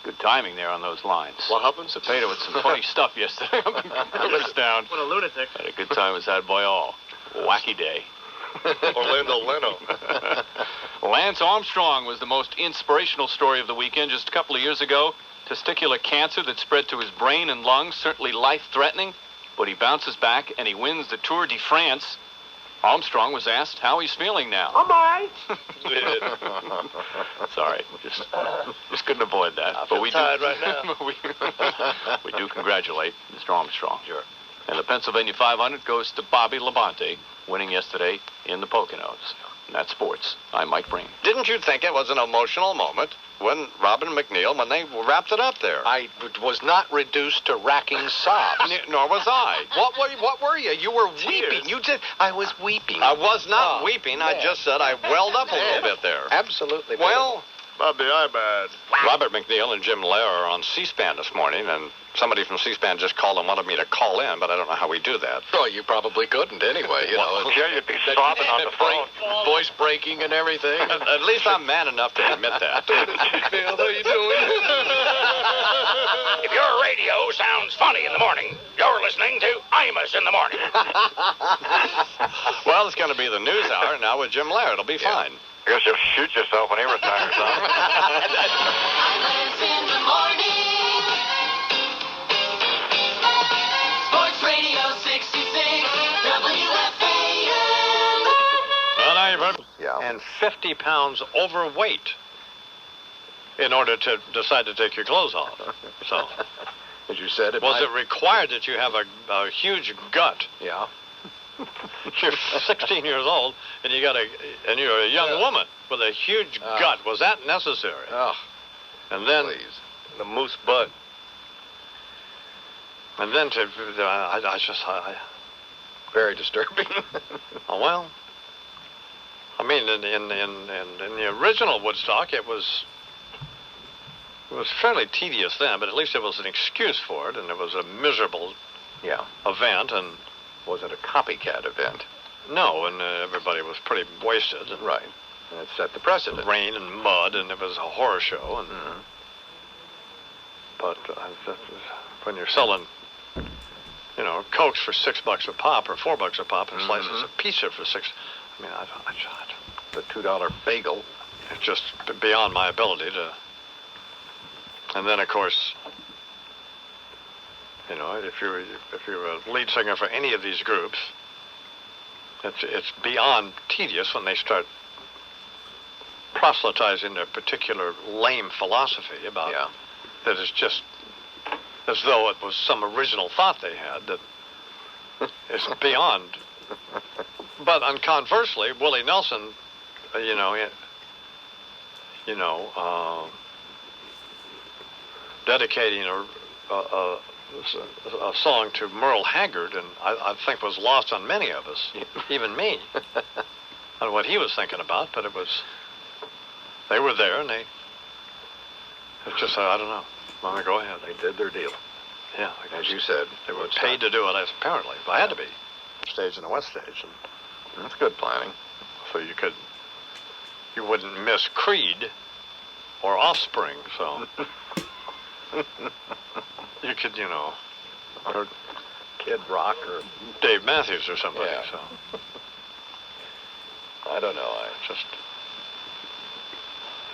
Good timing there on those lines. What happened? Cepeda with some funny stuff yesterday. Numbers down. What a lunatic. Had a good time with that boy all. Wacky day. Orlando Leno. Lance Armstrong was the most inspirational story of the weekend just a couple of years ago. Testicular cancer that spread to his brain and lungs, certainly life-threatening, but he bounces back and he wins the Tour de France. Armstrong was asked how he's feeling now. I'm all right. Sorry, just couldn't avoid that. I feel tired right now. we do congratulate Mr. Armstrong. Sure. And the Pennsylvania 500 goes to Bobby Labonte, winning yesterday in the Poconos. And that's sports. I'm Mike Breen. Didn't you think it was an emotional moment when Robin McNeil, when they wrapped it up there? I was not reduced to racking sobs. Nor was I. What were you? You were weeping. You did. I was weeping. I was not weeping. Man. I just said I welled up a little bit there. Absolutely. Well, Bobby, I'm bad. Robert McNeil and Jim Lehrer are on C-SPAN this morning, and somebody from C-SPAN just called and wanted me to call in, but I don't know how we do that. Oh, you probably couldn't anyway. You know, Yeah, you'd be sobbing on the phone. Voice breaking and everything. At least I'm man enough to admit that. Neil, how you doing? If your radio sounds funny in the morning, you're listening to Imus in the morning. Well, it's going to be the news hour now with Jim Lehrer. It'll be fine. I guess you'll shoot yourself when he retires, huh? Imus in the morning. Sports Radio 66 WFAN. Well, now you've heard. Yeah. And 50 pounds overweight in order to decide to take your clothes off. So, as you said, it required that you have a huge gut? Yeah. You're 16 years old, and you're a young woman with a huge gut. Was that necessary? Oh, and then the moose butt. And then very disturbing. Oh, well, I mean, in the original Woodstock, it was fairly tedious then, but at least it was an excuse for it, and it was a miserable event, and. Was it a copycat event? No, and everybody was pretty wasted. Right. And it set the precedent. Rain and mud, and it was a horror show. And But when you're selling, Cokes for $6 a pop or $4 a pop, and slices of pizza for $6, I mean, the $2 bagel. It's just beyond my ability to. And then, of course. If you're a lead singer for any of these groups, it's beyond tedious when they start proselytizing their particular lame philosophy about that it's just as though it was some original thought they had that is beyond. But conversely, Willie Nelson, dedicating a song to Merle Haggard, and I think was lost on many of us, even me. I don't know what he was thinking about, but they were there, and it's just, I don't know. Well, go ahead. They did their deal. Yeah, as you said. They were paid to do it, apparently. I had to be. Stage and the West Stage. And that's good planning. So you wouldn't miss Creed or Offspring, so you could, or Kid Rock or Dave Matthews or somebody. Yeah. So I don't know.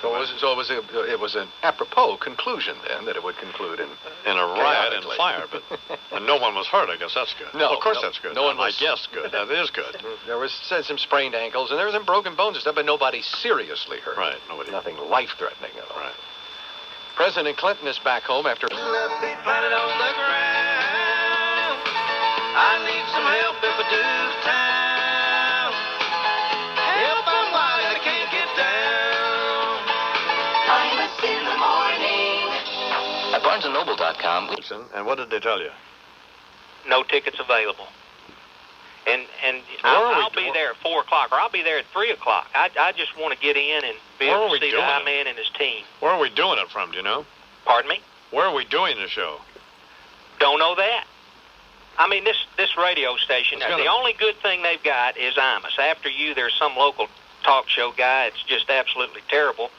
It was an apropos conclusion then that it would conclude in a riot and fire, but and no one was hurt. I guess that's good. No, well, of course that's good. No one was. I guess good. That is good. There was some sprained ankles and there was some broken bones and stuff, but nobody seriously hurt. Right. Nobody. Nothing life-threatening at all. Right. President Clinton is back home after. I need some help if I do town. Help, I'm wild, I can't get down. Imus in the morning. At BarnesandNoble.com. And what did they tell you? No tickets available. And I'll be there at 4 o'clock, or I'll be there at 3 o'clock. I just want to get in and be able to see the I-Man and his team. Where are we doing it from, do you know? Pardon me? Where are we doing the show? Don't know that. I mean, this radio station, the only good thing they've got is Imus. After you, there's some local talk show guy. It's just absolutely terrible.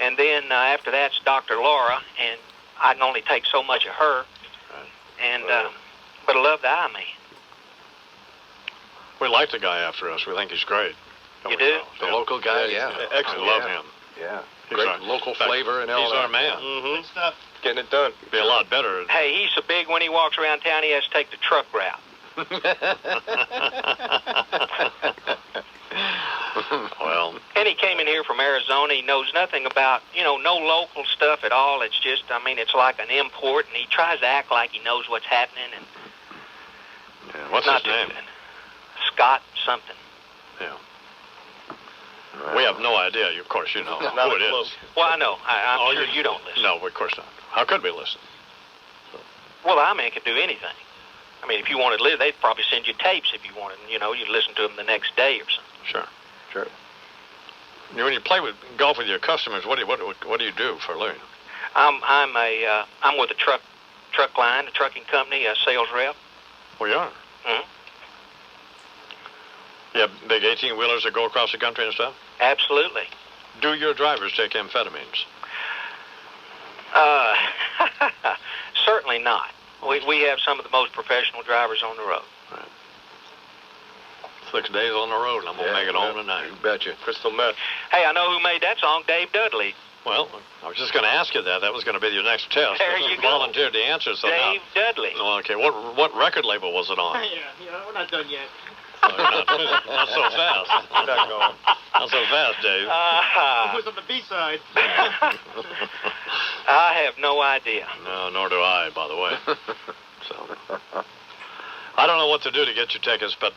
And then after that's Dr. Laura, and I can only take so much of her. Right. And but I love the I-Man. We like the guy after us. We think he's great. You do? The local guy, yeah. Excellent. I love him. Yeah. He's Great our local flavor and all He's that. our man. Mm-hmm. Good stuff. Getting it done. Be a lot better. Hey, he's so big when he walks around town, he has to take the truck route. Well. And he came in here from Arizona. He knows nothing about, no local stuff at all. It's just, it's like an import, and he tries to act like he knows what's happening. And yeah, what's his name? Scott something. Yeah. We have no idea. Of course, you know who it is. Well, I know. I'm sure you don't listen. No, of course not. How could we listen? Well, the I-Man could do anything. I mean, if you wanted to live, they'd probably send you tapes if you wanted. You'd listen to them the next day or something. Sure. When you play with golf with your customers, what do you do for a living? I'm with a truck line, a trucking company, a sales rep. We are. Mm-hmm. You have big 18-wheelers that go across the country and stuff? Absolutely. Do your drivers take amphetamines? Certainly not. We have some of the most professional drivers on the road. Right. 6 days on the road, and I'm going to make it home tonight. You betcha. Crystal meth. Hey, I know who made that song, Dave Dudley. Well, I was just going to ask you that. That was going to be your next test. There you go. Volunteered to answer, so Dave Dudley. No, okay. What record label was it on? Yeah, we're not done yet. Not so fast. Not so fast, Dave. It was on the B-side. I have no idea. No, nor do I, by the way. So, I don't know what to do to get you tickets, but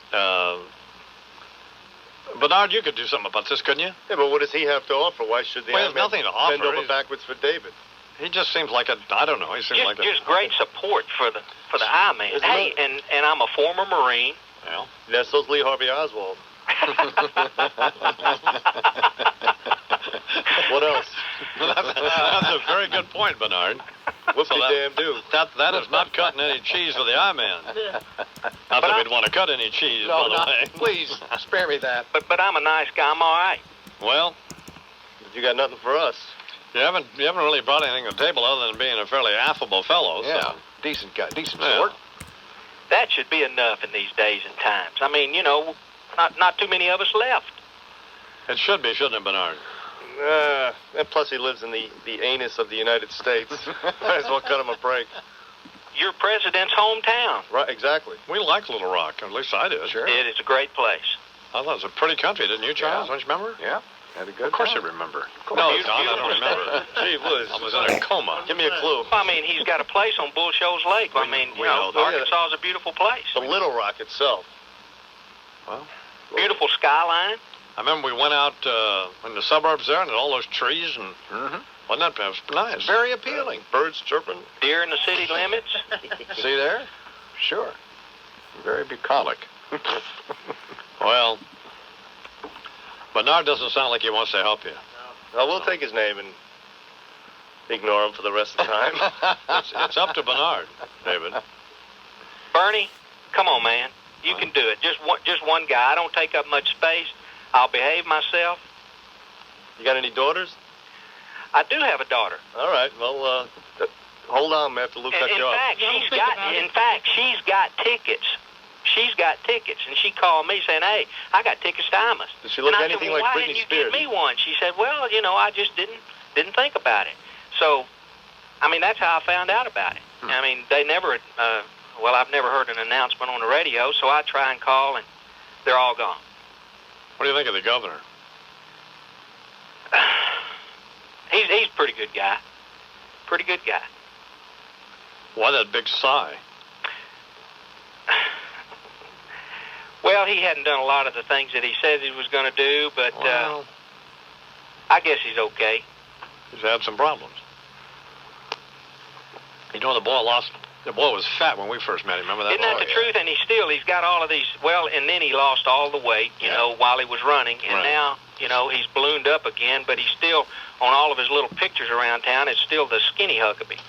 Bernard, you could do something about this, couldn't you? Yeah, but what does he have to offer? Why should the Well, he has nothing to offer. bend over backwards for David? He just seems like I don't know. He seems like just great support for the I-Man. Hey, and I'm a former Marine. Well, that's those Lee Harvey Oswald. What else? That's a very good point, Bernard. What's the damn do? That is not cutting any cheese for the I-Man. Not that we'd want to cut any cheese, by the way. Please, spare me that. But I'm a nice guy. I'm all right. Well, but you got nothing for us. You haven't really brought anything to the table other than being a fairly affable fellow. Yeah, so. decent guy, decent sort. That should be enough in these days and times. I mean, not too many of us left. It should be, shouldn't it, Bernard? And plus he lives in the anus of the United States. Might as well cut him a break. Your president's hometown. Right, exactly. We like Little Rock. At least I did. Sure. It is a great place. I thought it was a pretty country, didn't you, Charles? Don't you remember? Yeah. Had a good Of course time. you remember. No, Don, I don't remember. Gee whiz. I was in a coma. Give me a clue. I mean, he's got a place on Bull Shoals Lake. I mean, Arkansas is a beautiful place. The Little Rock itself. Well, beautiful skyline. I remember we went out in the suburbs there and all those trees and Wasn't that nice? Very appealing. Birds chirping. Deer in the city limits. See there? Sure. Very bucolic. Well, Bernard doesn't sound like he wants to help you. No, we'll take his name and ignore him for the rest of the time. It's up to Bernard, David. Bernie, come on, man. You can do it. Just one guy. I don't take up much space. I'll behave myself. You got any daughters? I do have a daughter. All right. Well, hold on. We have to look at you up. In fact, she's got tickets. She's got tickets, and she called me saying, "Hey, I got tickets to Imus." Does she look and I anything said, well, like why Britney didn't Spears? you get me one? She said, "Well, I just didn't think about it." So, I mean, that's how I found out about it. I mean, they never. I've never heard an announcement on the radio, so I try and call, and they're all gone. What do you think of the governor? He's a pretty good guy. Pretty good guy. Why that big sigh? Well, he hadn't done a lot of the things that he says he was going to do, but I guess he's okay. He's had some problems. You know, the boy was fat when we first met him. Remember that? Isn't that the truth? And he's got all of these, and then he lost all the weight, while he was running. And now, he's ballooned up again, but he's still, on all of his little pictures around town, it's still the skinny Huckabee.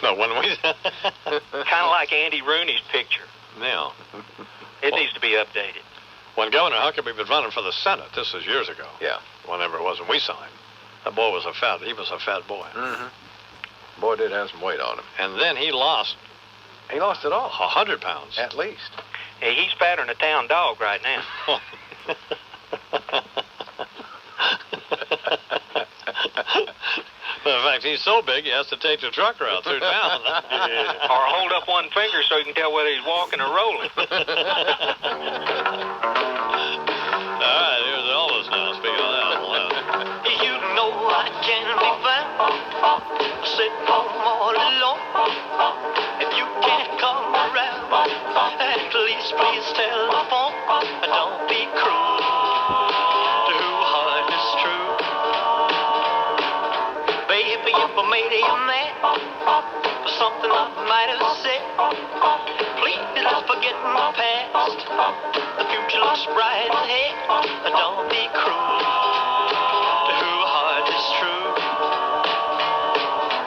No, when we... Kind of like Andy Rooney's picture. Yeah. It needs to be updated. When Governor Huckabee was running for the Senate, this was years ago. Yeah. Whenever it was, and we saw him. That boy was a fat boy. Mm-hmm. Boy did have some weight on him. And then he lost. He lost it all. 100 pounds. At least. Hey, he's fatter than a town dog right now. In fact, he's so big he has to take the truck route through town. Or hold up one finger so you can tell whether he's walking or rolling. All right, here's Elvis now. Speaking of that, You know I can be found sitting home all alone. If you can't come around, at least please telephone. Don't be cruel to who heart is true. Baby, if I made you mad for something I might have said, please let's forget my past. The future looks bright ahead. Don't be cruel to who heart is true.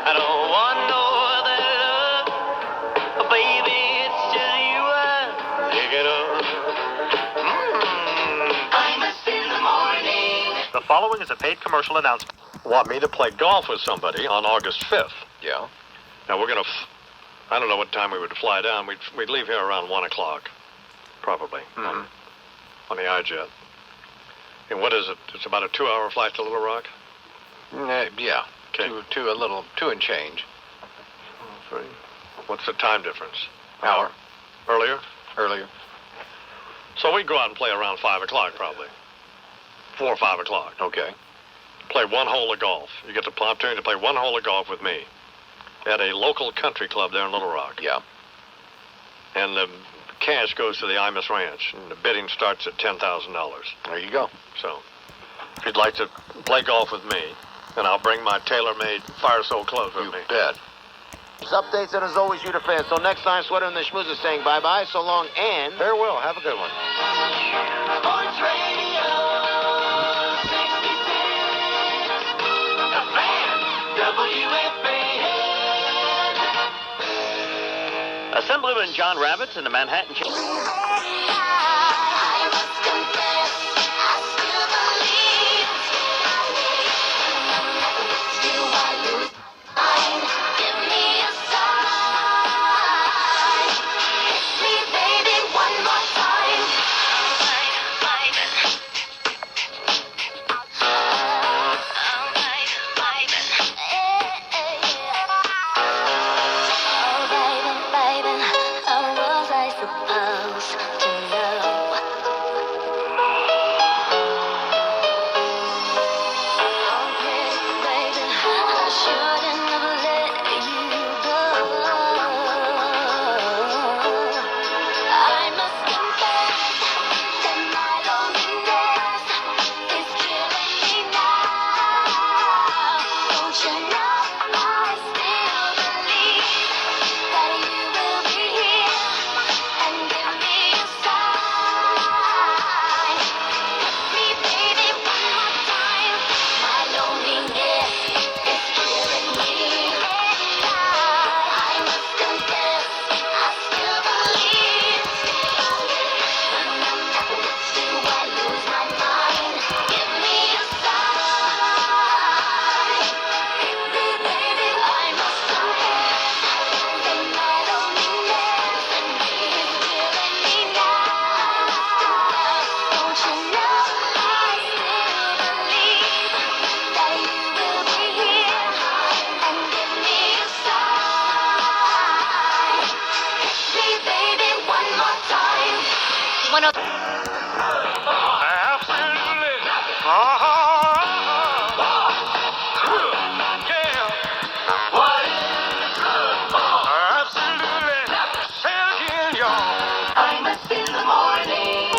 I don't want no other love, baby. It's just you and pick it up. Imus in the morning. The following is a paid commercial announcement. Want me to play golf with somebody on August 5th. Yeah. Now, we're going to... I don't know what time we would fly down. We'd leave here around 1 o'clock, probably, on the I-Jet. And what is it? It's about a 2-hour flight to Little Rock? Yeah. Okay. Two and change. 3. What's the time difference? Hour. Earlier? Earlier. So we'd go out and play around 5 o'clock, probably. 4 or 5 o'clock. Okay. Play one hole of golf. You get the opportunity to play one hole of golf with me at a local country club there in Little Rock. Yeah. And the cash goes to the Imus Ranch, and the bidding starts at $10,000. There you go. So, if you'd like to play golf with me, then I'll bring my tailor-made Fire Soul clothes with me. You bet. Updates, and as always, you the fans. So next time, Sweater and the Schmooze is saying bye-bye, so long, and... Farewell. Have a good one. Sports Radio 66. The Fan. WFAN. Assemblyman John Ravitz in the Manhattan Chamber. Baby, how was I supposed Absolutely. Yeah. What is football? Absolutely. Say it again, y'all. Imus in the morning.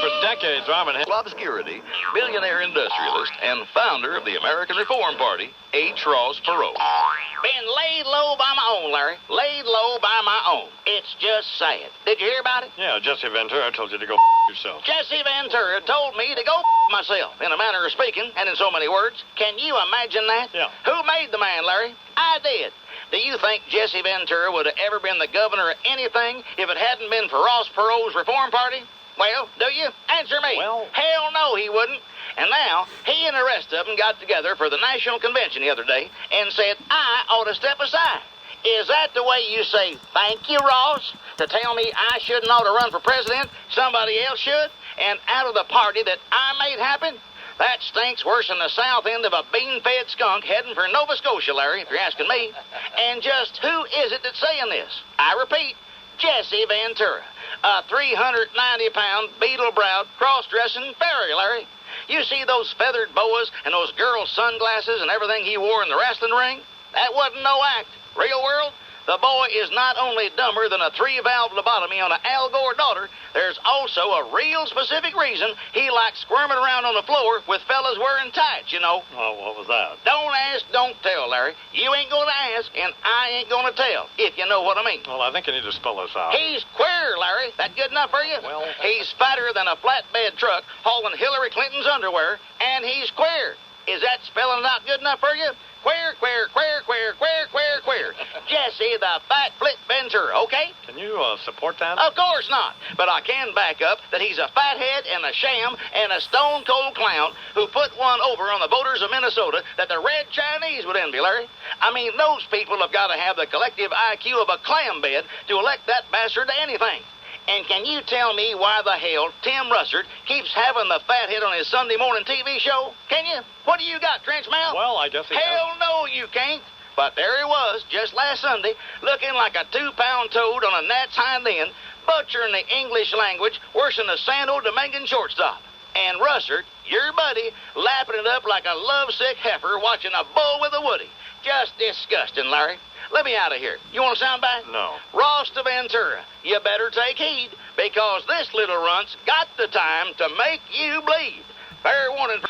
For decades, Robin Hill. Obscurity, billionaire industrialist, and founder of the American Reform Party, H. Ross Perot. Been laid low by my own, Larry. Laid low by my own. It's just sad. Did you hear about it? Yeah, Jesse Ventura told you to go yourself. Jesse Ventura told me to go myself, in a manner of speaking, and in so many words. Can you imagine that? Yeah. Who made the man, Larry? I did. Do you think Jesse Ventura would have ever been the governor of anything if it hadn't been for Ross Perot's Reform Party? Well, do you? Answer me. Well, hell no, he wouldn't. And now, he and the rest of them got together for the National Convention the other day and said, I ought to step aside. Is that the way you say, thank you, Ross, to tell me I shouldn't ought to run for president, somebody else should, and out of the party that I made happen? That stinks worse than the south end of a bean-fed skunk heading for Nova Scotia, Larry, if you're asking me. And just who is it that's saying this? I repeat, Jesse Ventura, a 390-pound, beetle-browed, cross-dressing fairy, Larry. You see those feathered boas and those girls' sunglasses and everything he wore in the wrestling ring? That wasn't no act. Real world, the boy is not only dumber than a 3-valve lobotomy on an Al Gore daughter, there's also a real specific reason he likes squirming around on the floor with fellas wearing tights, you know. Oh, what was that? Don't ask, don't tell, Larry. You ain't gonna ask, and I ain't gonna tell, if you know what I mean. Well, I think you need to spell this out. He's queer, Larry. That good enough for you? Well, he's fatter than a flatbed truck hauling Hillary Clinton's underwear, and he's queer. Is that spelling it out good enough for you? Queer, queer, queer, queer, queer, queer, queer. Jesse the Fat Flip Ventura, okay? Can you support that? Of course not. But I can back up that he's a fathead and a sham and a stone-cold clown who put one over on the voters of Minnesota that the red Chinese would envy, Larry. I mean, those people have got to have the collective IQ of a clam bed to elect that bastard to anything. And can you tell me why the hell Tim Russert keeps having the fathead on his Sunday morning TV show? Can you? What do you got, trench mouth? Well, I guess he Hell no, you can't. But there he was, just last Sunday, looking like a 2-pound toad on a gnat's hind end, butchering the English language worse than a Santo Domingan shortstop. And Russert, your buddy, lapping it up like a lovesick heifer watching a bull with a woody. Just disgusting, Larry. Let me out of here. You want a soundbite? No. Ross to Ventura, you better take heed, because this little runt's got the time to make you bleed. Fair warning.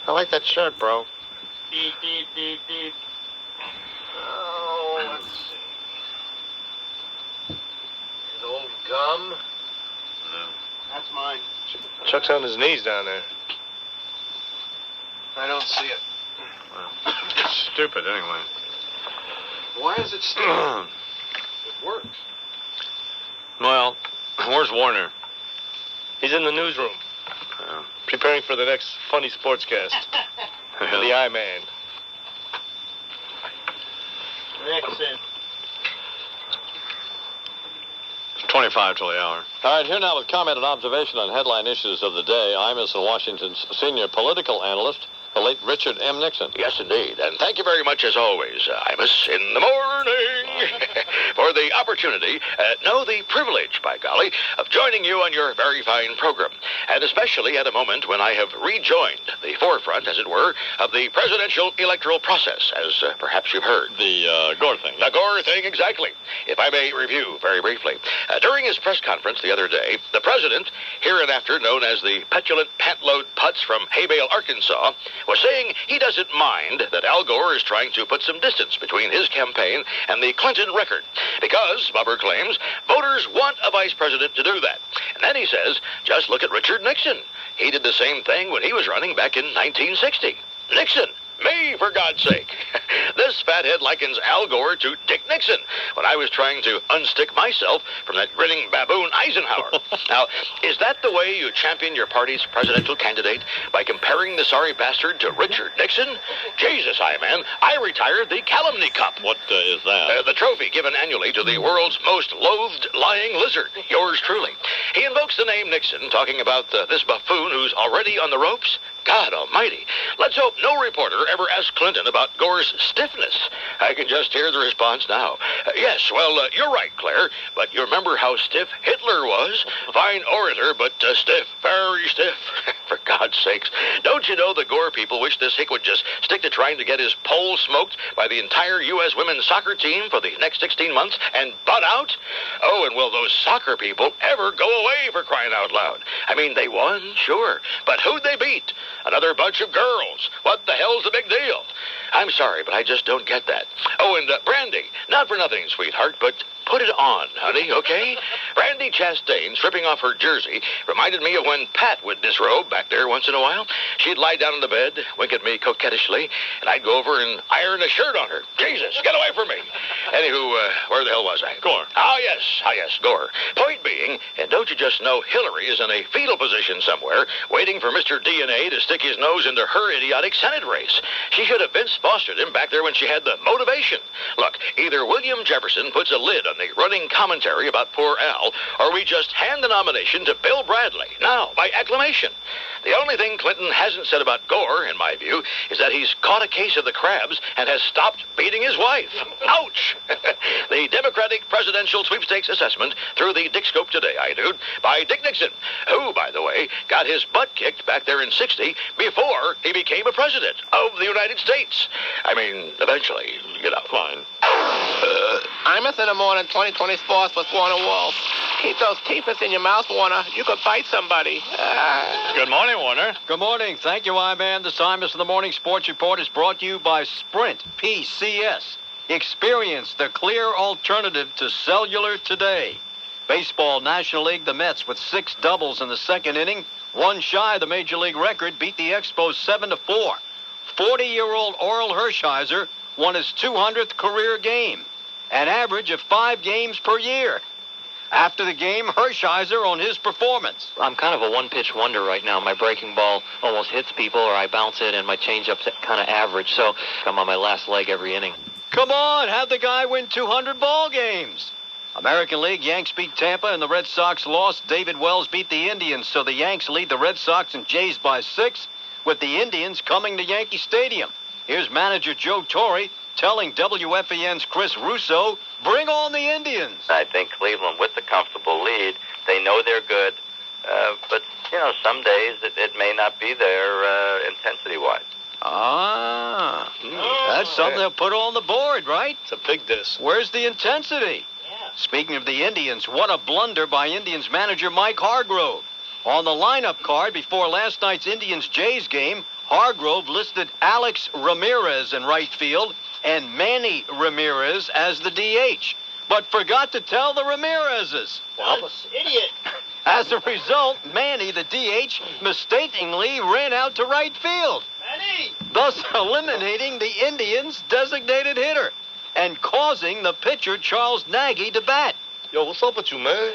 I like that shirt, bro. Beep, beep, beep, beep. Oh, let's see. His old gum. No. That's mine. Chuck's on his knees down there. I don't see it. Well, it's stupid anyway. Why is it stupid? It works. Well, where's Warner? He's in the newsroom. Preparing for the next funny sportscast. The I-Man. Nixon. It's 25 till the hour. All right, here now with comment and observation on headline issues of the day, Imus and Washington's senior political analyst, the late Richard M. Nixon. Yes, indeed. And thank you very much, as always, Imus, in the morning, for the opportunity, no, the privilege, by golly, of joining you on your very fine program. And especially at a moment when I have rejoined the forefront, as it were, of the presidential electoral process, as perhaps you've heard. The Gore thing. The Gore thing, exactly. If I may review very briefly. During his press conference the other day, the president, hereinafter known as the petulant pantload putz from Haybale, Arkansas, was saying he doesn't mind that Al Gore is trying to put some distance between his campaign and the Clinton record, because, Bubber claims, voters want a vice president to do that. And then he says, just look at Richard Nixon. He did the same thing when he was running back in 1960. Nixon! Me, for God's sake. This fathead likens Al Gore to Dick Nixon when I was trying to unstick myself from that grinning baboon Eisenhower. Now, is that the way you champion your party's presidential candidate? By comparing the sorry bastard to Richard Nixon? Jesus, man, I retired the Calumny Cup. What is that? The trophy given annually to the world's most loathed lying lizard. Yours truly. He invokes the name Nixon, talking about this buffoon who's already on the ropes. God almighty. Let's hope no reporter ever asked Clinton about Gore's stiffness. I can just hear the response now. Yes, well, you're right, Claire, but you remember how stiff Hitler was? Fine orator, but stiff, very stiff. For God's sakes, don't you know the Gore people wish this hick would just stick to trying to get his pole smoked by the entire U.S. women's soccer team for the next 16 months and butt out? Oh, and will those soccer people ever go away, for crying out loud? I mean, they won, sure, but who'd they beat? Another bunch of girls. What the hell's the big deal? I'm sorry, but I just don't get that. Oh, and Brandy, not for nothing, sweetheart, but put it on, honey, okay? Brandy Chastain stripping off her jersey reminded me of when Pat would disrobe back there once in a while. She'd lie down on the bed, wink at me coquettishly, and I'd go over and iron a shirt on her. Jesus, get away from me. Anywho, where the hell was I? Gore. Ah, yes, Gore. Point being, and don't you just know Hillary is in a fetal position somewhere, waiting for Mr. DNA to stick his nose into her idiotic Senate race. She should have Vince Fostered him back there when she had the motivation. Look, either William Jefferson puts a lid on the running commentary about poor Al, or we just hand the nomination to Bill Bradley, now, by acclamation. The only thing Clinton hasn't said about Gore, in my view, is that he's caught a case of the crabs and has stopped beating his wife. Ouch! The Democratic Presidential Sweepstakes Assessment through the Dick Scope today, I do, by Dick Nixon, who, by the way, got his butt kicked back there in 60 before he became a president of the United States. I mean, eventually, you know. Fine. Imus in the morning, 2020 Sports with Warner Wolf. Keep those teethers in your mouth, Warner. You could bite somebody. Good morning, Warner. Good morning. Thank you, I-Man. This Imus in the Morning Sports Report is brought to you by Sprint PCS. Experience the clear alternative to cellular today. Baseball National League, the Mets with 6 doubles in the second inning, one shy of the Major League record, beat the Expos 7-4. 40-year-old Oral Hershiser won his 200th career game, an average of 5 games per year. After the game, Hershiser on his performance. I'm kind of a one-pitch wonder right now. My breaking ball almost hits people, or I bounce it, and my changeup's kind of average. So I'm on my last leg every inning. Come on, have the guy win 200 ball games. American League, Yanks beat Tampa, and the Red Sox lost. David Wells beat the Indians, so the Yanks lead the Red Sox and Jays by 6, with the Indians coming to Yankee Stadium. Here's manager Joe Torre telling WFAN's Chris Russo, bring on the Indians. I think Cleveland, with the comfortable lead, they know they're good, but, you know, some days it may not be there intensity-wise. That's something they'll put on the board, right? It's a big diss. Where's the intensity? Yeah. Speaking of the Indians, what a blunder by Indians manager Mike Hargrove. On the lineup card before last night's Indians-Jays game, Hargrove listed Alex Ramirez in right field and Manny Ramirez as the DH, but forgot to tell the Ramirezes. What? Idiot. As a result, Manny, the DH, mistakenly ran out to right field, Manny! thus eliminating the Indians' designated hitter and causing the pitcher Charles Nagy to bat. Yo, what's up with you, man?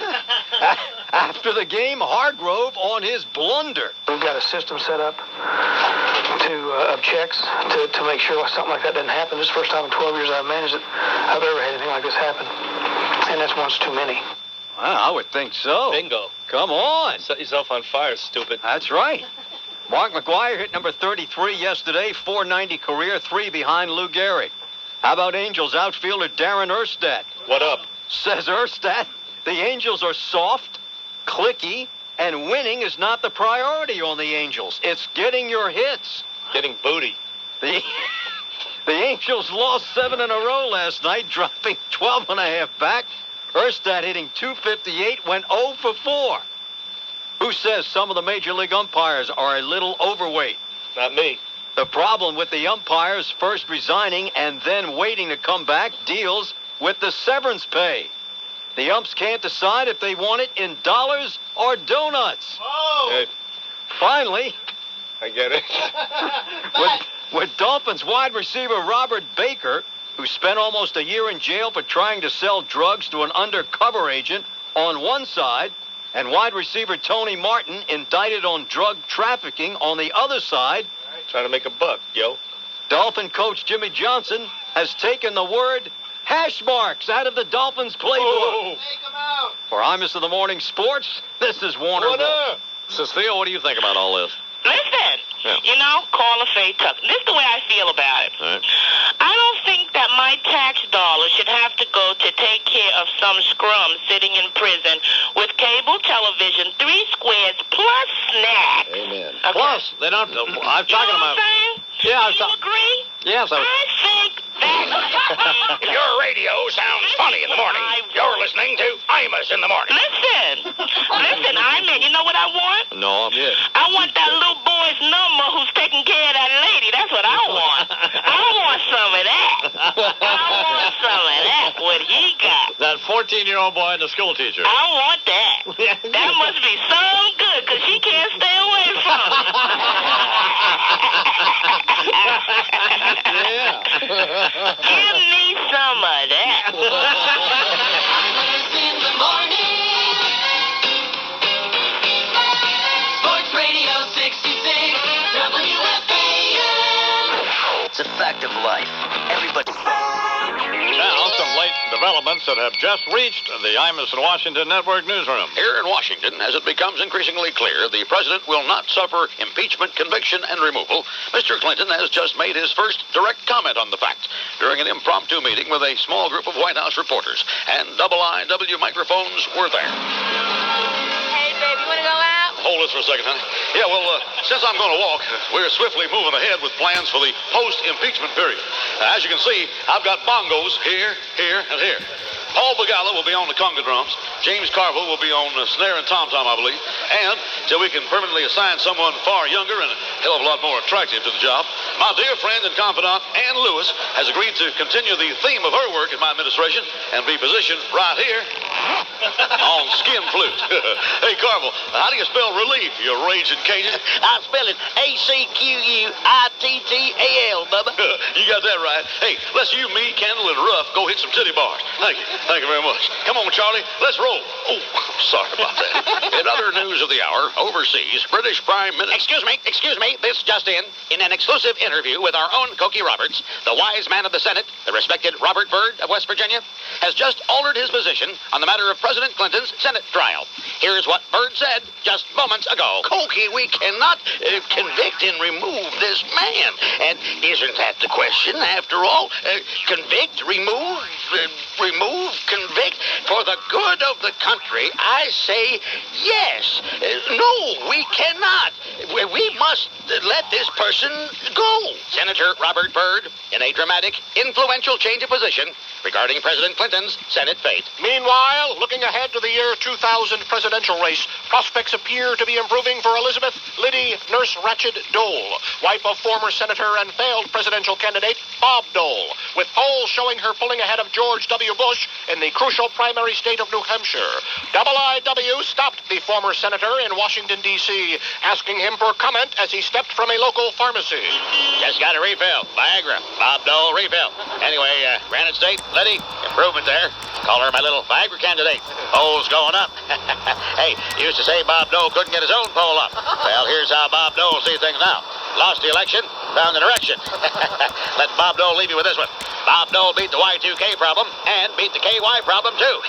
After the game, Hargrove on his blunder. We've got a system set up of checks to make sure something like that doesn't happen. This is the first time in 12 years I've managed it I've ever had anything like this happen. And that's once too many. Well, I would think so. Bingo. Come on. Set yourself on fire, stupid. That's right. Mark McGwire hit number 33 yesterday, 490 career, 3 behind Lou Gehrig. How about Angels outfielder Darren Erstad? What up? Says Erstad, the Angels are soft, clicky, and winning is not the priority on the Angels. It's getting your hits. Getting booty. The Angels lost 7 in a row last night, dropping 12.5 back. Erstad hitting .258, went 0 for 4. Who says some of the Major League umpires are a little overweight? Not me. The problem with the umpires first resigning and then waiting to come back deals with the severance pay. The umps can't decide if they want it in dollars or donuts. Oh! Hey. Finally, I get it. with Dolphins wide receiver Robert Baker, who spent almost a year in jail for trying to sell drugs to an undercover agent on one side, and wide receiver Tony Martin indicted on drug trafficking on the other side. Trying to make a buck, yo. Dolphin coach Jimmy Johnson has taken the word hash marks out of the Dolphins playbook. Oh. Take him out. For Imus of the Morning Sports, this is Warner. This is Theo. What do you think about all this? Listen, Yeah. You know, call a Faye Tucker. This is the way I feel about it. Right. I don't think that my tax dollars should have to go to take care of some scrum sitting in prison with cable television, 3 squares, plus snacks. Amen. Okay. Plus, they don't. I'm You talking know about. what I'm saying? Yeah, Do you agree? Yes, I think that... If your radio sounds funny in the morning, you're listening to Imus in the morning. Listen, you know what I want? No, yeah. I want that little boy's number who's taking care of that lady. That's what I want. I want some of that. I want some of that, what he got. That 14-year-old boy and the school teacher. I want that. That must be so good, because she can't stay away from it. Yeah. Give me some of that. Imus in the morning. Sports Radio 66, WFAN. It's a fact of life. Everybody. Now, some late developments that have just reached the Imus in Washington Network newsroom. Here in Washington, as it becomes increasingly clear the president will not suffer impeachment, conviction, and removal, Mr. Clinton has just made his first direct comment on the fact during an impromptu meeting with a small group of White House reporters, and IW microphones were there. Hey, baby, you want to go out? Hold this for a second, honey. Yeah, well, since I'm going to walk, we're swiftly moving ahead with plans for the post-impeachment period. As you can see, I've got bongos here, here, and here. Paul Begala will be on the conga drums. James Carville will be on the snare and tom-tom, I believe. And, till we can permanently assign someone far younger and a hell of a lot more attractive to the job, my dear friend and confidant, Ann Lewis, has agreed to continue the theme of her work in my administration and be positioned right here on skin flute. Hey, Carville, how do you spell relief, you raging Cajun? I spell it A-C-Q-U-I-T-T-A-L, Bubba. You got that right. Hey, let's you, me, Kendall, and Ruff go hit some titty bars. Thank you. Thank you very much. Come on, Charlie. Let's roll. Oh, sorry about that. In other news of the hour, overseas, British Prime Minister... Excuse me. This just in an exclusive interview with our own Cokie Roberts, the wise man of the Senate, the respected Robert Byrd of West Virginia, has just altered his position on the matter of President Clinton's Senate trial. Here's what Byrd said just moments ago. Cokie, we cannot convict and remove this man. And isn't that the question, after all? Convict, remove, convict, for the good of the country? I say yes. No, we cannot. We must let this person go. Senator Robert Byrd, in a dramatic, influential change of position regarding President Clinton's Senate fate. Meanwhile, looking ahead to the year 2000 presidential race, prospects appear to be improving for Elizabeth Liddy Nurse Ratched Dole, wife of former senator and failed presidential candidate Bob Dole, with polls showing her pulling ahead of George W. Bush in the crucial primary state of New Hampshire. IW stopped the former senator in Washington, D.C., asking him for comment as he stepped from a local pharmacy. Just got a refill. Viagra. Bob Dole refill. Anyway, Granite State, Liddy, improvement there. Call her my little Viagra candidate. Polls going up. Hey, used to say Bob Dole couldn't get his own poll up. Well, here's how Bob Dole sees things now. Lost the election, found an erection. Let Bob Dole leave you with this one. Bob Dole beat the Y2K problem and beat the KY problem, too.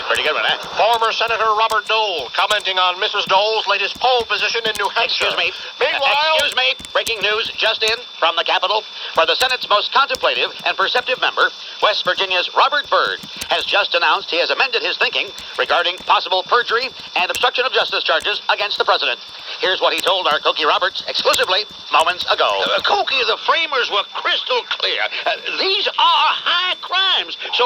Pretty good one, huh? Former Senator Robert Dole commenting on Mrs. Dole's latest poll position in New Hampshire. Excuse me. Meanwhile... Excuse me. Breaking news just in from the Capitol. For the Senate's most contemplative and perceptive member, West Virginia's Robert Byrd has just announced he has amended his thinking regarding possible perjury and obstruction of justice charges against the president. Here's what he told our Cokie Roberts exclusively moments ago. Cokie, the framers were crystal clear. These are high crimes. So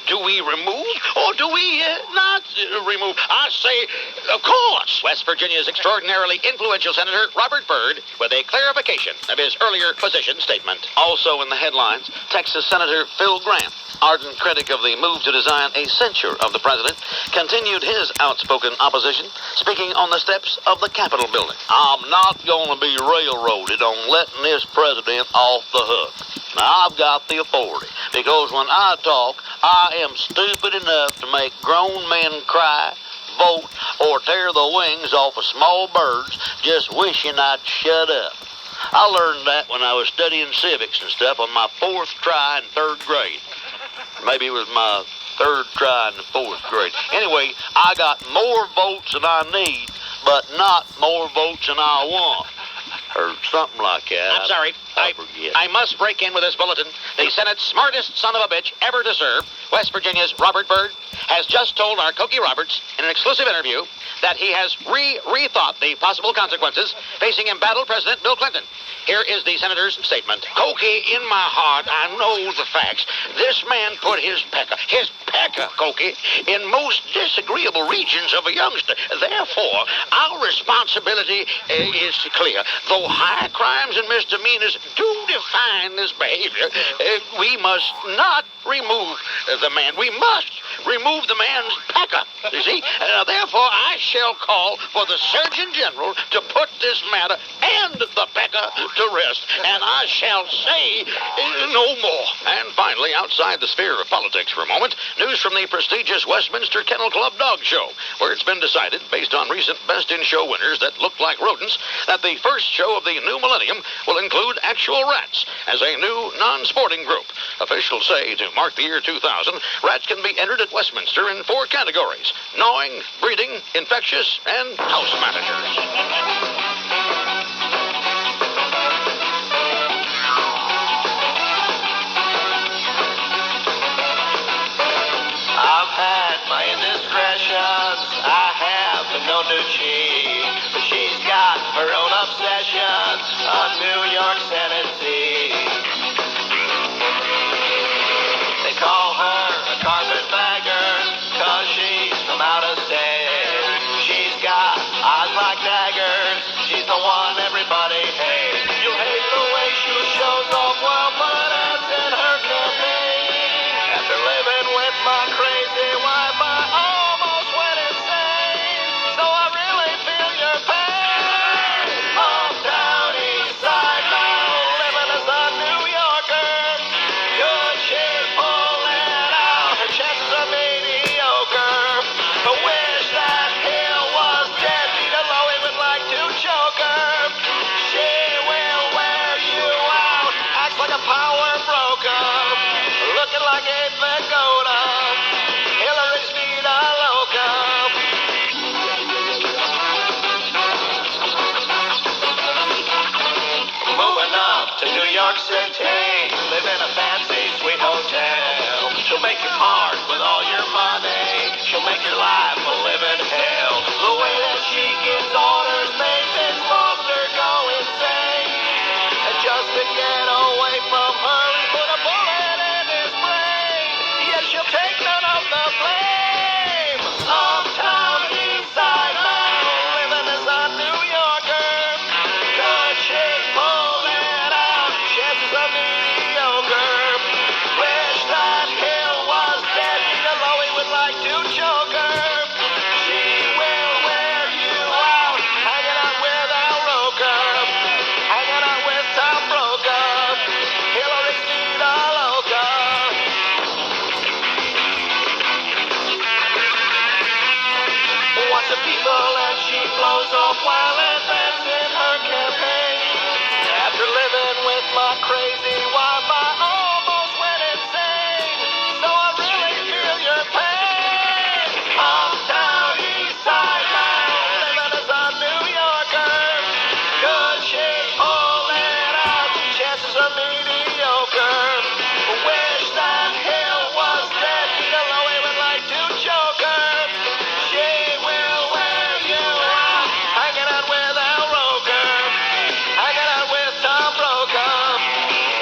do we remove or do we not remove? I say, of course. West Virginia's extraordinarily influential Senator Robert Byrd with a clarification of his earlier position statement. Also in the headlines, Texas Senator Phil Grant, ardent critic of the move to design a censure of the president, continued his outspoken opposition, speaking on the steps of the Capitol building. I'm not going to be railroaded on letting this president off the hook. Now, I've got the authority, because when I talk, I am stupid enough to make grown men cry, vote, or tear the wings off of small birds just wishing I'd shut up. I learned that when I was studying civics and stuff on my 4th try in 3rd grade. Maybe it was my 3rd try in the 4th grade. Anyway, I got more votes than I need, but not more votes than I want. or something like that. I'm sorry. I must break in with this bulletin. The Senate's smartest son of a bitch ever to serve, West Virginia's Robert Byrd, has just told our Cokie Roberts in an exclusive interview that he has rethought the possible consequences facing embattled President Bill Clinton. Here is the senator's statement. Cokie, in my heart, I know the facts. This man put his pecker, Cokie, in most disagreeable regions of a youngster. Therefore, our responsibility is clear. Though high crimes and misdemeanors do define this behavior, we must not remove the man. We must remove the man's pecker. You see? Therefore, I shall call for the Surgeon General to put this matter and the pecker to rest. And I shall say no more. And finally, outside the sphere of politics for a moment, news from the prestigious Westminster Kennel Club Dog Show, where it's been decided, based on recent Best in Show winners that look like rodents, that the first show of the new millennium will include actual rats as a new non-sporting group. Officials say to mark the year 2000, rats can be entered at Westminster in 4 categories: gnawing, breeding, infectious, and house managers. I've had my indiscretions, I have been known to cheat, but she's got her own obsession, a New York Senate seat. They call her a carpetbagger, 'cause she's from out of state. She's got eyes like daggers, she's the one everybody hates. You hate the way she shows off well, but as in her campaign, after living with my crazy wife, I almost went insane. So I really feel your pain. Uptown East Side now, living as a New Yorker. Good shit pulling out, her chances are mediocre. I wish that hill was dead, Peter Lowy would like to choke her. She will wear you out, acts like a power broker, looking like a pagoda. Hillary's vida loca. Moving up to New York City, live in a fancy sweet hotel. She'll make you part with all your money, she'll make your life a living hell. The way that she gives orders makes this monster go insane. And just to get away from her, he put a bullet in his brain. Yet she'll take none of the blame. Uptown East Side now, living as a New Yorker. Good shit pulling out, chances are mediocre. Wish that hill was dead, Peter Lowy would like to choke her. She will wear you out, hanging out with Al Roker, hanging out with Tom Brokaw. Hillary's vida loca. Watch the people and she blows off while advancing her campaign. After living with my crazy wife, I almost went insane. So I really feel your pain. Uptown East Side now, living as a New Yorker. Good shit pulling out, chances are mediocre. Wish that hill was dead, Peter Lowy would like to choke her. She will wear you out, hanging out with Al Roker, hanging out with Tom Brokaw.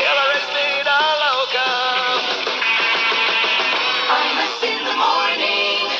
Hillary's vida loca. In the morning.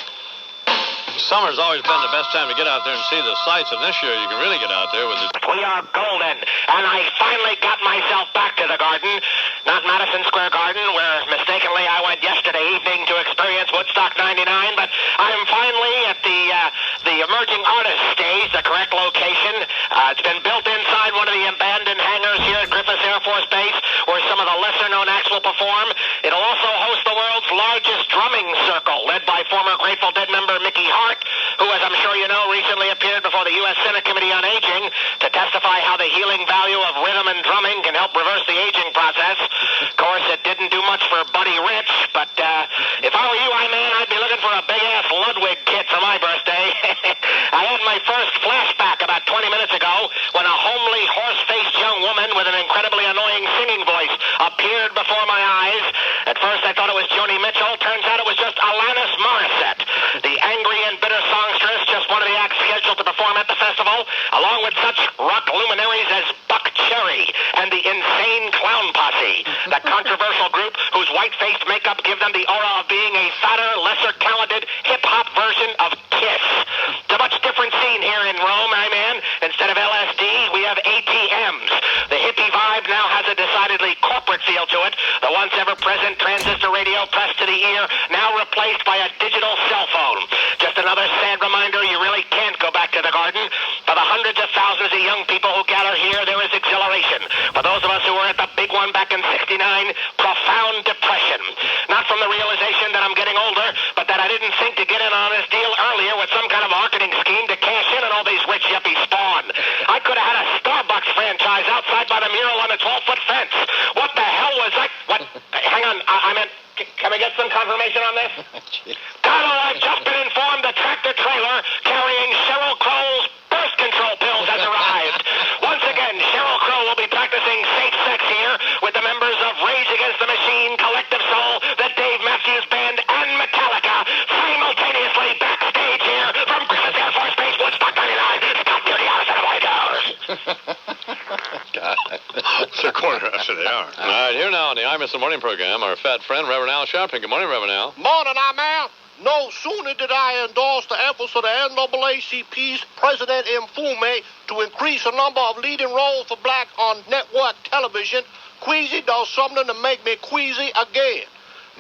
Summer's always been the best time to get out there and see the sights, and this year you can really get out there with it. We are golden, and I finally got myself back to the garden. Not Madison Square Garden, where mistakenly I went yesterday evening to experience Woodstock 99, but I'm finally at the emerging artist stage, the correct location. It's been built inside one of the abandoned hangars here at Griffith Air Force Base, where some of the lesser-known acts will perform. It'll also host the world's largest drumming circle, led by former Grateful Dead member Mickey Hart, who, as I'm sure you know, recently appeared before the U.S. Senate Committee on Aging to testify how the healing value of rhythm and drumming can help reverse the aging process. Of course, it didn't do much for Buddy Rich, but if I were you, I'd be looking for a big-ass Ludwig kit for my birthday. I had my first flashback about 20 minutes ago when a homely horse woman with an incredibly annoying singing voice appeared before my eyes. At first, I thought it was Joni Mitchell. Turns out it was just Alanis Morissette. The angry and bitter songstress, just one of the acts scheduled to perform at the festival, along with such rock luminaries as Buck Cherry and the Insane Clown Posse, that controversial group whose white-faced makeup give them the aura of being a fatter, lesser-talented hip-hop version of Kiss. It's a much different scene here in Rome, man. Instead of LSD, we have ATMs. The hippie vibe now has a decidedly corporate feel to it. The once ever-present transistor radio pressed to the ear, now replaced by a digital cell phone. Just another sad reminder you really can't go back to the garden. For the hundreds of thousands of young people who gather here, there is exhilaration. For those of us who were at the big one back in '69, profound depression. Not from the realization that I'm getting older, but that I didn't think to get in on this deal earlier with some kind of marketing scheme to cash in on all these rich yuppie spawn. I could have had a Starbucks franchise outside by the mural on a 12-foot fence. What the hell was that? What? Hang on, I meant... Can we get some confirmation on this? Donald, I've just been informed the tractor trailer carrying Sheryl Crow's birth control pills has arrived. Once again, Sheryl Crow will be practicing safe sex here with the members of Rage Against the Machine, Collective Soul, the Dave Matthews Band, and Metallica simultaneously backstage here from Griffith Air Force Base, Woodstock 99. Scott Beauty, out of the White House. God. It's a quarter after the hour. All right, here now on the Imus Morning Program, our fat friend, Reverend Al Sharpton. Good morning, Reverend Al. Morning, man. No sooner did I endorse the efforts of the NAACP's President Mfume to increase the number of leading roles for black on network television, Queasy does something to make me queasy again.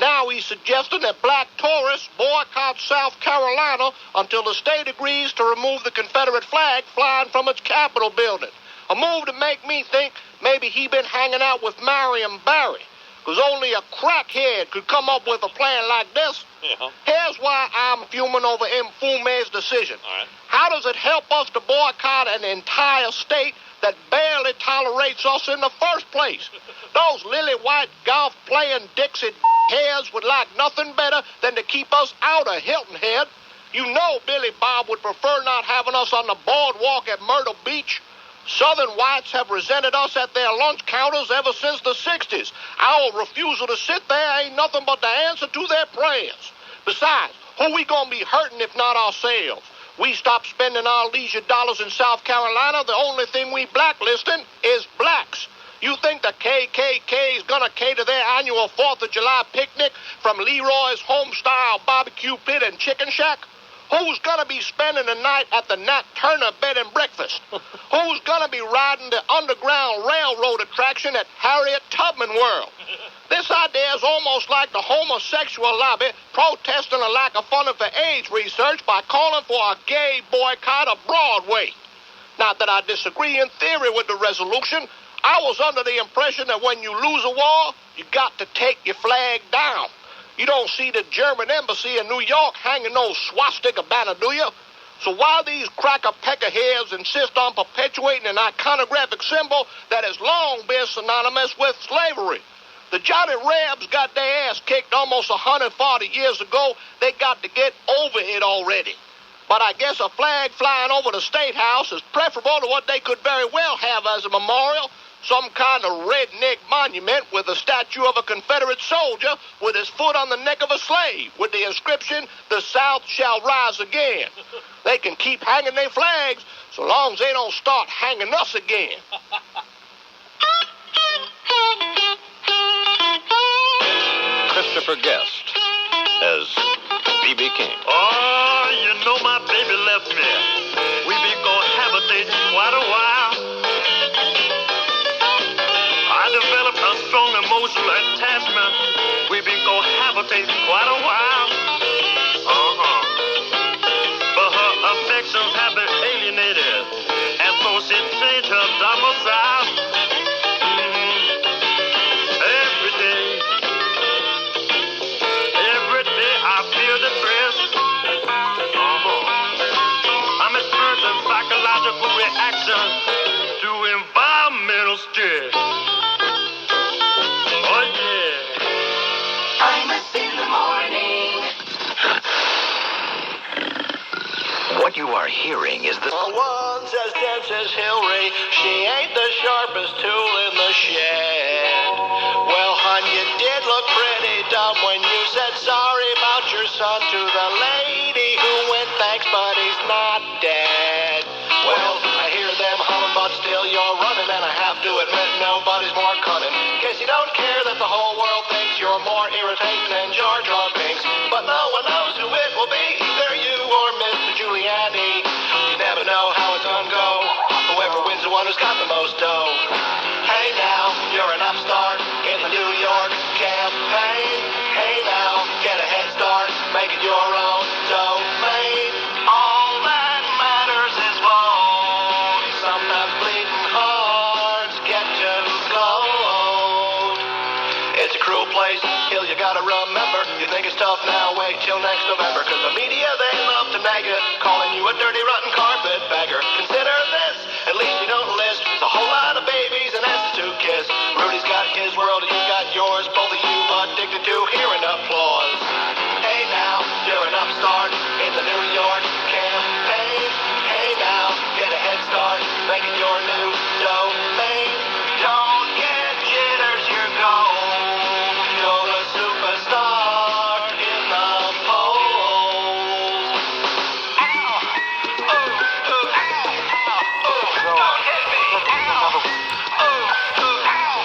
Now he's suggesting that black tourists boycott South Carolina until the state agrees to remove the Confederate flag flying from its Capitol building. A move to make me think maybe he been hanging out with Marion Barry, because only a crackhead could come up with a plan like this. Yeah. Here's why I'm fuming over Mfume's decision. All right. How does it help us to boycott an entire state that barely tolerates us in the first place? Those lily-white golf-playing Dixie heads would like nothing better than to keep us out of Hilton Head. You know Billy Bob would prefer not having us on the boardwalk at Myrtle Beach. Southern whites have resented us at their lunch counters ever since the 60s. Our refusal to sit there ain't nothing but the answer to their prayers. Besides, who we gonna be hurting if not ourselves? We stop spending our leisure dollars in South Carolina, the only thing we blacklisting is blacks. You think the KKK is gonna cater their annual 4th of July picnic from Leroy's home-style barbecue pit and chicken shack? Who's gonna be spending the night at the Nat Turner bed and breakfast? Who's gonna be riding the Underground Railroad attraction at Harriet Tubman World? This idea is almost like the homosexual lobby protesting a lack of funding for AIDS research by calling for a gay boycott of Broadway. Not that I disagree in theory with the resolution. I was under the impression that when you lose a war, you got to take your flag down. You don't see the German embassy in New York hanging no swastika banner, do you? So why these cracker peckerheads insist on perpetuating an iconographic symbol that has long been synonymous with slavery? The Johnny Rebs got their ass kicked almost 140 years ago. They got to get over it already. But I guess a flag flying over the State House is preferable to what they could very well have as a memorial. Some kind of redneck monument with a statue of a Confederate soldier with his foot on the neck of a slave with the inscription, "The South shall rise again." They can keep hanging their flags so long as they don't start hanging us again. Christopher Guest as B.B. King. Oh, you know my baby left me. We been cohabitating quite a while. I developed a strong emotional attachment. We've been cohabitating quite a while. But her affections have been alienated, and so she changed her domicile. Every day I feel depressed. I'm experiencing psychological reaction to environmental stress. What you are hearing is the... One says 10 says Hillary, she ain't the sharpest tool in the shed. Well, hon, you did look pretty dumb when you said sorry about your son to the lady who went thanks, but he's not dead. Well, I hear them humming, but still you're running, and I have to admit nobody's more cunning. Guess you don't care that the whole world thinks you're more irritating than Jar Jar Binks, but no one knows who it will be, either you or Mr. Giuliani. You never know how it's gonna go. Whoever wins the one who's got the most dough. Hey now, you're an upstart in the New York campaign. Hey now, get a head start, make it your own domain. All that matters is vote. Sometimes bleeding hearts get too cold. It's a cruel place, Hill, you gotta remember. You think it's tough now, wait till next November. Cause the media, they love to nag you, calling you a dirty, rotten carpetbagger. Consider this, at least you don't list. It's a whole lot of babies and asses to kiss. Rudy's got his world and you got yours. Both of you addicted to hearing applause. Hey now, you're an upstart in the New York campaign. Hey now, get a head start, make it your new domain. Don't get jitters, you're gold. You're a superstar in the polls. Ow! Oh, oh, ow! Ow! Oh, don't hit me! Ow! Oh, oh, ow!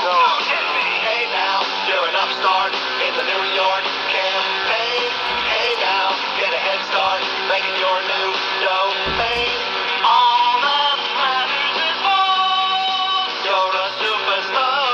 Don't hit me! Hey now, you're an upstart in the New York campaign. Hey now, get a head start, make it your new domain. All that matters is vote. You're a superstar.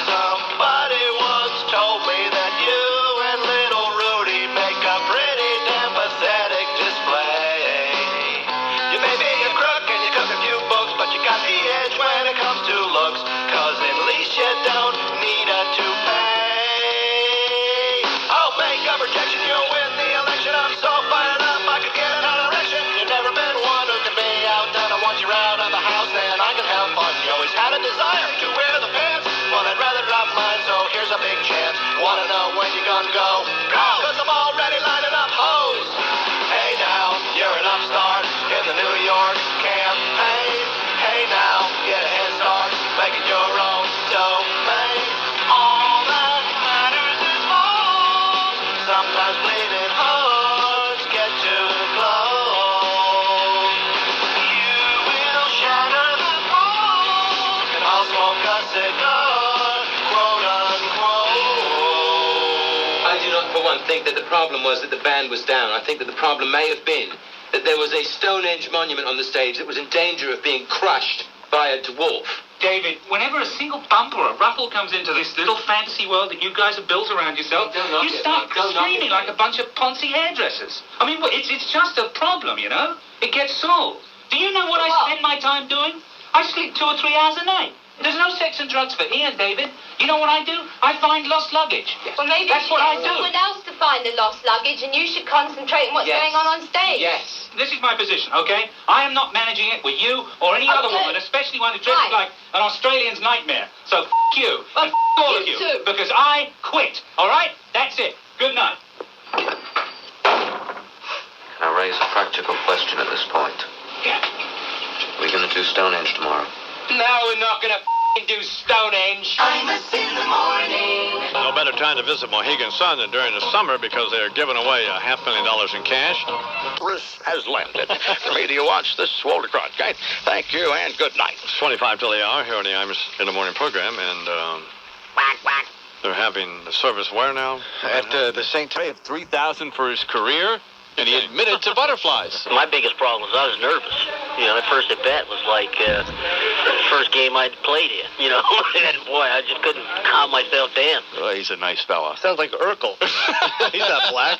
Somebody once told me that you and little Rudy make a pretty damn pathetic display. You may be a crook and you cook a few books, but you got the edge when it comes to looks. Cause at least you don't need a toupee. I'll make a projection, you'll win the election. I'm so fired up I could get an erection. You've never been one who can be outdone, and once you're out of the house, then I can have fun. You always had a desire to wear the pants. Well, I'd rather drop mine, so here's a big chance. Wanna know when you're gonna go? Go! Cause I'm already lining up hoes. Hey now, you're an upstart in the New York campaign. Hey now, get a head start, make it your own domain. All that matters is vote. Sometimes bleeding hearts get too close. You will shatter the polls, and I'll smoke a cigar, quote unquote. I do not for one think that the problem was that the band was down. I think that the problem may have been that there was a Stonehenge monument on the stage that was in danger of being crushed by a dwarf. David, whenever a single bump or a ruffle comes into this little fantasy world that you guys have built around yourself, you start screaming like a bunch of Ponzi hairdressers. I mean, it's just a problem, you know? It gets solved. Do you know what I spend my time doing? I sleep 2 or 3 hours a night. There's no sex and drugs for Ian, David. You know what I do? I find lost luggage. Well, maybe that's what I do. Someone else to find the lost luggage, and you should concentrate on what's going on stage. Yes. This is my position, okay? I am not managing it with you or any other woman, especially one who dresses like an Australian's nightmare. So you and all of you, because I quit. All right? That's it. Good night. Can I raise a practical question at this point? Yeah. We're going to do Stonehenge tomorrow. No, we're not gonna do Stonehenge. Imus in the morning. No better time to visit Mohegan Sun than during the summer because they're giving away $500,000 in cash. Chris has landed. For me to watch this Walter Cronkite. Thank you and good night. It's 25 till the hour here on the Imus in the Morning program, and they're having the service where now? At the St. Trey at $3,000 for his career, and he admitted to butterflies. My biggest problem was I was nervous. You know, the first at bat was like the first game I'd played in. You know, and boy, I just couldn't calm myself down. Well, he's a nice fella. Sounds like Urkel. He's not black.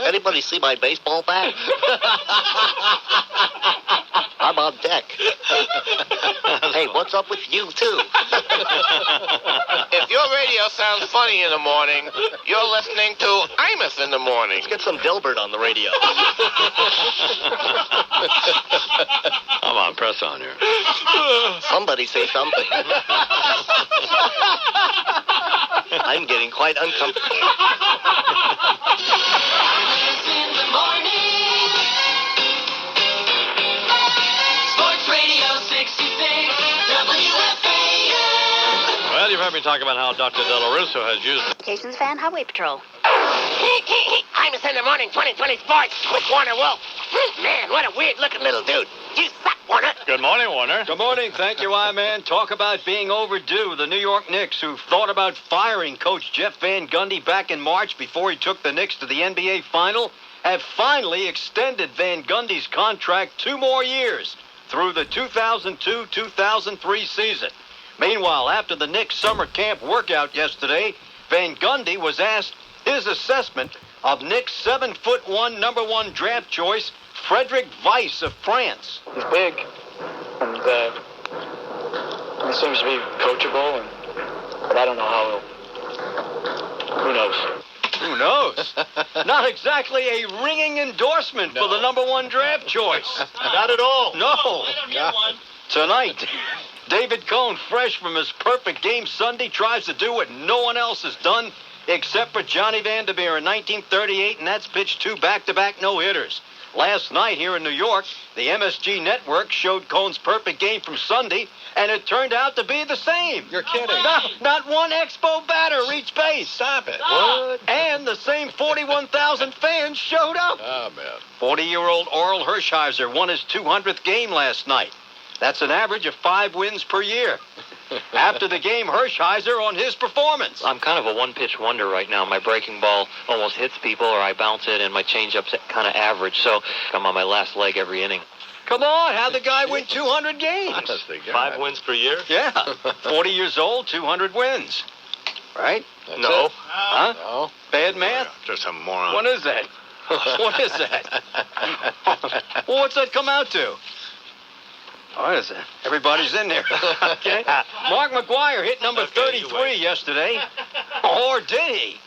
Anybody see my baseball bat? I'm on deck. Hey, what's up with you, too? If your radio sounds funny in the morning, you're listening to Imus in the morning. Let's get some Dilbert on the radio. Come on, press on here. Somebody say something. I'm getting quite uncomfortable. heard me talk about how Dr. De La Russo has used... Jason's Fan Highway Patrol. Imus in the morning, 2020 sports with Warner Wolf. Man, what a weird-looking little dude. You suck, Warner. Good morning, Warner. Good morning. Thank you, I-Man. Talk about being overdue. The New York Knicks, who thought about firing Coach Jeff Van Gundy back in March before he took the Knicks to the NBA Final, have finally extended Van Gundy's contract 2 more years through the 2002-2003 season. Meanwhile, after the Knicks summer camp workout yesterday, Van Gundy was asked his assessment of Knicks 7'1" number 1 draft choice, Frederick Weiss of France. He's big, and he seems to be coachable, but I don't know how he'll. Who knows? Who knows? Not exactly a ringing endorsement for the number 1 draft choice. Not at all. No. I don't hear one. Tonight, David Cohn, fresh from his perfect game Sunday, tries to do what no one else has done except for Johnny Vandermeer in 1938, and that's pitched 2 back-to-back no-hitters. Last night here in New York, the MSG Network showed Cohn's perfect game from Sunday, and it turned out to be the same. You're kidding. Not one Expo batter reached base. Stop it. What? And the same 41,000 fans showed up. Oh, man. 40-year-old Oral Hershiser won his 200th game last night. That's an average of 5 wins per year. After the game, Hershiser on his performance. I'm kind of a one-pitch wonder right now. My breaking ball almost hits people, or I bounce it, and my changeup's kind of average. So I'm on my last leg every inning. Come on, how'd the guy win 200 games? 5 wins per year? Yeah. 40 years old, 200 wins. Right? No. Huh? No. Bad math? Just a moron. What is that? What is that? Well, what's that come out to? What is that? Everybody's in there. Okay. Mark McGuire hit number 33 yesterday. Or did he?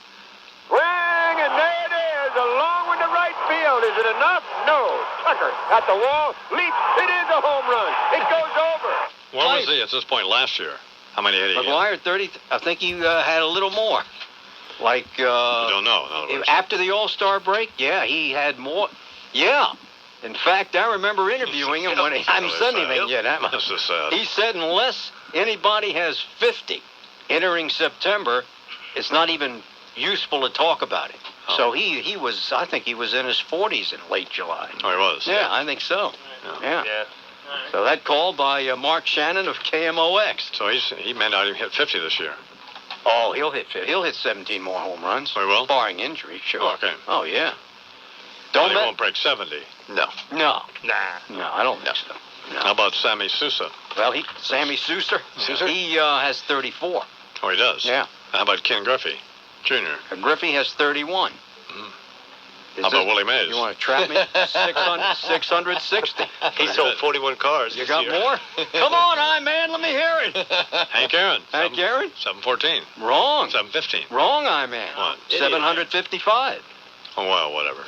Swing, and there it is, along with the right field. Is it enough? No. Tucker at the wall, leaps, it is a home run. It goes over. Where was he at this point last year? How many hit he get? McGuire, 30. I think he had a little more. Like, You don't know. In other words. after the All-Star break, yeah, he had more. Yeah. In fact, I remember interviewing him when I haven't said anything yet. This is sad. He said unless anybody has 50 entering September, it's not even useful to talk about it. Oh. So he was, I think he was in his 40s in late July. Oh, he was? Yeah, I think so. Yeah. So that call by Mark Shannon of KMOX. So he may not even hit 50 this year. Oh, he'll hit 50. He'll hit 17 more home runs. Oh, he will? Barring injury, sure. Oh, okay. Oh, yeah. He won't break 70. No. No, I don't think so. No. How about Sammy Sosa? Well, Sammy Souser, he has 34. Oh, he does? Yeah. How about Ken Griffey Jr.? Griffey has 31. How about Willie Mays? You want to trap me? 660. He sold 41 cars. You got more? Come on, man, let me hear it. Hank Aaron. Hank Aaron? 714. Wrong. 715. Wrong, man. What? 755. Oh, well, whatever.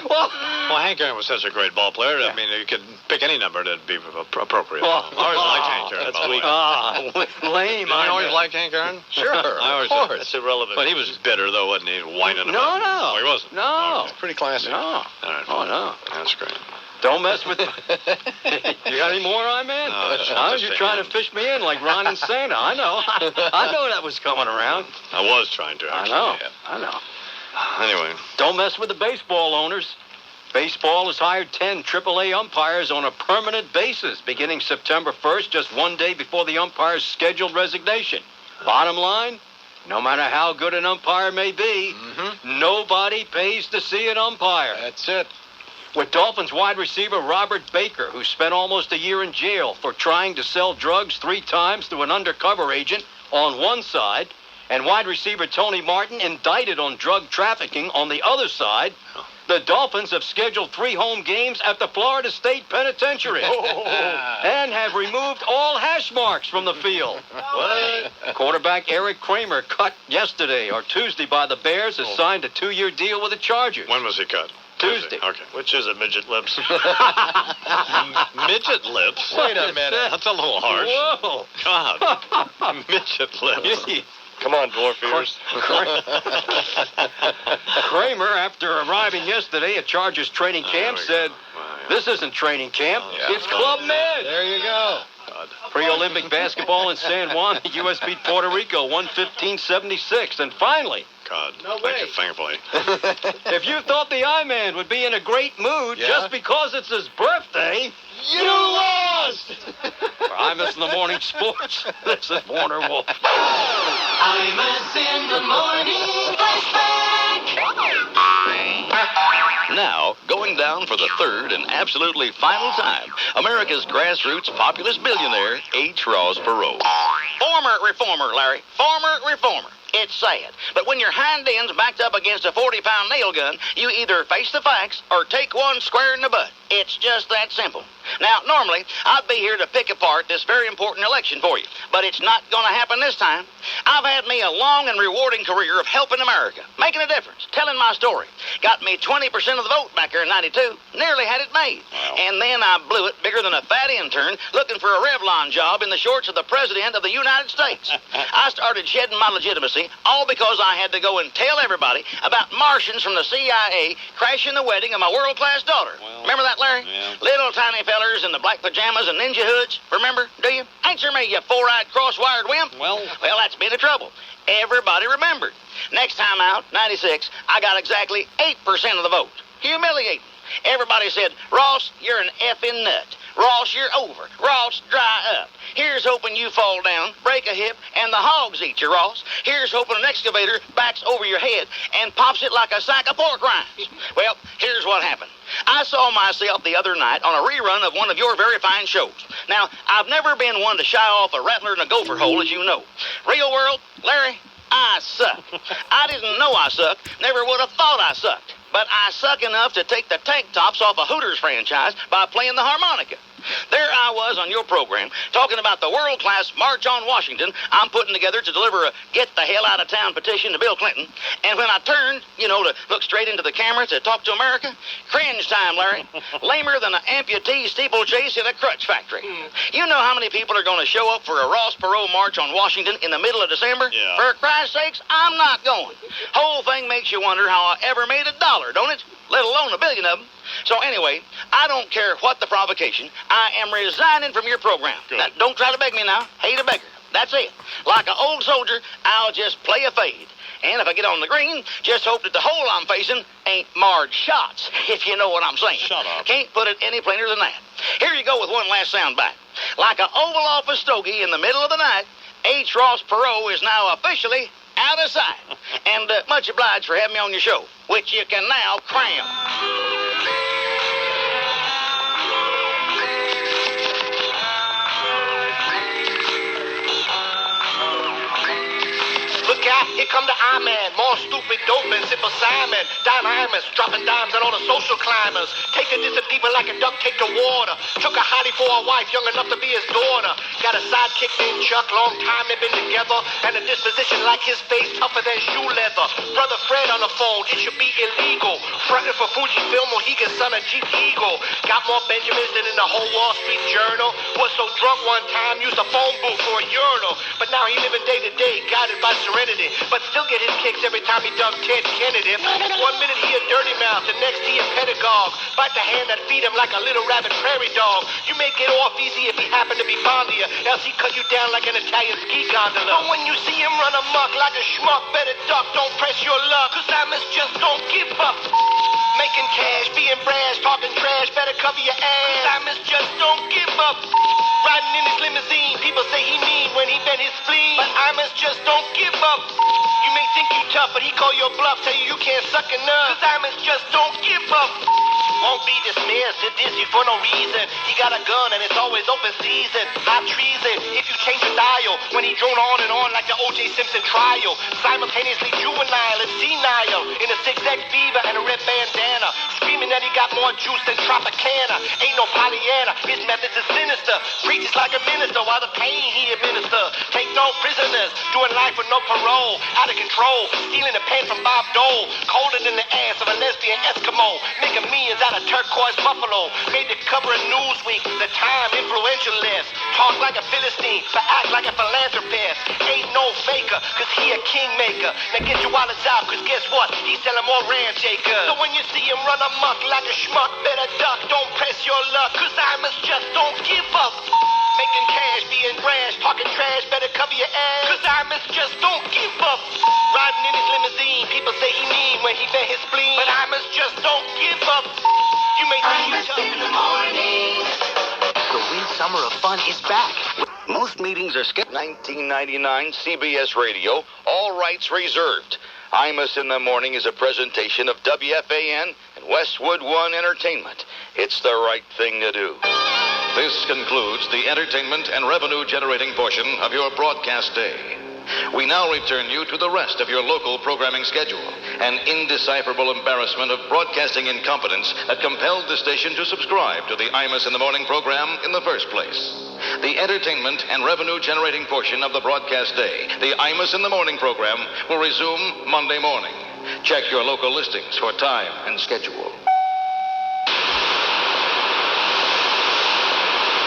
Well, Hank Aaron was such a great ball player. I mean, you could pick any number that'd be appropriate. I always liked Hank Aaron. That's weak. Lame. Did you always like Hank Aaron? Sure. I always of course. did. That's irrelevant. But he was bitter, though, wasn't he? Whining No, about it. no. Oh, he wasn't? No. Okay. Pretty classy. No. All right. Oh, no. That's great. Don't mess with You got any more, man? No, just You're trying to fish me in like Ron and Santa. I know. I know that was coming around. I was trying to, actually. I know. Anyway. Don't mess with the baseball owners. Baseball has hired 10 AAA umpires on a permanent basis beginning September 1st, just 1 day before the umpire's scheduled resignation. Bottom line, no matter how good an umpire may be, nobody pays to see an umpire. That's it. With Dolphins wide receiver Robert Baker, who spent almost a year in jail for trying to sell drugs 3 times to an undercover agent on one side, and wide receiver Tony Martin indicted on drug trafficking on the other side, the Dolphins have scheduled 3 home games at the Florida State Penitentiary and have removed all hash marks from the field. What? Quarterback Eric Kramer, cut yesterday or Tuesday by the Bears, has signed a 2-year deal with the Chargers. When was he cut? Tuesday. Okay. Which is it, midget lips? Midget lips? Wait a minute. That's a little harsh. Whoa. God. Midget lips. Come on, dwarf ears. Kramer, after arriving yesterday at Chargers training camp, said, "This isn't training camp. It's Club Med." There you go. Pre-Olympic basketball in San Juan, the U.S. beat Puerto Rico 115-76. And finally, God, makes you thankfully. if you thought the I-Man would be in a great mood just because it's his birthday, you lost! For Imus in the Morning Sports, this is Warner Wolf. Imus in the Morning Flashback. Now, going down for the third and absolutely final time, America's grassroots populist billionaire, H. Ross Perot. Former reformer, Larry. Former reformer. It's sad, but when your hind end's backed up against a 40-pound nail gun, you either face the facts or take one square in the butt. It's just that simple. Now, normally, I'd be here to pick apart this very important election for you, but it's not going to happen this time. I've had me a long and rewarding career of helping America, making a difference, telling my story. Got me 20% of the vote back there in 92, nearly had it made. Wow. And then I blew it bigger than a fat intern looking for a Revlon job in the shorts of the President of the United States. I started shedding my legitimacy, all because I had to go and tell everybody about Martians from the CIA crashing the wedding of my world-class daughter. Well, remember that, Larry? Yeah. Little tiny fellers in the black pajamas and ninja hoods. Remember? Do you? Answer me, you four-eyed cross-wired wimp. Well, that's been the trouble. Everybody remembered. Next time out, 96, I got exactly 8% of the vote. Humiliating. Everybody said, Ross, you're an effing nut. Ross, you're over. Ross, dry up. Here's hoping you fall down, break a hip, and the hogs eat you, Ross. Here's hoping an excavator backs over your head and pops it like a sack of pork rinds. Well, here's what happened. I saw myself the other night on a rerun of one of your very fine shows. Now, I've never been one to shy off a rattler in a gopher hole, as you know. Real world, Larry, I suck. I didn't know I sucked, never would have thought I sucked. But I suck enough to take the tank tops off a Hooters franchise by playing the harmonica. There I was on your program talking about the world-class March on Washington I'm putting together to deliver a get-the-hell-out-of-town petition to Bill Clinton. And when I turned, to look straight into the camera to talk to America, cringe time, Larry. Lamer than an amputee steeplechase in a crutch factory. You know how many people are going to show up for a Ross Perot March on Washington in the middle of December? Yeah. For Christ's sakes, I'm not going. Whole thing makes you wonder how I ever made $1, don't it? Let alone 1 billion of them. So anyway, I don't care what the provocation. I am resigning from your program. Now, don't try to beg me now. Hate a beggar. That's it. Like an old soldier, I'll just play a fade. And if I get on the green, just hope that the hole I'm facing ain't marred shots, if you know what I'm saying. Shut up. Can't put it any plainer than that. Here you go with one last sound bite. Like an Oval Office stogie in the middle of the night, H. Ross Perot is now officially out of sight. And much obliged for having me on your show, which you can now cram. Look out, here come the I-Man, more stupid dope and simple Simon. Dime Imus, dropping dimes on all the social climbers. Take a distant people like a duck take the water. Took a hottie for a wife, young enough to be his daughter. Got a sidekick named Chuck, long time they've been together. And a disposition like his face, tougher than shoe leather. Brother Fred on the phone, it should be illegal. Frontin' for Fujifilm, Mohegan son of Jeep Eagle. Got more Benjamins than in the whole Wall Street Journal. Was so drunk one time, used a phone booth for a urinal. But now he living day to day, guided by serenity. But still get his kicks every time he dug Ted Kennedy. 1 minute he a dirty mouth, the next he a pedagogue. Bite the hand that feed him like a little rabid prairie dog. You may get off easy if he happen to be fond of you, else he cut you down like an Italian ski gondola. But when you see him run amok like a schmuck, better duck, don't press your luck, cause Imus just don't give up. Making cash, being brash, talking trash, better cover your ass, cause Imus just don't give up. Riding in his limousine, people say he mean when he bent his spleen, but Imus just don't give up. You may think you tough, but he call your bluff, tell you can't suck enough, cause Imus just don't give up. Won't be dismissed, sit dizzy for no reason. He got a gun and it's always open season. Hot treason, if you change the dial, when he drone on and on like the O.J. Simpson trial. Simultaneously juvenile and senile, in a 6X fever and a red bandana. Screaming that he got more juice than Tropicana. Ain't no Pollyanna, his methods is sinister. Preaches like a minister while the pain he administer. Take no prisoners, doing life with no parole. Out of control, stealing a pen from Bob Dole. Colder than the ass of a lesbian Eskimo. Making millions out of turquoise buffalo. Made the cover of Newsweek, the Time influential list. Talk like a Philistine, but act like a philanthropist. Ain't no faker, cause he a kingmaker. Now get your wallets out, cause guess what? He's selling more ranch acres. So when you see him run amok like a schmuck, better duck, don't press your luck, cause Imus just don't give up. making cash, being brash, talking trash, better cover your ass. Cause Imus just don't give up. Riding in his limousine, people say he mean when he vent his spleen. But Imus just don't give up. You may think he's tough in the morning. The weird summer of fun is back. Most meetings are scheduled. 1999 CBS Radio, all rights reserved. Imus in the Morning is a presentation of WFAN and Westwood One Entertainment. It's the right thing to do. This concludes the entertainment and revenue-generating portion of your broadcast day. We now return you to the rest of your local programming schedule, an indecipherable embarrassment of broadcasting incompetence that compelled the station to subscribe to the Imus in the Morning program in the first place. The entertainment and revenue-generating portion of the broadcast day, the Imus in the Morning program, will resume Monday morning. Check your local listings for time and schedule.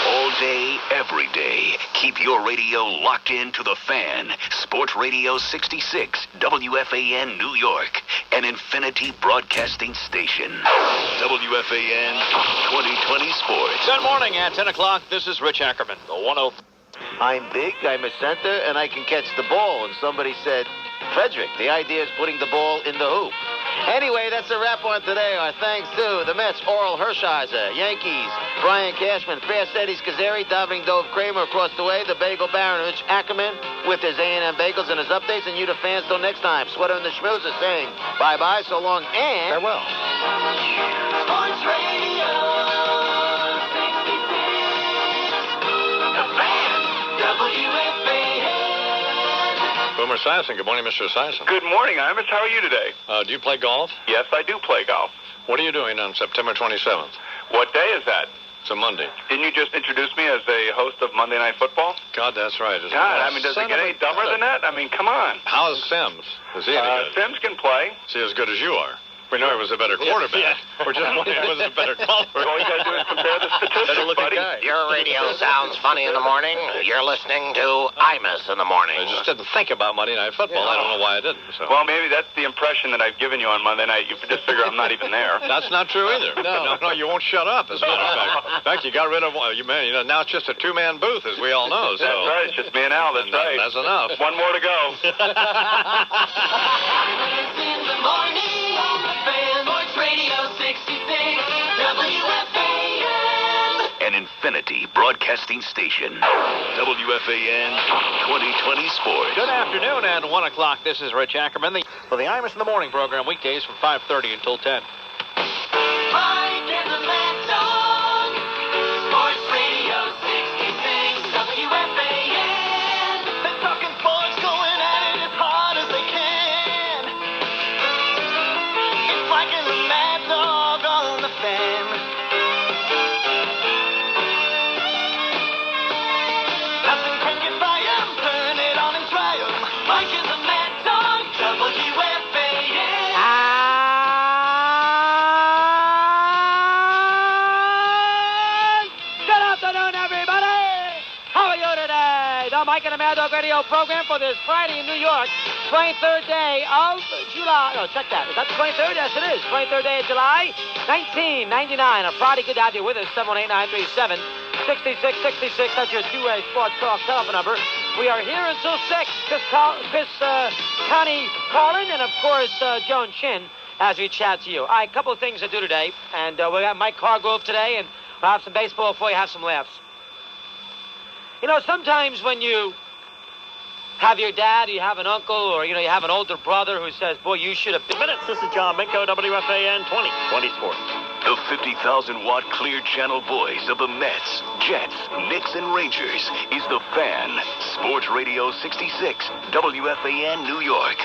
All day, every day, keep your radio locked in to the Fan, Sports Radio 66, WFAN New York, an Infinity Broadcasting station. WFAN 2020 Sports. Good morning. At 10 o'clock, this is Rich Ackerman, the 1-0. I'm big, I'm a center, and I can catch the ball. And somebody said, Frederick, the idea is putting the ball in the hoop. Anyway, that's a wrap on today. Our thanks to the Mets, Oral Hershiser, Yankees, Brian Cashman, Fast Eddie Scazzeri, Davening Dove Kramer across the way, the Bagel Baron, Rich Ackerman with his A&M Bagels and his updates, and you the fans till next time. Sweater and the Schmoozer saying bye-bye, so long, and farewell. Sports Radio 66. The Fan. WFAN. Boomer Esiason. Good morning, Mr. Esiason. Good morning, Imus. How are you today? Do you play golf? Yes, I do play golf. What are you doing on September 27th? What day is that? It's a Monday. Didn't you just introduce me as a host of Monday Night Football? God, that's right. God, I mean, does it get any dumber than that? I mean, come on. How's Sims? Is he any good? Sims can play. Is he as good as you are? We know he was a better quarterback. We're just wondering if he was a better golfer. All you got to do is compare the statistics, buddy. Your radio sounds funny in the morning. You're listening to Imus in the morning. I just didn't think about Monday Night Football. I don't know why I didn't. So. Well, maybe that's the impression that I've given you on Monday night. You just figure I'm not even there. That's not true either. No, you won't shut up, as a matter of fact. In fact, you got rid of one. Now it's just a two-man booth, as we all know. So. That's right. It's just me and Al. That's right. That's enough. One more to go. Imus in the morning on the Fan. Sports Radio 66. WFAN. An Infinity Broadcasting station. WFAN 2020 Sports. Good afternoon, and 1 o'clock, this is Rich Ackerman for the Imus in the Morning program, weekdays from 5:30 until 10. Mike and the Mad Dog. Sports Radio 66. WFAN. They're talking sports, going at it as hard as they can. It's Mike and the Mad Dog on the Fan. Nothing can get by 'em. Turn it on and try 'em. Mike and the Mad Dog. WFAN. Good afternoon, everybody. How are you today? The Mike and the Mad Dog radio program for this Friday in New York, 23rd day of July. No, check that. Is that the 23rd? Yes, it is. 23rd day of July, 1999. A Friday. Good to have you with us. 718-937-6666. That's your two-way sports talk telephone number. We are here until 6. Connie Carlin and, of course, Joan Chin as we chat to you. All right, a couple of things to do today. And we got Mike Hargrove today, and we'll have some baseball for you, have some laughs. You know, sometimes when you have your dad, you have an uncle, or, you have an older brother who says, boy, you should have been... This is John Minko, WFAN 2020 Sports. The 50,000-watt clear channel voice of the Mets, Jets, Knicks, and Rangers is the Fan, Sports Radio 66, WFAN New York.